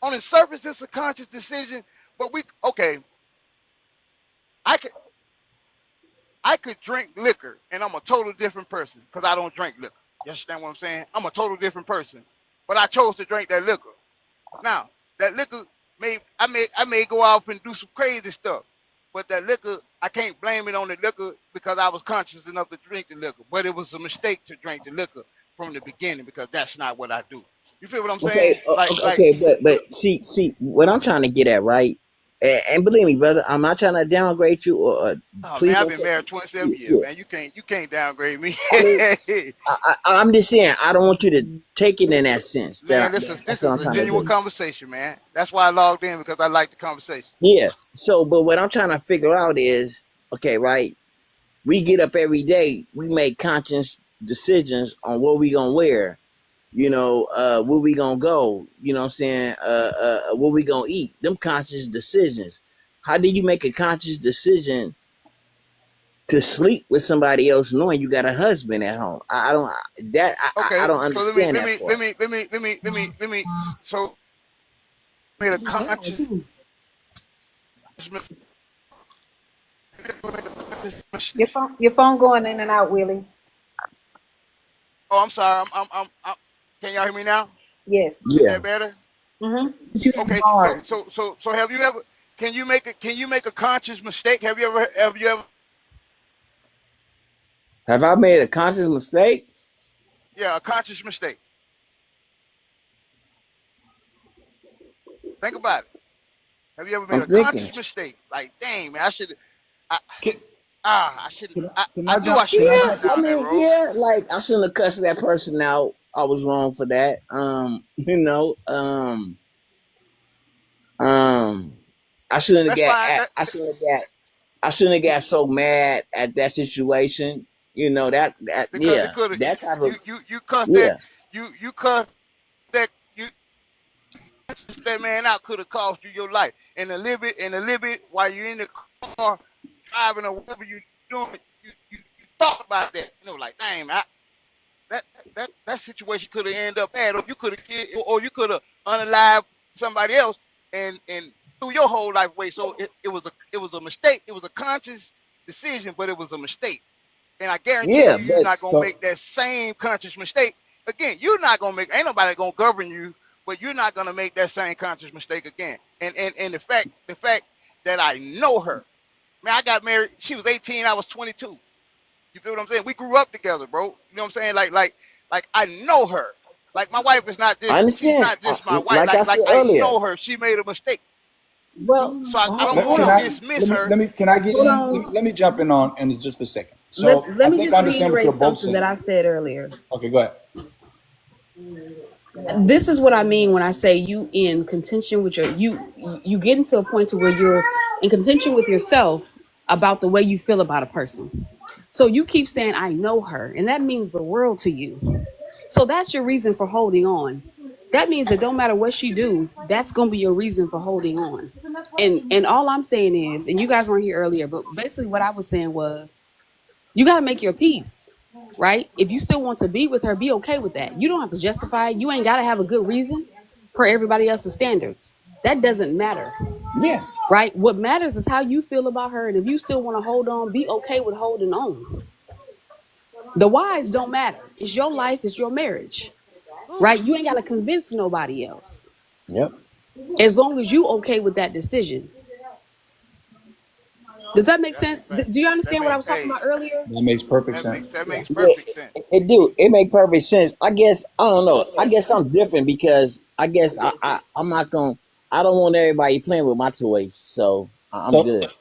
on the surface, it's a conscious decision, but we okay. I could I could drink liquor, and I'm a total different person, because I don't drink liquor. You understand what I'm saying? I'm a total different person, but I chose to drink that liquor. Now, that liquor I may go off and do some crazy stuff, but that liquor, I can't blame it on the liquor, because I was conscious enough to drink the liquor. But it was a mistake to drink the liquor from the beginning, because that's not what I do. You feel what I'm Okay, saying? Like, okay, but see what I'm trying to get at, right? And believe me, brother, I'm not trying to downgrade you or Oh man, please I've don't been take married me. 27 years, Yeah. man. You can't downgrade me. I mean, I'm just saying, I don't want you to take it in that sense. Man, this is That's this what is I'm a trying to genuine do. conversation, man. That's why I logged in because I like the conversation. Yeah. So, but what I'm trying to figure out is, okay, right? We get up every day, we make conscious decisions on what we gonna wear, where we gonna go, you know what I'm saying, what we gonna eat. Them conscious decisions. How do you make a conscious decision to sleep with somebody else knowing you got a husband at home? I don't that I Okay, don't so let me understand let that me part. let me let me let me let me let me so made a conscious Your phone going in and out, Willie. Oh, I'm sorry. Can y'all hear me now? Yes. Is Yeah. that better? Mm-hmm. But you have Okay. So bars. so so so have you ever? Can you make a conscious mistake? Have you ever? Have I made a conscious mistake? Yeah, a conscious mistake. Think about it. Have you ever made I'm a thinking. conscious mistake? Like, dang man, I should. I Can, I shouldn't. can I I knew I jump? Can shouldn't I have Yeah, went jump? I down that mean, road. yeah, like I shouldn't have cussed that person out. I was wrong for that. Um, I shouldn't have That's got. fine. I shouldn't have got so mad at that situation. Because it Yeah, could have that type of you cussed that yeah, you cussed that you cussed that man out could have cost you your life. And a little bit while you're in the car driving or whatever you're doing, you thought about that. Like dang, that situation could have ended up bad, or you could have killed, or you could have unalived somebody else and threw your whole life away. So it was a mistake. It was a conscious decision, but it was a mistake. And I guarantee yeah, you're but not gonna So make that same conscious mistake again. You're not gonna make. Ain't nobody gonna govern you, but you're not gonna make that same conscious mistake again. And the fact that I know her, man, I got married. She was 18. I was 22. You feel what I'm saying? We grew up together, bro. You know what I'm saying? Like I know her. Like my wife is not I just. She's understand. not just my wife. Like I Like said I earlier, know her. She made a mistake. So Well, so I don't hold want can to I on, dismiss let me her. let me can I get hold in? on. Let me jump in on in just a second. Let So let I me think I just understand what you're reiterate both something that saying. I said earlier. Okay, go ahead. This is what I mean when I say you in contention with you get into a point to where you're in contention with yourself about the way you feel about a person. So you keep saying I know her, and that means the world to you. So that's your reason for holding on. That means that don't matter what she do, that's gonna be your reason for holding on. And all I'm saying is, and you guys weren't here earlier, but basically what I was saying was you got to make your peace, right? If you still want to be with her, be okay with that. You don't have to justify it. You ain't got to have a good reason per everybody else's standards. That doesn't matter, Yeah. right? What matters is how you feel about her. And if you still want to hold on, be okay with holding on. The whys don't matter. It's your life, it's your marriage, Whew, right? You ain't got to convince nobody else. yep. As long as you okay with that decision. Does that make that's a sense? fact. Do you That understand what I make was talking hey about earlier? That makes perfect that sense. makes that Yeah. makes Yeah, perfect sense. it do. It make perfect sense. I guess I don't know. I guess I'm different because I guess I'm not gonna. I don't want everybody playing with my toys, so I'm So good.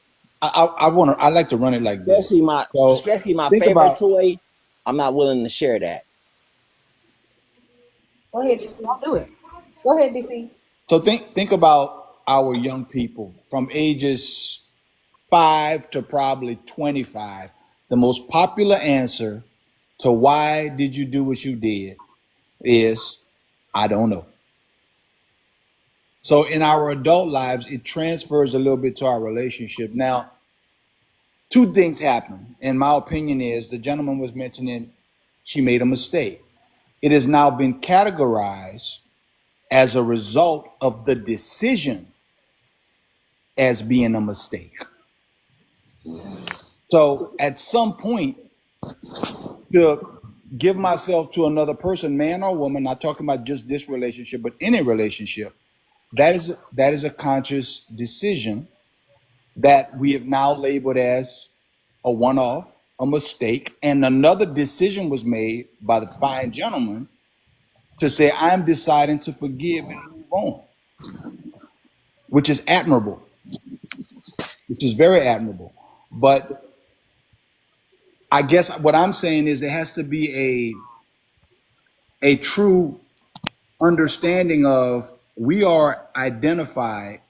I like to run it like this. Especially my So especially my think favorite about toy. I'm not willing to share that. Go ahead, DC. Don't do it. Go ahead, DC. think about our young people from ages 5 to probably 25. The most popular answer to why did you do what you did is I don't know. So in our adult lives, it transfers a little bit to our relationship. Now, two things happen. In my opinion, is the gentleman was mentioning she made a mistake. It has now been categorized as a result of the decision as being a mistake. So at some point, to give myself to another person, man or woman, not talking about just this relationship, but any relationship, that is a conscious decision that we have now labeled as a one-off, a mistake, and another decision was made by the fine gentleman to say, I'm deciding to forgive and move on, which is admirable. which is very admirable. But I guess what I'm saying is there has to be a true understanding of we are identified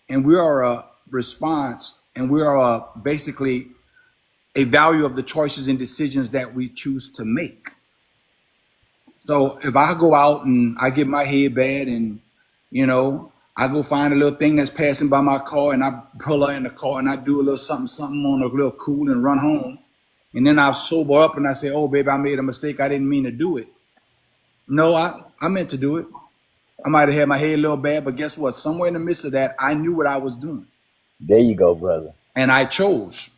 and we are a response and we are basically a value of the choices and decisions that we choose to make. So if I go out and I get my head bad and, I go find a little thing that's passing by my car and I pull her in the car and I do a little something, something on a little cool and run home. And then I sober up and I say, oh, baby, I made a mistake. I didn't mean to do it. No, I meant to do it. I might have had my head a little bad, but guess what? Somewhere in the midst of that, I knew what I was doing. There you go, brother. And I chose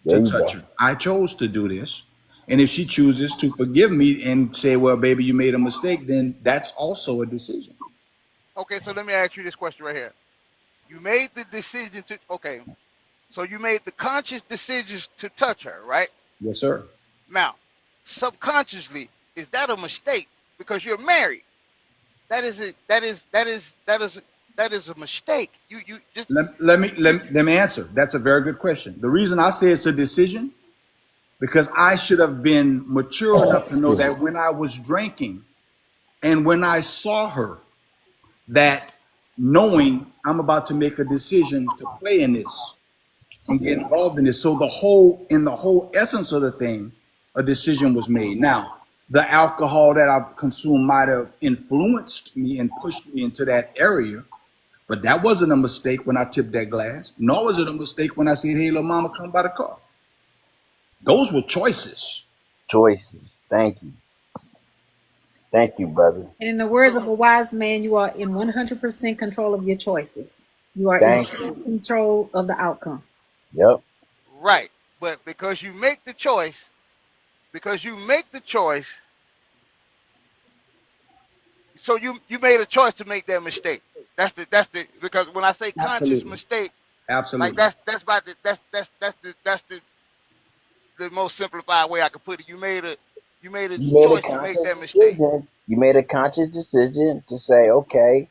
There to you touch go. her. I chose to do this. And if she chooses to forgive me and say, well, baby, you made a mistake, then that's also a decision. Okay, so let me ask you this question right here. You made the decision to, okay, so you made the conscious decisions to touch her, right? Yes, sir. Now, subconsciously, is that a mistake? Because you're married. That is a mistake. You just Let me answer. That's a very good question. The reason I say it's a decision, because I should have been mature enough to know Excuse me. that when I was drinking and when I saw her, that knowing I'm about to make a decision to play in this and get involved in this. So in the whole essence of the thing, a decision was made. Now, the alcohol that I've consumed might have influenced me and pushed me into that area, but that wasn't a mistake when I tipped that glass. Nor was it a mistake when I said, hey, little mama, come by the car. Those were choices. Choices. Thank you. Thank you, brother. And in the words of so a wise man, you are in 100% control of your choices. You are in Thank total you. control of the outcome. Yep. right, but because you make the choice, so you made a choice to make that mistake. That's the because when I say conscious Absolutely. mistake, like Absolutely. that's about the that's the most simplified way I could put it. You made a You made a choice to make conscious that mistake. decision. You made a conscious decision to say, okay,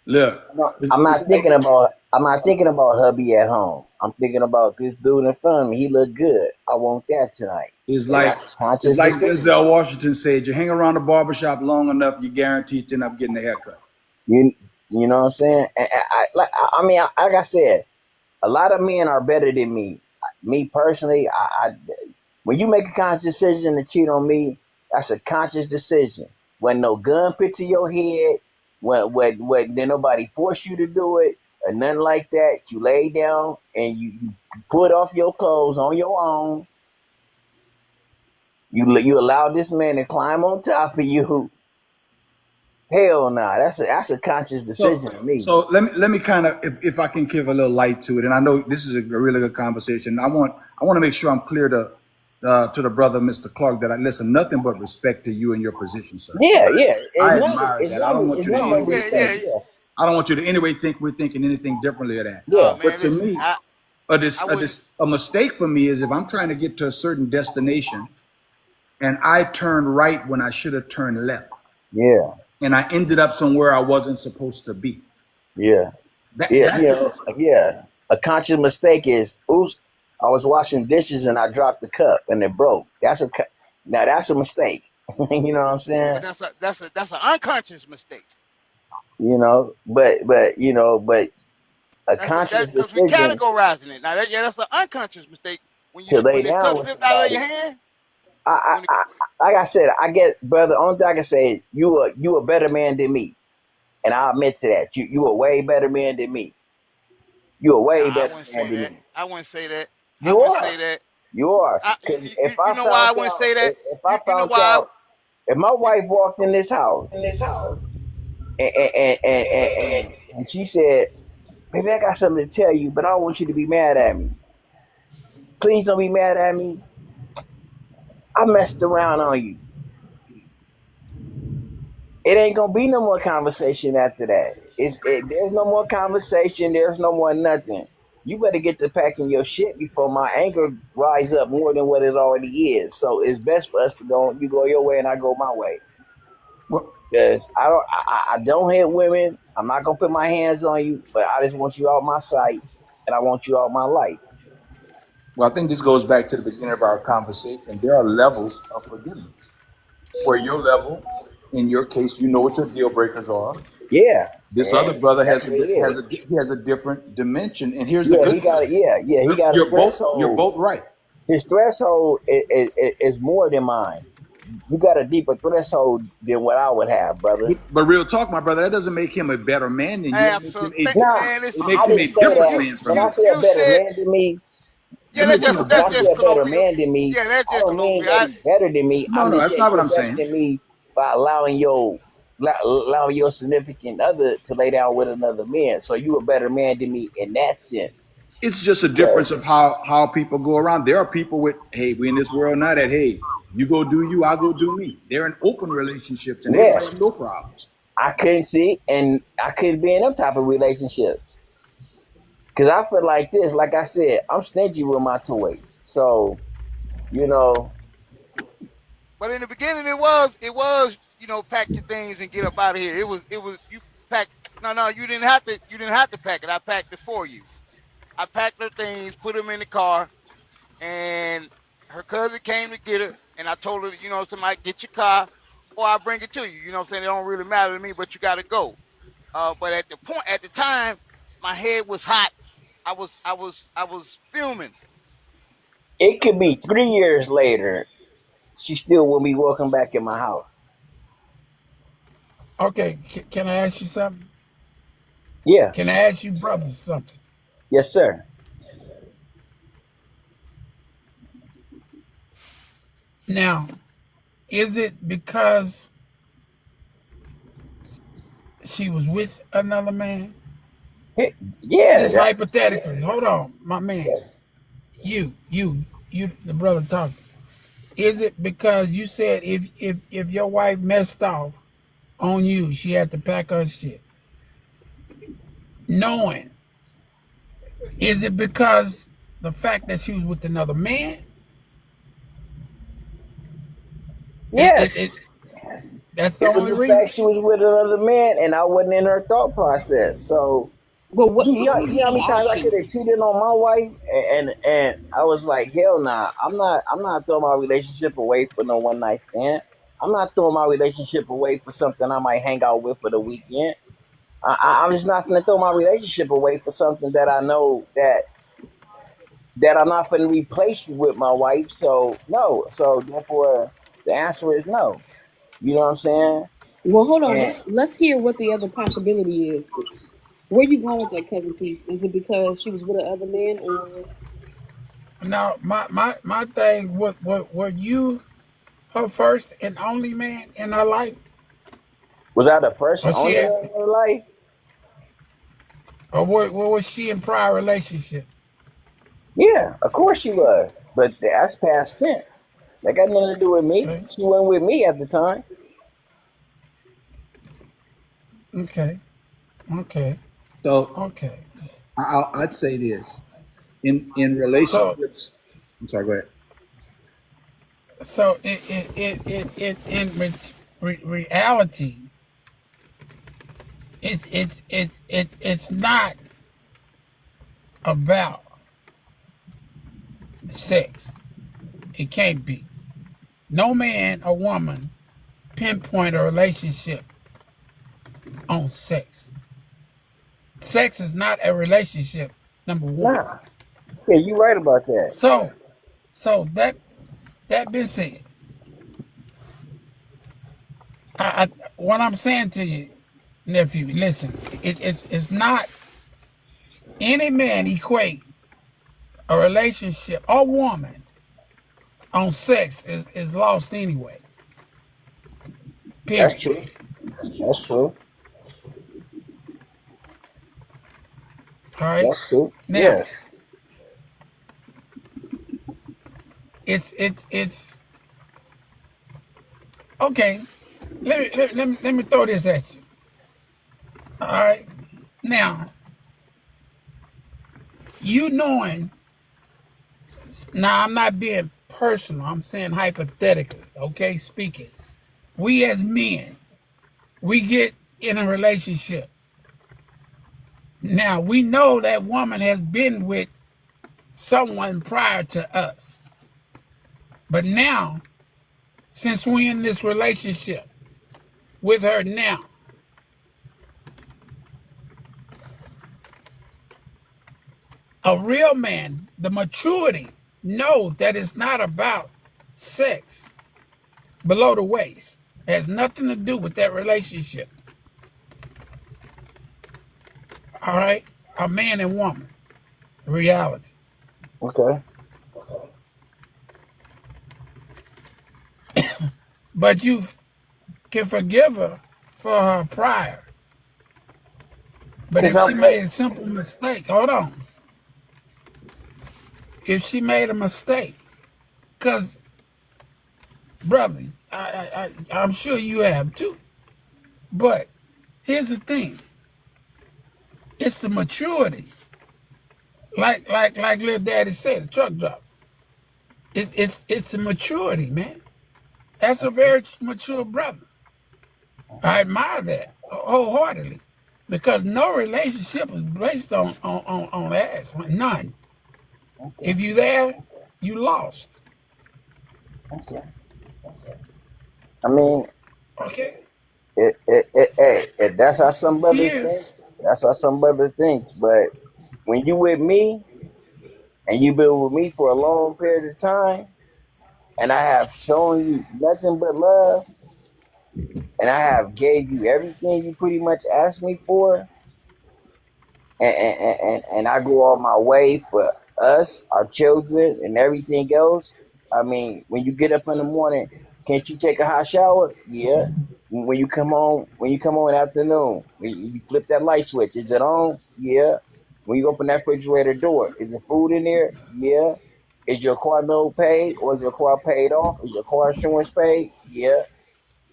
Look, I'm not thinking about hubby at home. I'm thinking about this dude in front of me. He look good. I want that tonight. it's And like that's a it's conscious like decision. Denzel Washington said, you hang around the barbershop long enough, you're guaranteed to end up getting a haircut. You you know what I'm saying? And like I said, a lot of men are better than me. Me personally, when you make a conscious decision to cheat on me, that's a conscious decision. When no gun put to your head, when then nobody force you to do it, or nothing like that. You lay down and you put off your clothes on your own. You allow this man to climb on top of you. Hell nah, that's a conscious So decision to me. so let me kind of if I can give a little light to it, and I know this is a really good conversation. I want to make sure I'm clear to the brother, Mr. Clark, that I listen nothing but respect to you and your position, sir. Yeah, yeah. I admire It's that. I don't nothing. want It's you to nothing but anyway Yeah, think yeah. respect. Yeah, I don't want you to anyway think we're thinking anything differently of that. yeah. But Man, to listen, me, I wouldn't. a mistake for me is if I'm trying to get to a certain destination and I turned right when I should have turned left, Yeah, and I ended up somewhere I wasn't supposed to be. yeah, yeah, That's a yeah, mistake. yeah. A conscious mistake is, oops, I was washing dishes and I dropped the cup and it broke. Now that's a mistake. You know what I'm saying? But that's an unconscious mistake. But a That's conscious because we decision categorizing it now. That's an unconscious mistake to lay when the down cup with slipped out of somebody. your hand. I, When the, I, like I said, I get, brother. Only thing I can say is you a better man than me, and I admit to that. You a way better man than me. You a nah, way I better wouldn't man say than that. me. I wouldn't say that. I You wouldn't are. say that. You are. I, Because you, you know why I wouldn't say that? if I You know found why? out, if my You wife walked in this house and she said, "Baby, I got something to tell you, but I don't want you to be mad at me. Please don't be mad at me. I messed around on you." It ain't gonna be no more conversation after that. There's no more conversation. There's no more nothing. You better get to packing your shit before my anger rise up more than what it already is. So it's best for us to go. You go your way and I go my way. Well, Because I don't hit women. I'm not gonna put my hands on you, but I just want you out my sight. and I want you all my life. Well, I think this goes back to the beginning of our conversation. There are levels of forgiveness. Where your level, in your case, you know what your deal breakers are. Yeah, This other and brother that's what it is. he has a different dimension. And here's the Yeah, he good got news: it. Yeah, he got a you're threshold. both right. His threshold is more than mine. You got a deeper threshold than what I would have, brother. But real talk, my brother, that doesn't make him a better man than you. Nah, Man, It listen, makes I him didn't a say different that. man When from I you. say a you better said, man than me, yeah, It that's makes him just a when I that's different say just a man. because better man than me, that's I just don't mean that colloquial. he's better than me. No, I'm no, just that's saying not what you're I'm better saying. than me by allowing your significant other to lay down with another man. So you a better man than me in that sense. It's just a difference of Because how people go around. There are people with, hey, we in this world now that, hey, you go do you, I go do me. They're in open relationships and they don't yeah, have no problems. I couldn't see and I couldn't be in them type of relationships. Cause I feel like this, like I said, I'm stingy with my toys. So, you know, But in the beginning, it was pack your things and get up out of here. It was you pack. No, you didn't have to pack it. I packed it for you. I packed her things, put them in the car, and her cousin came to get her, and I told her, somebody get your car, or I'll bring it to you. You know what I'm saying? It don't really matter to me, but you got to go. But at the time, my head was hot. I was fuming. it could be 3 years later, she still will be walking back in my house. Okay, can I ask you something? Yeah. Can I ask you brothers something? Yes, sir. Now, is it because she was with another man? Yeah, This that's hypothetically. Hold on, my man. yes. You, the brother talking. Is it because you said if your wife messed off on you, she had to pack her shit? Knowing, is it because the fact that she was with another man? Yes. It that's the It was only the fact reason. she was with another man and I wasn't in her thought process. So Well, what? you know how Let many me times ask I could you. have cheated on my wife and I was like, hell nah, I'm not throwing my relationship away for no one night stand. I'm not throwing my relationship away for something I might hang out with for the weekend. I'm just not gonna throw my relationship away for something that I know that I'm not gonna replace you with my wife. So no. So therefore the answer is no. You know what I'm saying? Well, hold on. And Let's hear what the other possibility is. Where you going with that, cousin Keith? Is it because she was with another man, or Now, my thing, were you her first and only man in her life, was I the first or and she only had, one in her life? or was she in prior relationship? Yeah, of course she was. But that's past tense. That got nothing to do with me. Okay, She wasn't with me at the time. okay, okay, So okay. I'd say this in So relationships. I'm sorry, go ahead. so it in reality, it's not about sex. It can't be. No man or woman pinpoint a relationship on sex. Sex is not a relationship. Number one. Nah. Yeah, you right about that. So that being said, I what I'm saying to you, nephew, listen. It's not any man equate a relationship or woman on sex is lost anyway. That's Period. true. That's true. All right. That's true. Now Yes. it's okay. Let me throw this at you. All right. Now you knowing. Now I'm not being personal. I'm saying hypothetically. Okay, speaking. We as men, we get in a relationship Now we know that woman has been with someone prior to us. But now, since we're in this relationship with her now, a real man, the maturity, knows that it's not about sex below the waist. It has nothing to do with that relationship. All right? A man and woman, reality. Okay. But you can forgive her for her prior. But Cause if I'm she made a simple mistake, hold on. If she made a mistake, because, brother, I'm sure you have too. But here's the thing: it's the maturity. Like little daddy said, the truck driver. It's the maturity, man. That's a very mature brother. I admire that wholeheartedly, because no relationship is based on ass. None. okay. If you there, you lost. Okay. I mean, Okay. if that's how some brothers Here, think, that's how some brother thinks. But when you with me and you've been with me for a long period of time, and I have shown you nothing but love, and I have gave you everything you pretty much asked me for, and I go all my way for us, our children, and everything else. I mean, when you get up in the morning, can't you take a hot shower? Yeah. When you come home in the afternoon, you flip that light switch. Is it on? Yeah. When you open that refrigerator door, is there food in there? Yeah. Is your car note paid or is your car paid off? Is your car insurance paid? Yeah.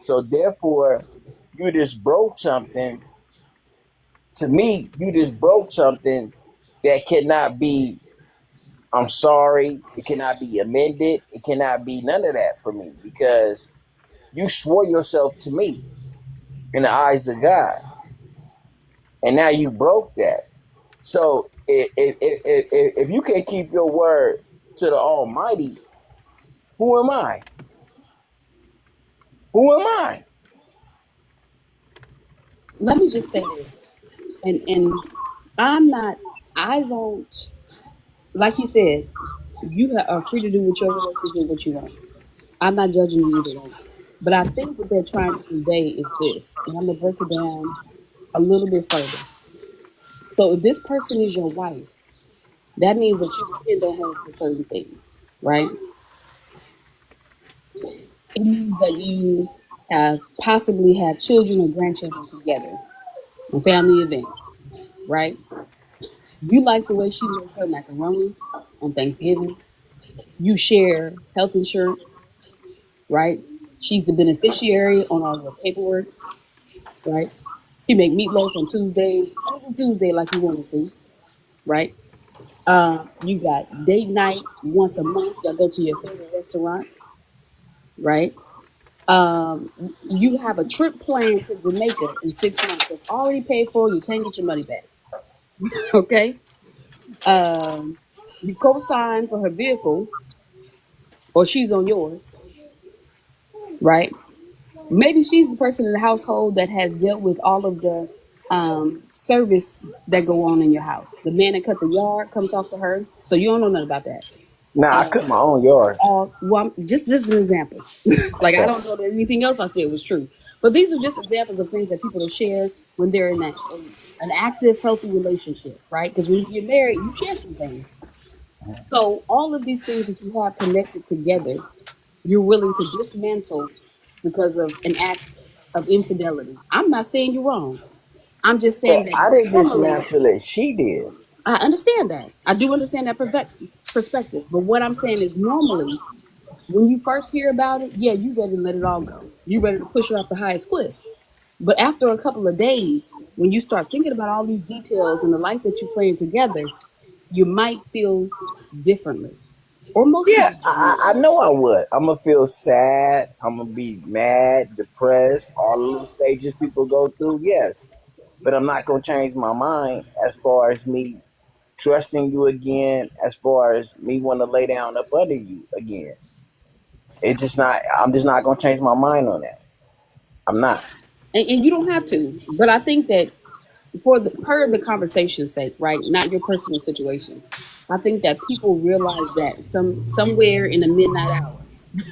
So therefore, you just broke something. To me, you just broke something that cannot be, I'm sorry, it cannot be amended, it cannot be none of that for me because you swore yourself to me in the eyes of God, and now you broke that. So if you can't keep your word to the Almighty, who am I? Who am I? Let me just say this, and I'm not. I don't like you said. You are free to do with your relationship what you want. I'm not judging you either way. But I think what they're trying to convey is this, and I'm gonna break it down a little bit further. So if this person is your wife, that means that you depend on her for certain things, right? It means that you have possibly have children or grandchildren together on family events, right? You like the way she makes her macaroni on Thanksgiving. You share health insurance, right? She's the beneficiary on all your paperwork, right? She make meatloaf on Tuesdays, every Tuesday like you wanted to, right? You got date night once a month. Y'all go to your favorite restaurant, right? You have a trip planned to Jamaica in 6 months that's already paid for. You can't get your money back, okay? You co-sign for her vehicle, or she's on yours, right? Maybe she's the person in the household that has dealt with all of the service that go on in your house. The man that cut the yard, come talk to her. So you don't know nothing about that. Nah, I cut Um, my own yard. well, just an example. Like I Okay. don't know that anything else I said was true, but these are just examples of things that people will share when they're in an active, healthy relationship, right? Because when you get married, you share some things. So all of these things that you have connected together, you're willing to dismantle because of an act of infidelity. I'm not saying you're wrong. I'm just But saying that I didn't normally, dismantle it. She did. I understand that. I do understand that perspective. But what I'm saying is normally, when you first hear about it, yeah, you ready to let it all go. You ready to push her off the highest cliff. But after a couple of days, when you start thinking about all these details and the life that you're playing together, you might feel differently. Or most Yeah, people do. I know I would. I'm gonna feel sad. I'm gonna be mad, depressed, all the little stages people go through. Yes, but I'm not gonna change my mind as far as me trusting you again, as far as me want to lay down up under you again. It just not. I'm just not gonna change my mind on that. I'm not. And you don't have to. But I think that for the per the conversation's sake, right? Not your personal situation. I think that people realize that somewhere in the midnight hour,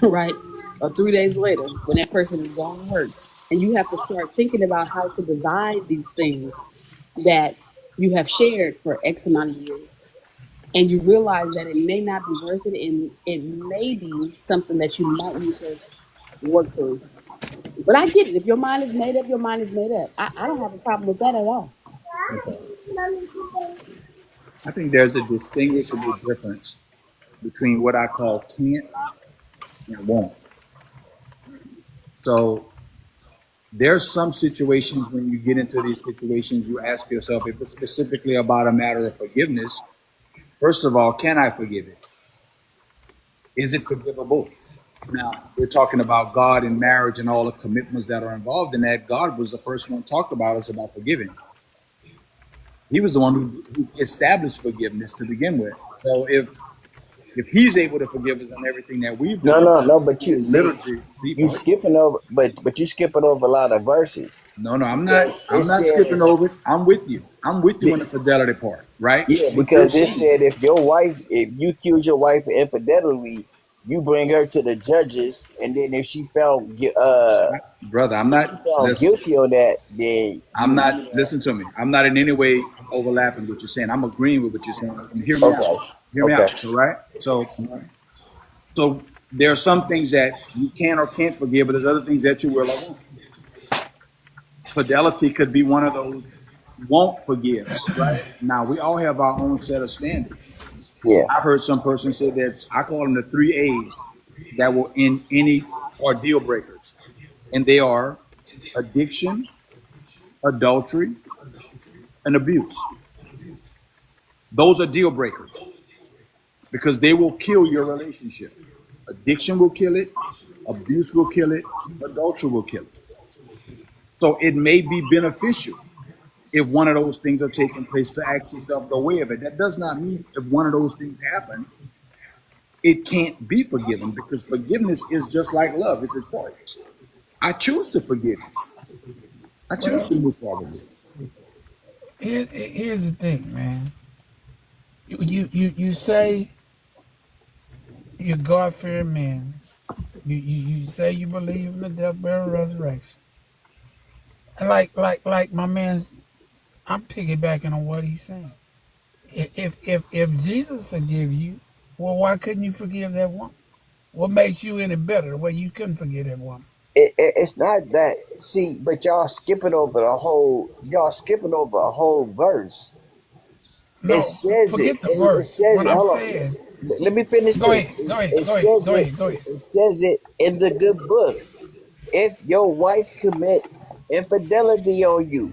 right, or 3 days later, when that person is gone to work, and you have to start thinking about how to divide these things that you have shared for X amount of years, and you realize that it may not be worth it, and it may be something that you might need to work through. But I get it. If your mind is made up, your mind is made up. I don't have a problem with that at all. Okay. I think there's a distinguishable difference between what I call can't and won't. So there's some situations when you get into these situations, you ask yourself if it's specifically about a matter of forgiveness. First of all, can I forgive it? Is it forgivable? Now, we're talking about God and marriage and all the commitments that are involved in that. God was the first one talked about us about forgiving. He was the one who established forgiveness to begin with. So if he's able to forgive us on everything that we've No, done, no, no. But he you is see, literally you people. skipping over, but you skipping over a lot of verses No, no, I'm not. because it I'm not skipping says, over it. I'm with you. I'm with you on the fidelity part, right? yeah, What you're because it saying. said if you accuse your wife of infidelity, you bring her to the judges, and then if she found Brother, I'm if she not. found Listen, guilty on that, then I'm you not. Listen to me. I'm not in any way overlapping what you're saying. I'm agreeing with what you're saying. And hear me out. okay, Hear me okay, out. So right. So there are some things that you can or can't forgive, but there's other things that you will or won't. Fidelity could be one of those won't forgives, right? Now we all have our own set of standards. yeah, I heard some person say that I call them the three A's that will end any or deal breakers, and they are addiction, adultery, and abuse. Those are deal breakers because they will kill your relationship. Addiction will kill it, abuse will kill it, adultery will kill it. So it may be beneficial if one of those things are taking place to ask yourself the way of it. That does not mean if one of those things happen, it can't be forgiven because forgiveness is just like love. It's a choice. I choose to forgive you. I choose Well, to move forward with you. here's the thing, man. You say you're God fearing man. You say you believe in the death, burial, and resurrection. And like my man, I'm piggybacking on what he's saying. If Jesus forgive you, well, why couldn't you forgive that woman? What makes you any better the way you couldn't forgive that woman? it's not that. See, but y'all skipping over a whole verse. It No, says it. forget the It verse. says What it. I'm Hold on. saying, Let me finish go this. ahead, go ahead, It go ahead, says go it. ahead, go ahead. It says it in the good book. If your wife commit infidelity on you,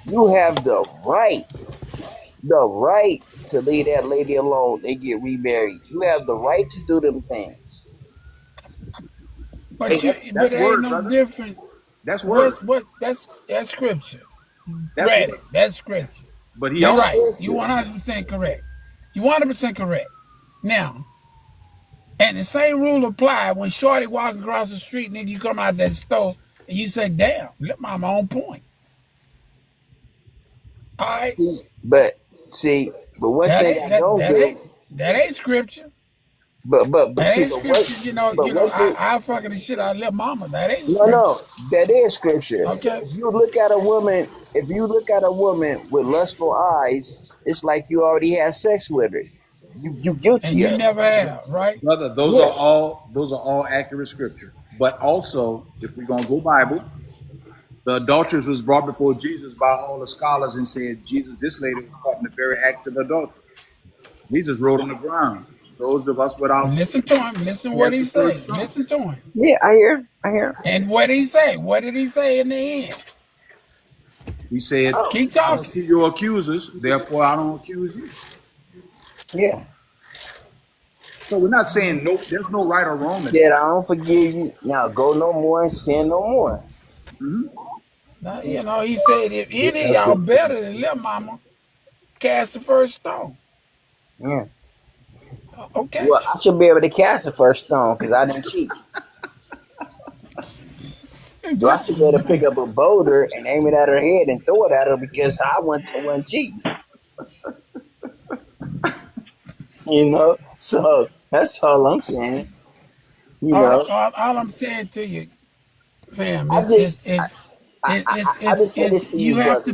you have the right to leave that lady alone and get remarried. You have the right to do them things. Hey, But that's it ain't word, no brother. different. That's word. That's scripture. That's Read word. it. That's scripture. But he You're That's also, right. You scripture. 100% correct. You 100% correct. Now, and the same rule apply when Shorty walking across the street, nigga, you come out that store and you say, damn, let mama on point. All right. But but one That thing ain't I that don't that do, ain't that ain't scripture. but That see, ain't scripture. but one thing, I fucking the shit out of little mama. That ain't no, scripture. no, that is scripture. Okay. If you look at a woman with lustful eyes, it's like you already had sex with her. You And guilty you of it. never have, right? brother, Yeah. those are all accurate scripture. But also, if we're gonna go Bible, the adulteress was brought before Jesus by all the scholars and said, Jesus, this lady was caught in the very act of adultery. Jesus wrote on the ground. Those of us without Listen to him. Listen what cast he the first say. stone. Listen to him. Yeah, I hear. I hear. And what he say? What did he say in the end? He said, Keep I don't talking. see your accusers, therefore I don't accuse you. Yeah. So we're not saying no, there's no right or wrong in Said that. I don't forgive you. Now go no more and sin no more. Mhm. Now, he said if any of y'all better than little mama, cast the first stone. Yeah. Okay. Well, I should be able to cast the first stone because I didn't cheat. So I This should is be able to pick man. up a boulder and aim it at her head and throw it at her because I went to one cheat. So that's all I'm saying. You know, All I'm saying to you, fam, I just, I just say this it's to you, brother.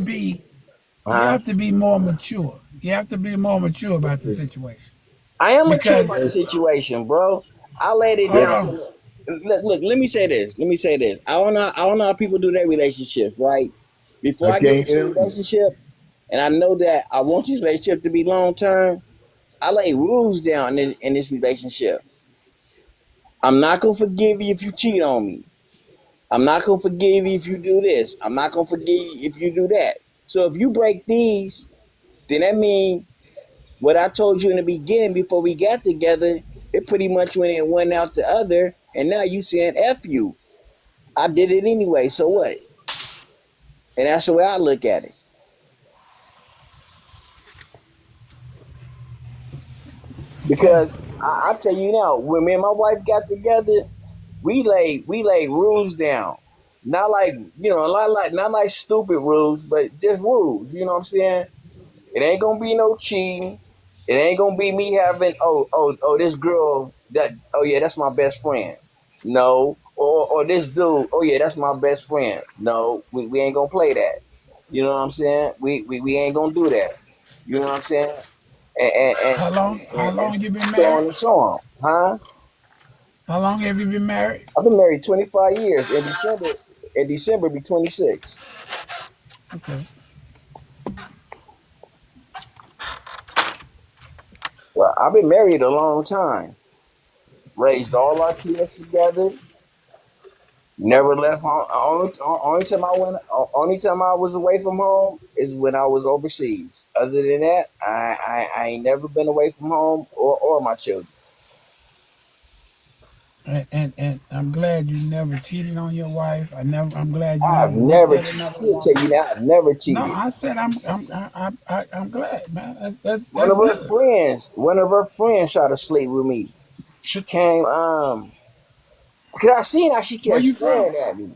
you Huh? have to be more mature. You have to be more mature about the situation I am mature about because the situation, bro. I laid it hold down. on, Look, let me say this. Let me say this. I don't know how people do their relationships, right? Before I I get can't into a hear him. relationship, and I know that I want this relationship to be long term, I lay rules down in this relationship. I'm not gonna forgive you if you cheat on me. I'm not gonna forgive you if you do this. I'm not gonna forgive you if you do that. So if you break these, then that means what I told you in the beginning before we got together, it pretty much went in one out the other, and now you saying F you. I did it anyway, so what? And that's the way I look at it. okay. Because I tell you now, when me and my wife got together, we lay rules down. Not like not like stupid rules, but just rules. You know what I'm saying? It ain't gonna be no cheating. It ain't gonna be me having this girl that yeah, that's my best friend. No. Or this dude, oh yeah, that's my best friend. No, we ain't gonna play that. You know what I'm saying? We ain't gonna do that. You know what I'm saying? And and and, How long you been so married? on and so on. Huh? How long have you been married? I've been married 25 years. In December be 26. Okay. Well, I've been married a long time. Raised all our kids together. Never left home. Only time I was away from home is when I was overseas. Other than that, I ain't never been away from home or my children. And I'm glad you never cheated on your wife. I'm glad you I've never looked never. at another She'll tell you woman. that I've never No, cheated. I said I'm glad, man. One That's of her good. friends, one of her friends tried to sleep with me. She came, because I seen how she Where kept you from? staring at me.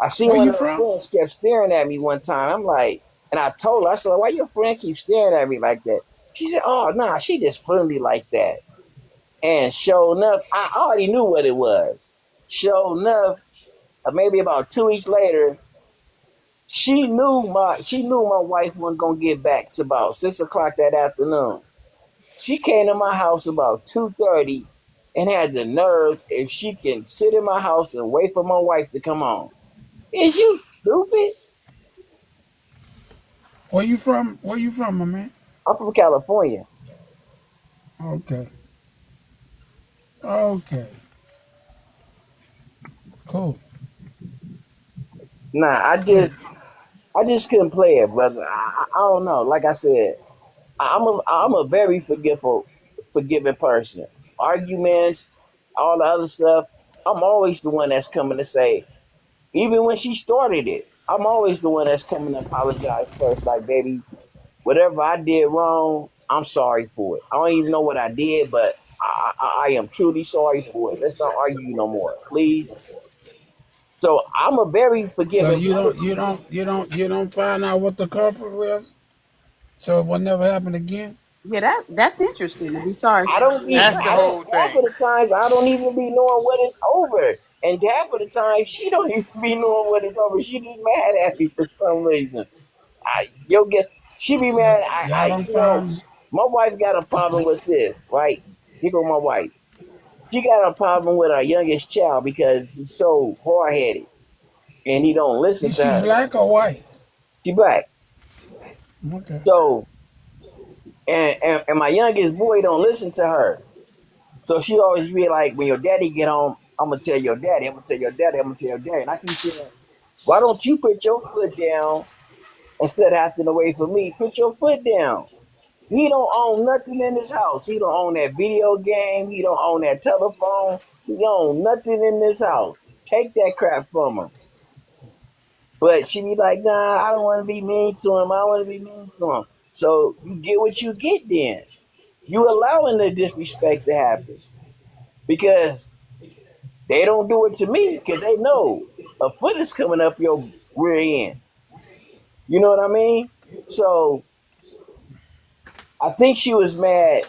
I seen Where one you of her from? friends kept staring at me one time. I'm like, and I told her, I said, why your friend keep staring at me like that? She said, oh, nah, she just friendly like that. And sure enough, I already knew what it was. Sure enough, maybe about 2 weeks later, she knew my wife wasn't gonna get back to about 6 o'clock that afternoon. She came to my house about 2:30 and had the nerves if she can sit in my house and wait for my wife to come home. Is you stupid? Where you from, my man? I'm from California. Okay. Okay. Cool. Nah, I Cool. just I just couldn't play it, brother. I don't know. Like I said, I'm a very forgiving person. Arguments, all the other stuff. I'm always the one that's coming to say, even when she started it, I'm always the one that's coming to apologize first. Like, baby, whatever I did wrong, I'm sorry for it. I don't even know what I did, but I am truly sorry for it. Let's not argue no more, please. So I'm a very So forgiving person. you don't find out what the culprit was, so it will never happen again. Yeah, that's interesting to be sorry I for don't something that be. That's the I happened. don't. whole Half thing. of the times, I don't even be knowing what it's over, and half of the time, she don't even be knowing what it's over. She just mad at me for some reason. You'll get. She be So mad. y'all don't find My wife got a problem with this, right? Here go my wife. She got a problem with our youngest child because he's so hard headed and he don't listen is to she her. black or white? She black. Okay. So and my youngest boy don't listen to her. So she always be like, when your daddy get home, I'm gonna tell your daddy, I'm gonna tell your daddy, I'm gonna tell your daddy. And I keep saying, why don't you put your foot down instead of acting away from me? Put your foot down. He don't own nothing in this house. He don't own that video game. He don't own that telephone. He don't own nothing in this house. Take that crap from him. But she be like, nah, I don't want to be mean to him. I don't want to be mean to him. So you get what you get then. You allowing the disrespect to happen because they don't do it to me because they know a foot is coming up your rear end. You know what I mean? So I think she was mad.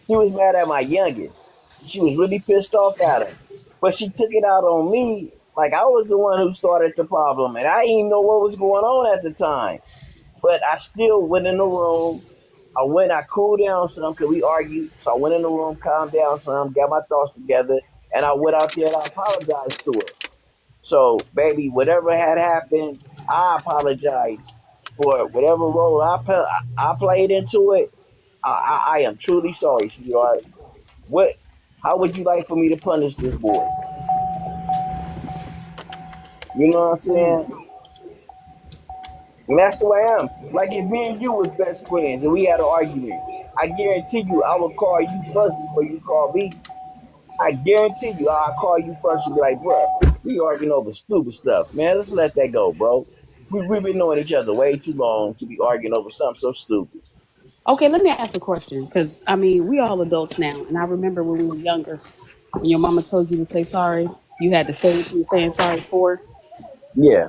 She was mad at my youngest. She was really pissed off at him. But she took it out on me like I was the one who started the problem. And I didn't even know what was going on at the time. But I still went in the room. I cooled down some because we argued. So I went in the room, calmed down some, got my thoughts together, and I went out there and I apologized to her. So, baby, whatever had happened, I apologize for whatever role I played into it. I am truly sorry, sweetheart. What? How would you like for me to punish this boy? You know what I'm saying? And that's the way I am. Like if me and you was best friends and we had an argument, I guarantee you I would call you first before you call me. I guarantee you I'll call you first and be like, bruh, we arguing over stupid stuff. Man, let's let that go, bro. We've been knowing each other way too long to be arguing over something so stupid. Okay, let me ask a question because I mean we all adults now, and I remember when we were younger, when your mama told you to say sorry, you had to say what you were saying sorry for. Yeah.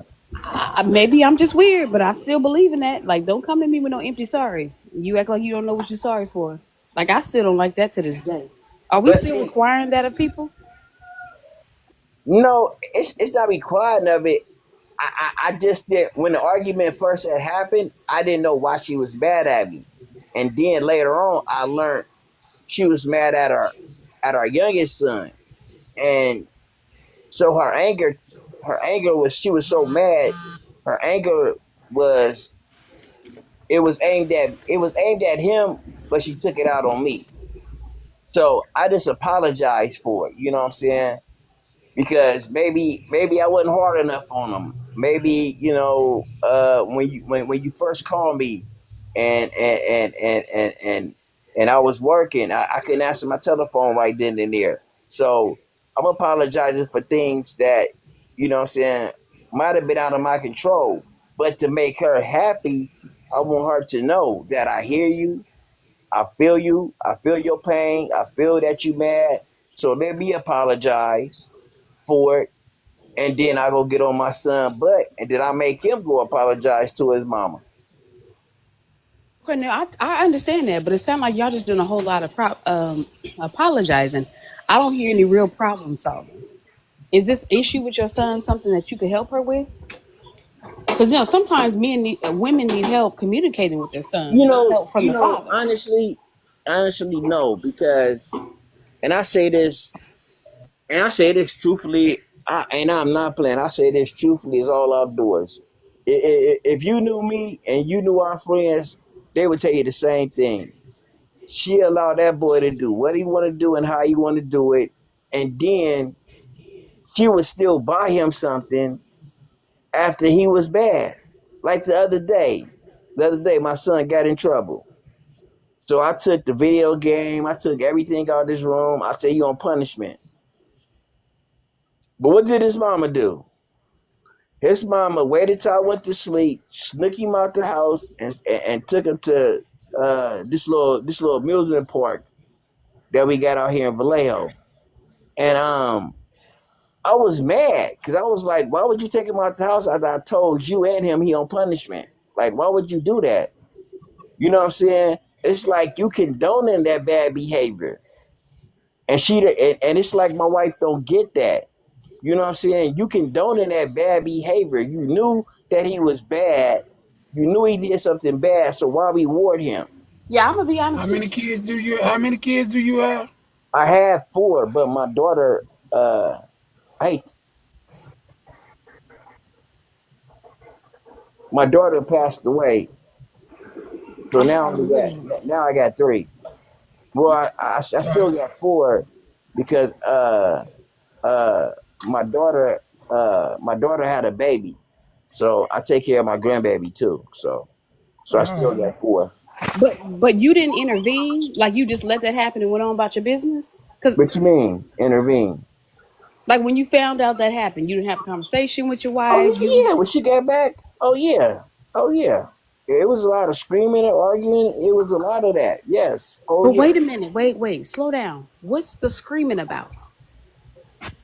Maybe I'm just weird, but I still believe in that. Like, don't come to me with no empty sorries. You act like you don't know what you're sorry for. Like, I still don't like that to this day. Are we But still see, requiring that of people? no, it's not requiring of it. I just did when the argument first had happened, I didn't know why she was mad at me. And then later on I learned she was mad at our youngest son. And so her anger was she was so mad, her anger was it was aimed at him, but she took it out on me. So I just apologized for it, you know what I'm saying? Because maybe I wasn't hard enough on them. Maybe when you first called me and I was working, I couldn't answer my telephone right then and there. So I'm apologizing for things that what I'm saying might have been out of my control. But to make her happy, I want her to know that I hear you, I feel your pain, I feel that you mad. So let me apologize for it, and then I go get on my son butt, and then I make him go apologize to his mama. Okay, now I understand that, but it sounds like y'all just doing a whole lot of apologizing. I don't hear any real problem solving. Is this issue with your son something that you could help her with? Because sometimes women need help communicating with their sons, You not know, help from the father. honestly, no, because, and I say this, and I say this truthfully, and I'm not playing. I say this truthfully, it's all outdoors. If you knew me and you knew our friends, they would tell you the same thing. She allowed that boy to do what he want to do and how he want to do it, and then she would still buy him something after he was bad. Like the other day, my son got in trouble. So I took the video game, I took everything out of this room. I said, you on punishment. But what did his mama do? His mama waited till I went to sleep, snuck him out the house, and took him to this little amusement park that we got out here in Vallejo. And I was mad because I was like, why would you take him out the house after I told you and him he on punishment? Like, why would you do that? You know what I'm saying? It's like you condoning that bad behavior. And it's like my wife don't get that. You know what I'm saying? You condoning that bad behavior. You knew that he was bad. You knew he did something bad, so why reward him? Yeah, I'm gonna be honest with you. How many kids do you have? I have four, but my daughter, I my daughter passed away, so I'm sorry to hear that. now I got three. Well, I Sorry. still got four because uh my daughter my daughter had a baby, so I take care of my grandbaby too. So I still Uh, got four. But you didn't intervene, like you just let that happen and went on about your business. Cause What you mean intervene? Like when you found out that happened, you didn't have a conversation with your Oh wife. yeah, You yeah. When she got back, oh yeah, oh yeah. It was a lot of screaming and arguing. It was a lot of that. Yes. Oh But wait a yes. minute, wait, slow down. What's the screaming about?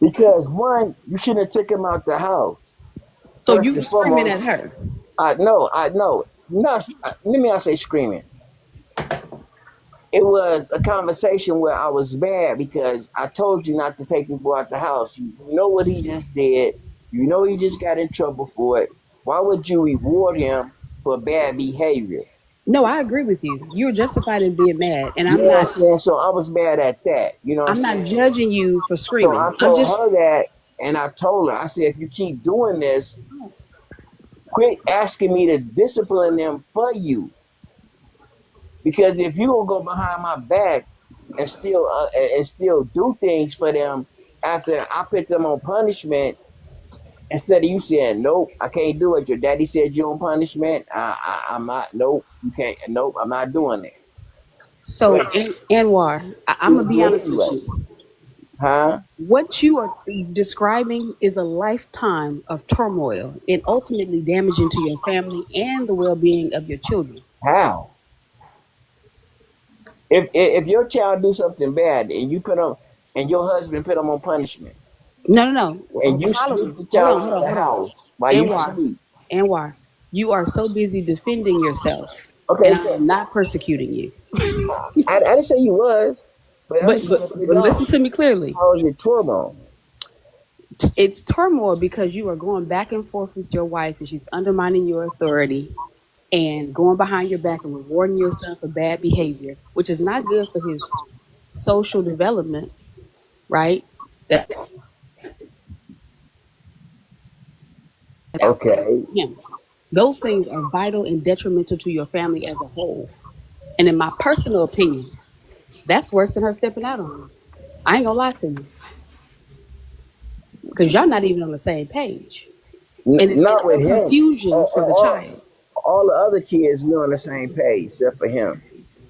Because one, you shouldn't have took him out the house. So First you and were screaming foremost, at her. I know, I know. Not let me not say screaming. It was a conversation where I was mad because I told you not to take this boy out the house. You know what he just did. You know he just got in trouble for it. Why would you reward him for bad behavior? No, I agree with you. You're justified in being mad, and You know what I'm saying? So I was mad at that. You know what I'm I'm not saying? judging you for So I screaming. I'm told just her that, and I told her, I said, if you keep doing this, quit asking me to discipline them for you. Because if you gonna go behind my back and still do things for them after I put them on punishment, instead of you saying nope, I can't do it. Your daddy said you're on punishment. I'm not. Nope, you can't. Nope, I'm not doing it. so But Anwar, I'm just gonna be do it honest with anyway, you. huh? What you are describing is a lifetime of turmoil and ultimately damaging to your family and the well-being of your children. How? If your child do something bad and you put them and your husband put them on punishment No, no, no. and you Follow sneak me. the Hold child on, out hold of on, the hold on. house while you Anwar, sleep. Anwar, you are so busy defending yourself, Okay, and I so am not persecuting you. I didn't say you was, but But understand but if you but don't, listen to me clearly. how is it turmoil? It's turmoil because you are going back and forth with your wife, and she's undermining your authority and going behind your back and rewarding yourself for bad behavior, which is not good for his social development, right? That's outcome Okay. for him. Those things are vital and detrimental to your family as a whole. And in my personal opinion, that's worse than her stepping out on you. I ain't gonna lie to you, because y'all not even on the same page, and it's Not with him. confusion All, for the all, child. all the other kids we on the same page except for him.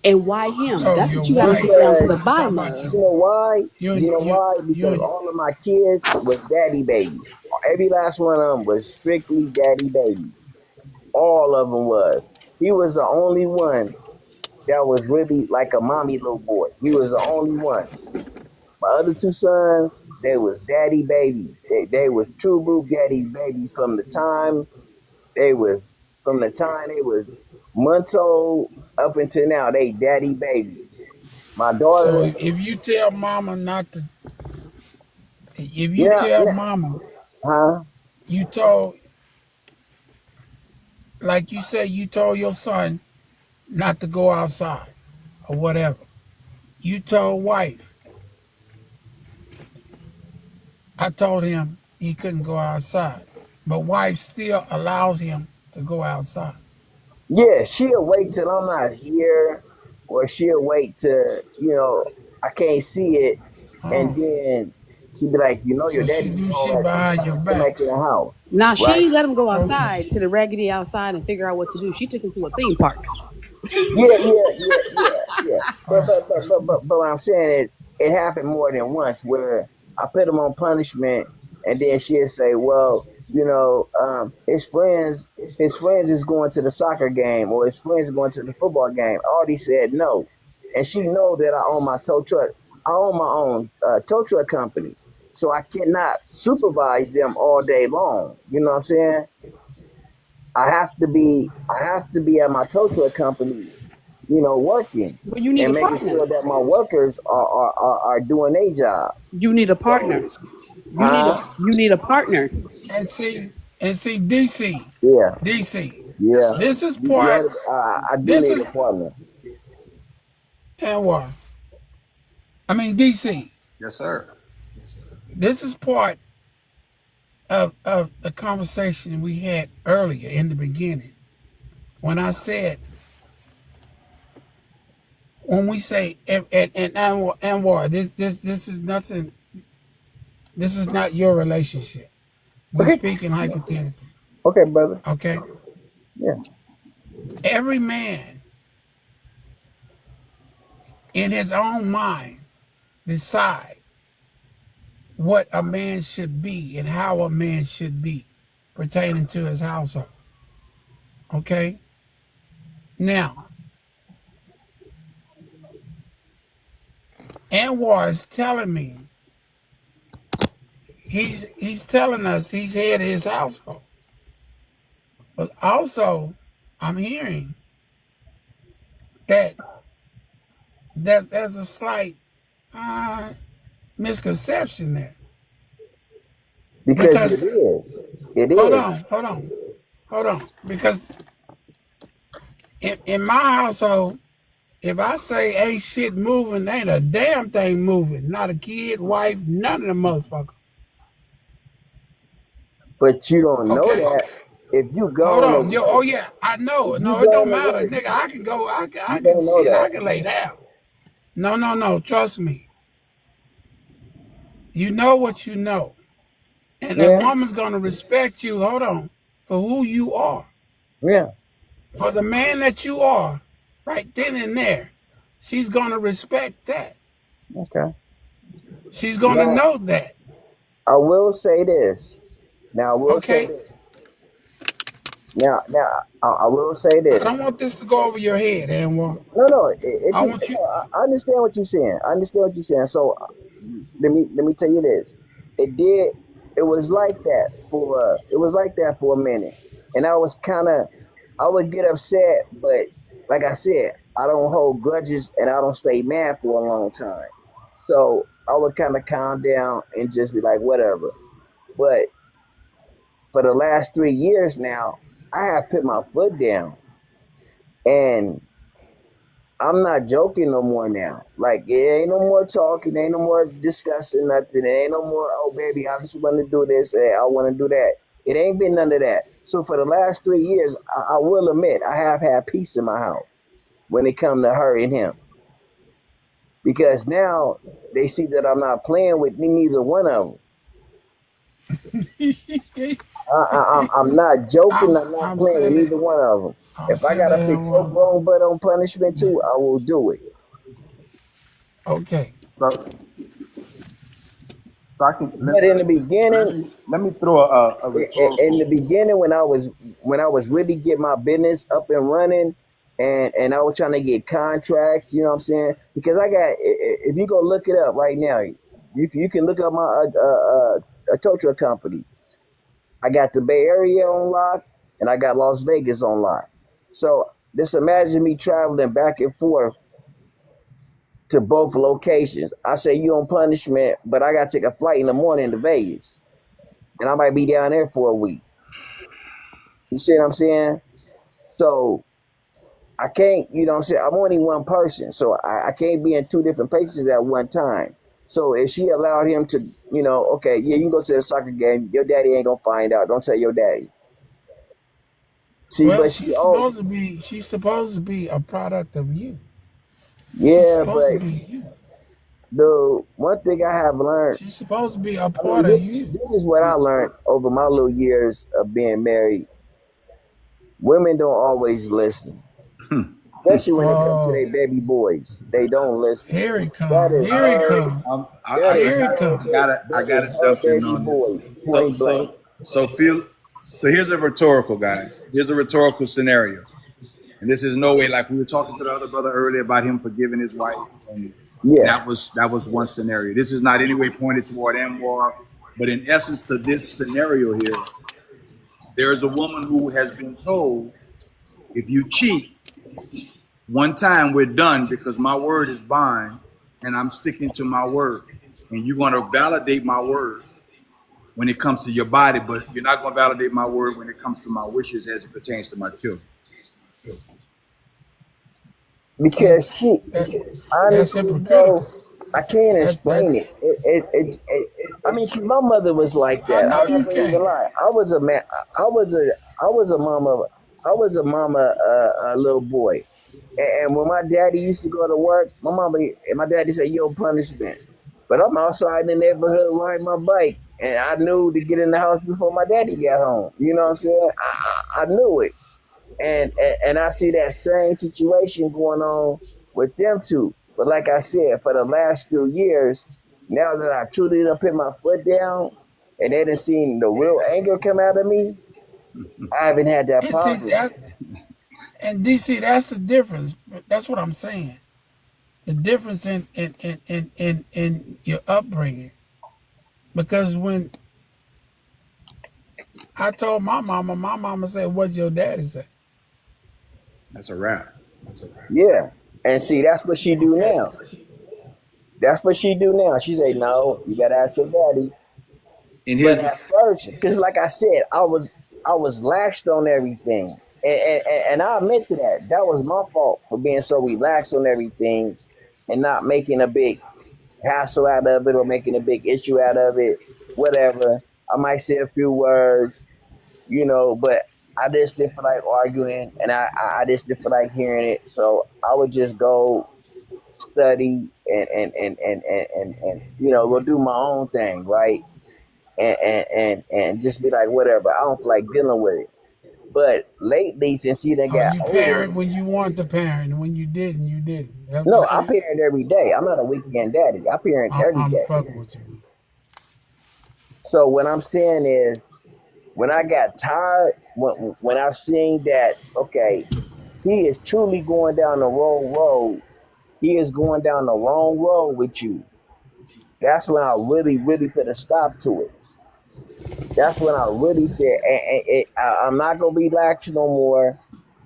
And why him? Oh, That's your what you got to get down to wife. Because the You talking bottom about of. you know why? you You and know you why? you Because and all of my kids was daddy babies. Every last one of them was strictly daddy babies. All of them was. He was the only one that was really like a mommy little boy. He was the only one. My other two sons, they was daddy babies. They was true blue daddy babies they was from the time they was months old up until now. They daddy babies. My so daughter, if you tell mama not to, if you now, tell now mama, huh? you told, like you say, you told your son not to go outside or whatever. You told wife, I told him he couldn't go outside, but wife still allows him to go outside. Yeah, she'll wait till I'm not here, or she'll wait to, I can't see it, and Oh, then she'll be like, your so she daddy's do home shit at this behind your time. Come back back. in the house, Now she right? ain't let him go Okay. outside to the raggedy outside and figure out what to do. She took him to a theme park. Yeah. But Oh, but but but but, but what I'm saying is it happened more than once where I put him on punishment and then she'll say, well, his friends is going to the soccer game or his friends are going to the football game. Already said no. And she know that I own my tow truck. I own my own tow truck company. So I cannot supervise them all day long. You know what I'm saying? I have to be at my tow truck company, working Well, you need a and making partner. sure that my workers are doing their job. You need a partner. So, You need a huh? you need a partner. and see, DC, Yeah, DC. yeah. This is You part. heard, I do This need is a partner. and what? I mean, DC. Yes, sir. This is part of the conversation we had earlier in the beginning when I said when we say and Anwar, this is nothing. This is not your relationship. We Okay, speaking hypothetically. okay, brother. Okay. Yeah. Every man in his own mind decide what a man should be and how a man should be pertaining to his household. Okay? Now, Anwar is telling me he's telling us he's head of his household. But also I'm hearing that there's a slight uh, misconception there. Because it Because is. It hold is. on, hold on, hold on. Because in my household, if I say ain't shit moving, ain't a damn thing moving. Not a kid, wife, none of the motherfuckers. But you don't know Okay? that if you Hold gone to on. Yo, oh work. yeah, I If know. you No, it don't gone to matter. work, Nigga, I can go, you I can don't know shit, that. I can lay down. No, no, no. Trust me. You know what you know. And a Yeah, woman's gonna respect you, hold on, for who you are. yeah. For the man that you are, right then and there. She's gonna respect that. Okay. She's gonna Now know that. I will say this. Now I will say Okay? this. Now I will say I this. don't want this to go over your head, Anwar. No, no. It I just want you. no. I understand what you're saying. I understand what you're saying. So let me tell you this. It did. It was like that for. It was like that for a minute, and I was kind of. I would get upset, but like I said, I don't hold grudges, and I don't stay mad for a long time. So I would kind of calm down and just be like, whatever. But for the last 3 years now, I have put my foot down, and I'm not joking no more now. Like it ain't no more talking, ain't no more discussing nothing. It ain't no more, oh baby, I just want to do this, I want to do that. It ain't been none of that. So for the last 3 years, I will admit I have had peace in my house when it come to her and him. Because now they see that I'm not playing with neither one of them. I'm not joking. I'm not I'm playing with sitting neither one of them. I'm If I sitting gotta there, put your Anwar. grown butt on punishment too, I will do it. Okay. So, so I can But in the beginning, let me throw a in the rhetorical. beginning when I was really getting my business up and running, and I was trying to get contracts, you know what I'm saying? Because if you go look it up right now, you can look up my a tow truck company. I got the Bay Area on lock, and I got Las Vegas on lock. So just imagine me traveling back and forth to both locations. I say you on punishment, but I got to take a flight in the morning to Vegas, and I might be down there for a week. You see what I'm saying? So I can't, you know what I'm saying? I'm only one person. So I can't be in two different places at one time. So if she allowed him to, okay, yeah, you can go to the soccer game. Your daddy ain't gonna find out. Don't tell your daddy. See, Well, but she also, she's supposed to be a product of you. She's yeah, supposed to but be you. the one thing I have learned, She's supposed to be a I mean, part of this you. this is what I learned over my little years of being married. Women don't always listen, especially when it comes to Oh, their baby boys. They don't listen. here he That come. is Here he her. come. That is Here he her. come. That I is gotta her jump in baby on this. boy. So Point blank. so so feel so here's a rhetorical, guys. Here's a rhetorical scenario. And this is no way like we were talking to the other brother earlier about him forgiving his wife, and Yeah. that was one scenario. This is not any way pointed toward Anwar, but in essence to this scenario here, there is a woman who has been told, if you cheat one time, we're done because my word is bond, and I'm sticking to my word. And you're going to validate my word when it comes to your body, but you're not going to validate my word when it comes to my wishes as it pertains to my children. See, Because she, that that's honestly, hypocritical. bro, I can't explain it. That's I mean, 'cause my mother was like I that. know I'm not you gonna even can't. lie. I was a man. I was a mama. I was a mama, a little boy. And when my daddy used to go to work, my daddy said, "Yo, punishment." But I'm outside in the neighborhood riding my bike, and I knew to get in the house before my daddy got home. You know what I'm saying? I knew it, and I see that same situation going on with them two. But like I said, for the last few years, now that I truly done put my foot down and they done seen the real anger come out of me, I haven't had that And see problem. that, and DC, that's the difference. That's what I'm saying. The difference in your upbringing. Because when I told my mama said, "What'd your daddy say?" That's a wrap. Yeah. And see, that's what she do now. That's what she do now. She say, no, you gotta ask your daddy. In But his at first, because like I said, I was laxed on everything. And I admit to that. That was my fault for being so relaxed on everything and not making a big hassle out of it or making a big issue out of it. Whatever. I might say a few words, but I just didn't feel like arguing and I just didn't feel like hearing it. So I would just go study and go do my own thing, right? And just be like, whatever. I don't feel like dealing with it. But lately, since he done Oh, got you older, parent when you want to parent, and when you didn't, you didn't. That's what you no, I saying? parent every day. I'm not a weekend daddy. I parent every I'm day. fucking with you. So what I'm saying is, when I got tired, when I seen that, okay, he is truly going down the wrong road. He is going down the wrong road with you. That's when I really, really put a stop to it. That's when I really said, I'm not gonna be lax no more.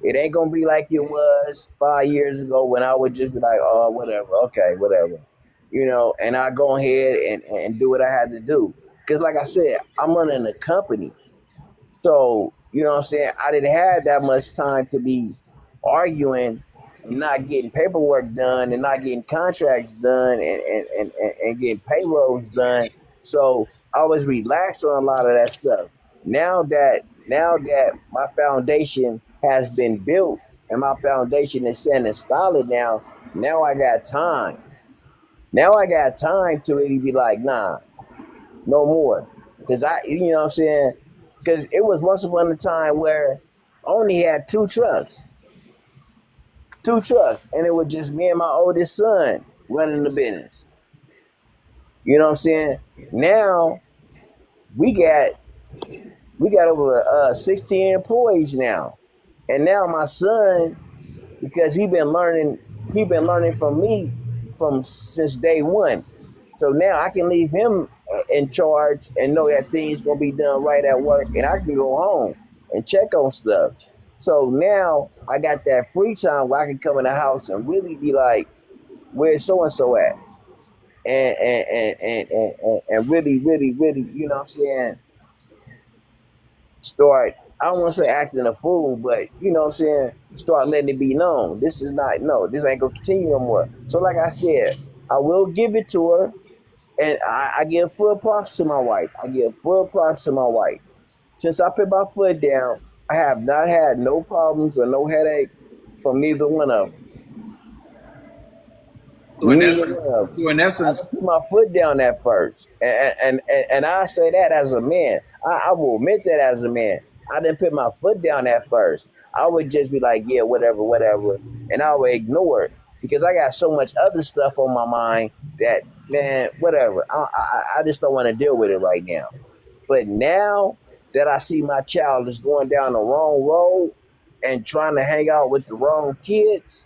It ain't gonna be like it was 5 years ago when I would just be like, oh, whatever, okay, whatever, and I go ahead and do what I had to do. Because, like I said, I'm running a company. So, you know what I'm saying? I didn't have that much time to be arguing and not getting paperwork done and not getting contracts done and getting payrolls done. So I was relaxed on a lot of that stuff. Now that my foundation has been built and my foundation is standing solid now I got time. Now I got time to really be like, nah, no more. Cause you know what I'm saying? Cause it was once upon a time where I only had two trucks, and it was just me and my oldest son running the business. You know what I'm saying? Now we got we got over 16 employees now, and now my son, because he been learning from me from since day one. So now I can leave him in charge and know that things gonna be done right at work, and I can go home and check on stuff. So now I got that free time where I can come in the house and really be like, "Where's so and so at?" And really, really, really, you know what I'm saying? Start. I don't want to say acting a fool, but you know what I'm saying? Start letting it be known. This is not no. This ain't gonna continue no more. So like I said, I will give it to her. And I give full props to my wife. I give full props to my wife. Since I put my foot down, I have not had no problems or no headaches from neither one of them. so in Neither essence, one of them. so in I essence, done put my foot down at first, and I say that as a man. I will admit that as a man. I didn't put my foot down at first. I would just be like, yeah, whatever, whatever, and I would ignore it because I got so much other stuff on my mind that, man, whatever. I just don't want to deal with it right now. But now that I see my child is going down the wrong road and trying to hang out with the wrong kids,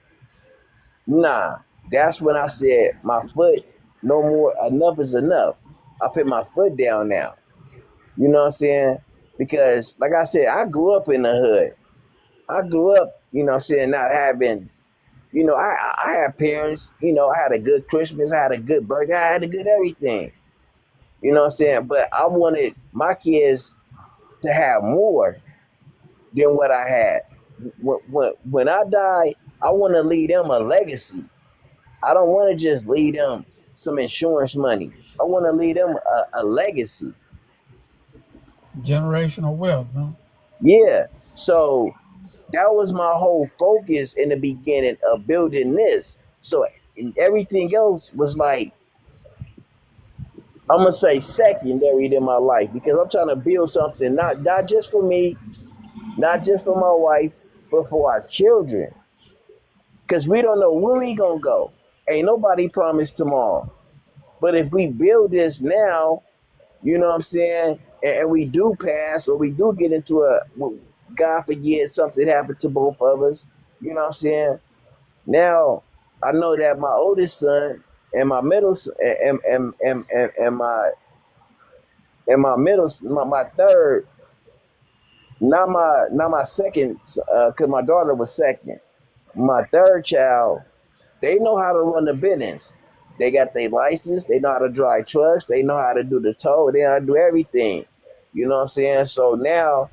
nah, that's when I said my foot, no more, enough is enough. I put my foot down now. You know what I'm saying? Because, like I said, I grew up in the hood. I grew up, you know what I'm saying, not having, I had parents, I had a good Christmas, I had a good birthday, I had a good everything. You know what I'm saying? But I wanted my kids to have more than what I had. When I die, I want to leave them a legacy. I don't want to just leave them some insurance money. I want to leave them a legacy. Generational wealth, huh? Yeah. So that was my whole focus in the beginning of building this. So everything else was like, I'm gonna say secondary in my life because I'm trying to build something not just for me, not just for my wife, but for our children. Because we don't know where we gonna go. Ain't nobody promised tomorrow. But if we build this now, you know what I'm saying, and we do pass or we do get into a, God forbid, something happened to both of us, you know what I'm saying? Now I know that my oldest son and my middle my third, not my second, because my daughter was second. My third child, they know how to run the business. They got their license. They know how to drive trucks. They know how to do the tow. They know how to do everything. You know what I'm saying? So now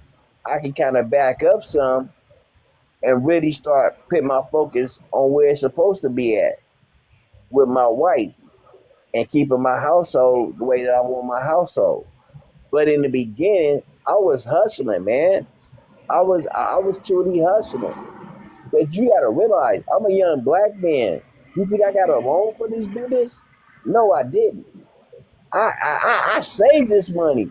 I can kind of back up some and really start putting my focus on where it's supposed to be at with my wife and keeping my household the way that I want my household. But in the beginning, I was hustling, man. I was truly hustling. But you gotta realize, I'm a young black man. You think I got a loan for this business? No, I didn't. I saved this money.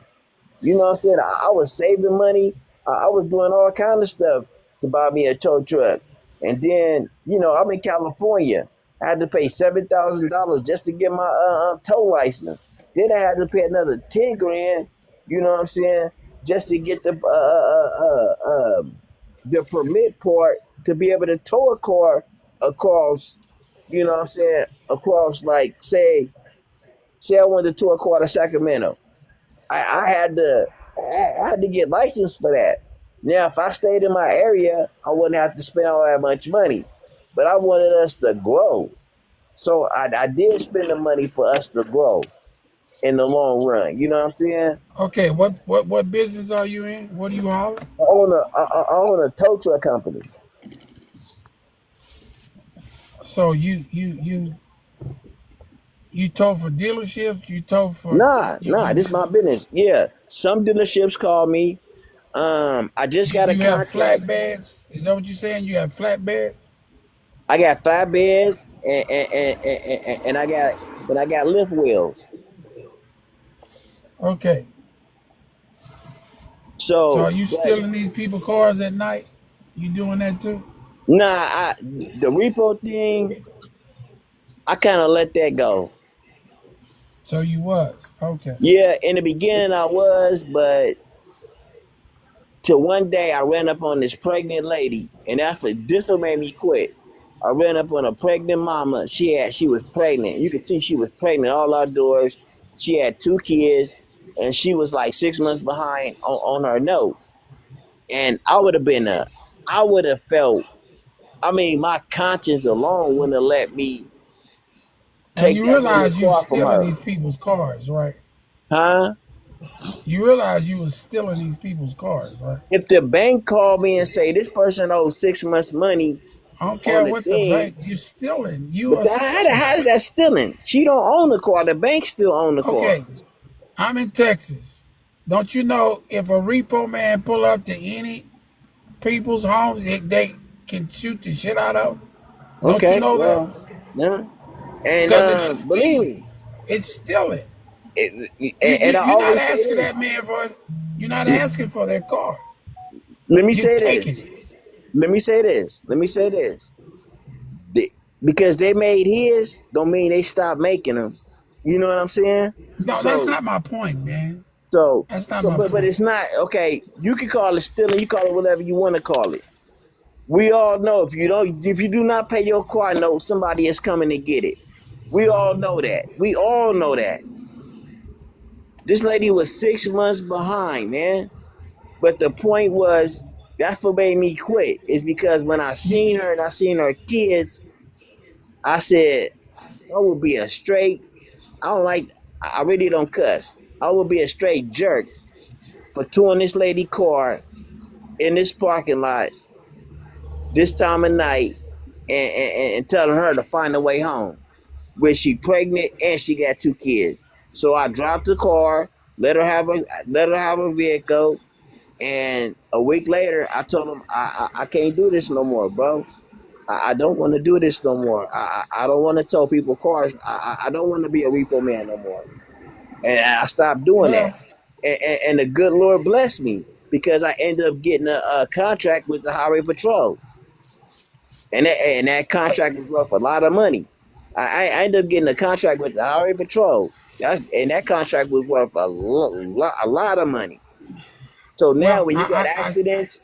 You know what I'm saying? I was saving money. I was doing all kind of stuff to buy me a tow truck. And then, I'm in California. I had to pay $7,000 just to get my tow license. Then I had to pay another 10 grand. You know what I'm saying? Just to get the permit part to be able to tow a car across. You know what I'm saying? Across, like, say I wanted to tow a car to Sacramento. I had to get licensed for that. Now, if I stayed in my area, I wouldn't have to spend all that much money. But I wanted us to grow, so I did spend the money for us to grow in the long run. You know what I'm saying? Okay, what business are you in? What do you holler? I own a tow truck company. So you tow for dealerships? You tow for Nah, this is my business. Yeah, some dealerships call me. I just got a you have contract. flatbeds? Is that what you're saying? You have flatbeds? I got 5 beds and I got lift wheels. Okay. So So, are you but stealing these people cars at night? You doing that too? nah, the repo thing, I kind of let that go. So you was. Okay. Yeah, in the beginning I was, but till one day I ran up on this pregnant lady, and this what made me quit. I ran up on a pregnant mama. She was pregnant. You could see she was pregnant all outdoors. She had 2 kids, and she was like 6 months behind on her note. And I would have felt. I mean, my conscience alone wouldn't have let me And take you that woman's realize you car from stealing her, these people's cars, right? huh? You realize you was stealing these people's cars, right? If the bank called me and say this person owes 6 months money I don't on care the what the thing, bank. You stealing. You but are stealing. how is that stealing? She don't own the car. The bank still own the car. Okay. I'm in Texas. Don't you know if a repo man pull up to any people's home, they can shoot the shit out of them? Don't you Okay, know that? well, yeah. And Because it's believe thief. me, It's stealing. and I You're not always say asking this. that man for. You're not asking for their car. Let me You're say taking this. it. Let me say this. Let me say this. They, because they made his, don't mean they stopped making them. You know what I'm saying? No, that's So not my point, man. so That's not so, my but point. it's not okay. You can call it stealing. You call it whatever you want to call it. We all know if you do not pay your car note, somebody is coming to get it. We all know that. We all know that. This lady was 6 months behind, man. But the point was, that's what made me quit. Is because when I You, seen her and I seen her kids, I said, I would be a straight, I don't like, I really don't cuss. I would be a straight jerk for towing this lady car in this parking lot this time of night and telling her to find a way home. Where she pregnant and she got 2 kids. So I dropped the car, let her have a vehicle, and a week later I told him I can't do this no more, bro. I don't want to do this no more. I don't want to tow people cars. I don't want to be a repo man no more. And I stopped doing that. well, And the good Lord blessed me because I ended up getting a contract with the Highway Patrol. And that contract was worth a lot of money. I ended up getting a contract with the Highway Patrol. And that contract was worth a lot of money. So now Well, when you got accidents,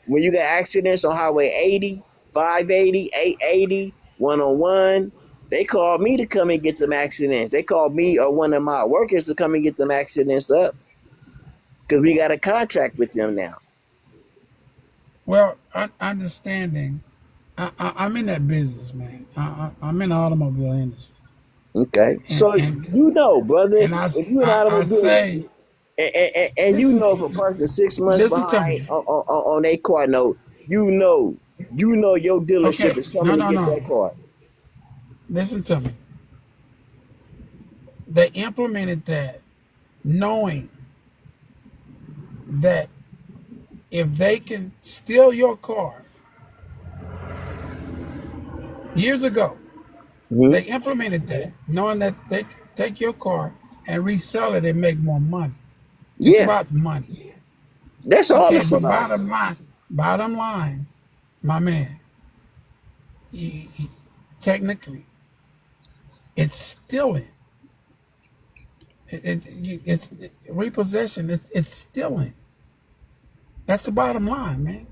on Highway 80, 580, 880, 101, they called me to come and get them accidents. They called me or one of my workers to come and get them accidents up because we got a contract with them now. well, understanding. I'm in that business, man. I'm in the automobile industry, Okay. and So you know, brother, and if you're an I automobile say, and you listen, know if a person 6 months listen to behind me. on their car note, you know your dealership Okay, is coming no, to no, get no. that car. Listen to me. They implemented that knowing that if they can steal your car years ago, Hmm. they implemented that knowing that they can take your car and resell it and make more money. It's Yeah, about the money. that's all Okay, it's but about. bottom line, my man, technically, it's stealing. It's repossession. It's stealing. That's the bottom line, man.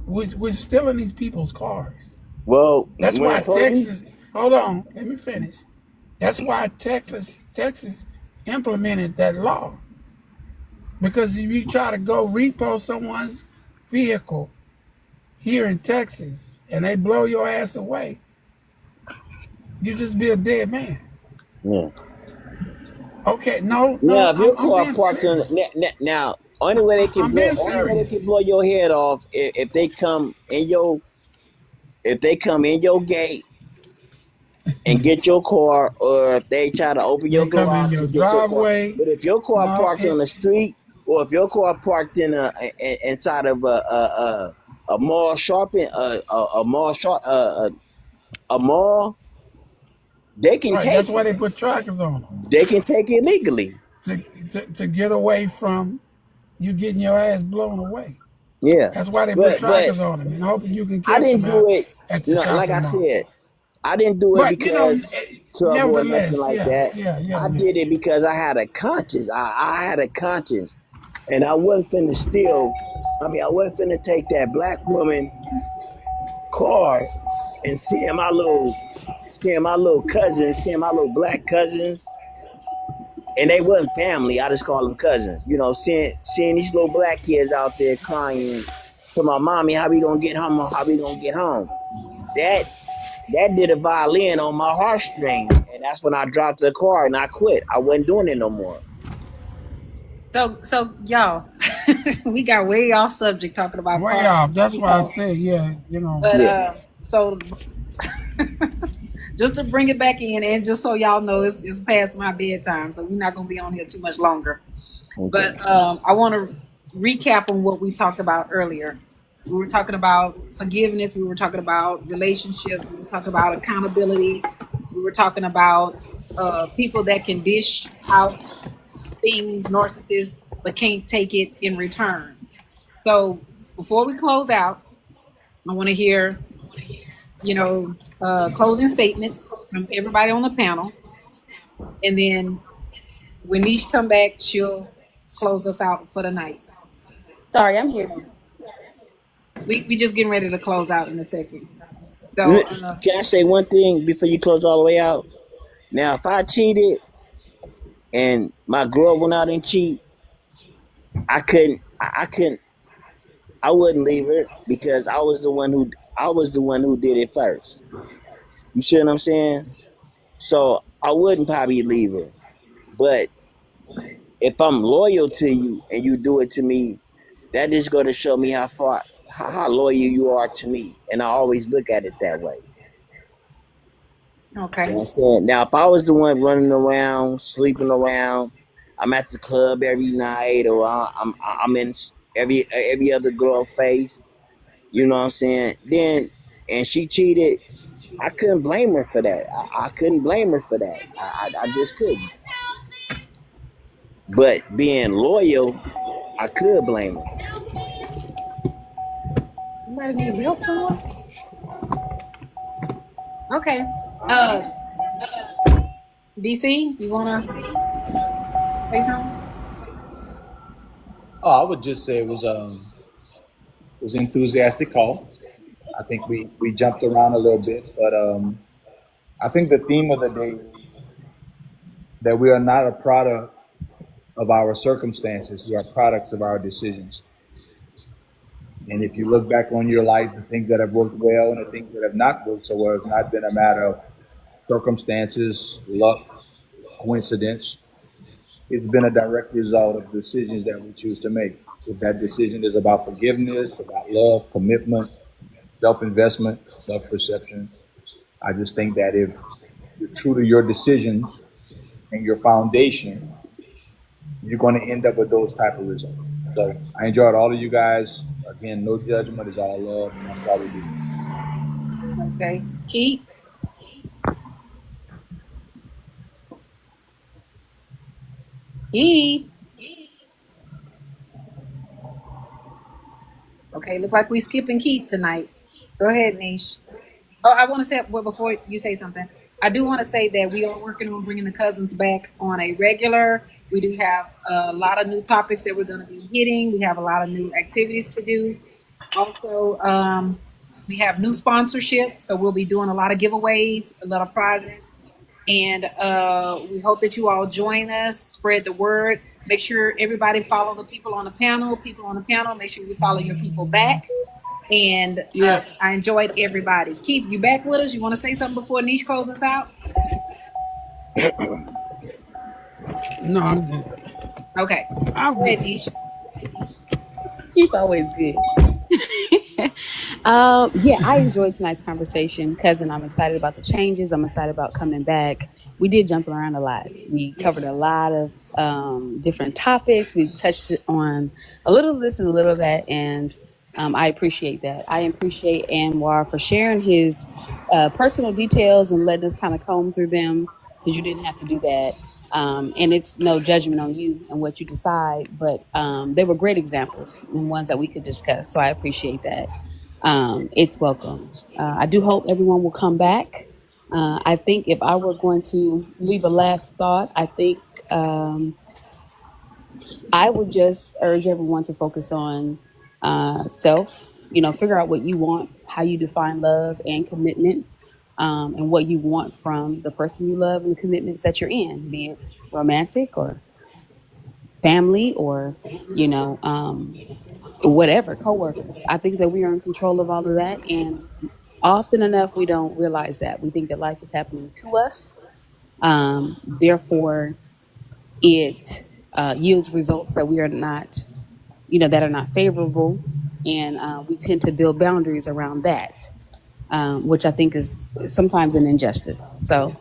We're stealing these people's cars. Well, That's when the why police, Texas. Hold on, let me finish. That's why Texas implemented that law, because if you try to go repo someone's vehicle here in Texas and they blow your ass away, you just be a dead man. yeah. Okay, no, Now no, if your I'm car being parked on serious. now, only way they can I'm being serious. blow your head off if they come in your gate and get your car, or if they try to open They your come in garage your and get your car. driveway. But if your car No, parked on the street, or if your car parked inside of a mall shopping a mall shop a mall, they can right. take That's why they put trackers on them it legally. to, to get away from you getting your ass blown away. Yeah, That's why they put but trackers on them and hoping you can I catch them didn't do out it. at the No, like shopping I mall. said, I didn't do it But because trouble or nothing nevertheless, like yeah, that. yeah, yeah, I yeah. did it because I had a conscience. I had a conscience, and I wasn't finna steal. I mean, I wasn't finna take that black woman car and seeing my little cousins, seeing my little black cousins, and they wasn't family. I just call them cousins. You know, seeing these little black kids out there crying to my mommy, how we gonna get home? How we gonna get home? That that did a violin on my heartstrings, and that's when I dropped the car and I quit. I wasn't doing it no more. So y'all, we got way off subject talking about Way cars. off. That's You why I know, say, yeah, you know. but Yeah. so just to bring it back in, and just so y'all know, it's past my bedtime, so we're not gonna be on here too much longer. Okay. But I want to recap on what we talked about earlier. We were talking about forgiveness. We were talking about relationships. We were talking about accountability. We were talking about people that can dish out things, narcissists, but can't take it in return. So before we close out, I want to hear, closing statements from everybody on the panel, and then when Niche come back, she'll close us out for the night. Sorry, I'm here. We just getting ready to close out in a second. So Can I say one thing before you close all the way out? Now, if I cheated and my girl went out and cheat, I couldn't, I wouldn't leave her because I was the one who did it first. You see what I'm saying? So I wouldn't probably leave her. But if I'm loyal to you and you do it to me, that is going to show me how loyal you are to me, and I always look at it that way. You know okay, what I'm saying? Now, if I was the one running around, sleeping around, I'm at the club every night, or I'm in every other girl face. You know what I'm saying? Then, and she cheated. I couldn't blame her for that. I couldn't blame her for that. I just couldn't. But being loyal, I could blame her. somebody need help somewhere. Okay. DC, you want to say something? Oh, I would just say it was an enthusiastic call. I think we jumped around a little bit, but I think the theme of the day is that we are not a product of our circumstances. We are products of our decisions. And if you look back on your life, the things that have worked well and the things that have not worked so well, it's not been a matter of circumstances, luck, coincidence. It's been a direct result of decisions that we choose to make. If that decision is about forgiveness, about love, commitment, self investment, self perception, I just think that if you're true to your decisions and your foundation, you're going to end up with those type of results. So I enjoyed all of you guys. Again, no judgment is all love, and that's why we do this. Okay. Keith? Keith? Okay, look like we skipping Keith tonight. Go ahead, Niche. Oh, I want to say, well, before you say something, I do want to say that we are working on bringing the cousins back on a regular. We do have a lot of new topics that we're going to be hitting. We have a lot of new activities to do. Also, we have new sponsorship, so we'll be doing a lot of giveaways, a lot of prizes, and we hope that you all join us. Spread the word. Make sure everybody follow the people on the panel. People on the panel. Make sure you follow your people back. And Yeah. I enjoyed everybody. Keith, you back with us? You want to say something before Niche closes us out? No, I'm good. Okay. I'm Go ahead, good. Niche. Keep always good. Yeah, I enjoyed tonight's conversation, cousin. I'm excited about the changes. I'm excited about coming back. We did jump around a lot. We Yes. covered a lot of different topics. We touched on a little of this and a little of that, and I appreciate that. I appreciate Anwar for sharing his personal details and letting us kind of comb through them because you didn't have to do that. And it's no judgment on you and what you decide, but they were great examples and ones that we could discuss. So I appreciate that. It's welcome. I do hope everyone will come back. I think if I were going to leave a last thought, I think um, I would just urge everyone to focus on self. You know, figure out what you want, how you define love and commitment, and what you want from the person you love and the commitments that you're in, be it romantic or family or, you know, whatever, coworkers. I think that we are in control of all of that. And often enough, we don't realize that. We think that life is happening to us. Therefore, it yields results that we are not, you know, that are not favorable. And we tend to build boundaries around that, which I think is sometimes an injustice. So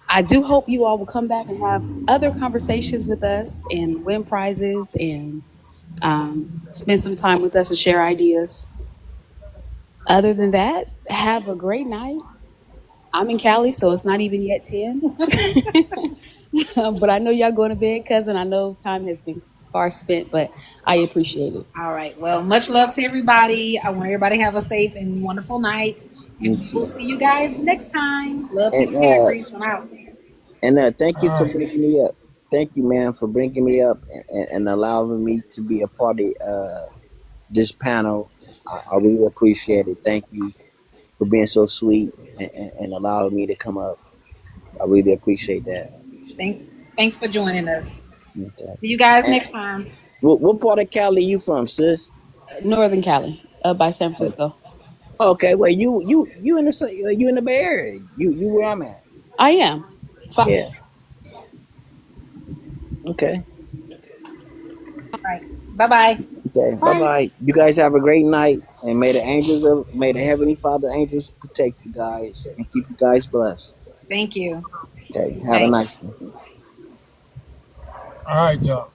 I do hope you all will come back and have other conversations with us and win prizes and spend some time with us and share ideas. Other than that, have a great night. I'm in Cali, so it's not even yet 10. But I know y'all going to bed, cousin. I know time has been far spent, but I appreciate it. All right. Well, much love to everybody. I want everybody to have a safe and wonderful night. And Me we will too. see you guys next time. Love And Peace Increase. I'm out. thank you All for right. bringing me up. Thank you, man, for bringing me up and allowing me to be a part of this panel. I really appreciate it. Thank you for being so sweet and allowing me to come up. I really appreciate that. Thank, thanks for joining us. Okay. See you guys And next time. what part of Cali you from, sis? Northern Cali, by San Oh, Francisco. okay, well you in you in the Bay Area. You where I'm at. I am. Yeah. Okay. All right. Bye bye. Okay. Bye Bye. bye. You guys have a great night, and may the Heavenly Father angels protect you guys and keep you guys blessed. Thank you. Okay. Have a Thanks. nice one. All right, y'all.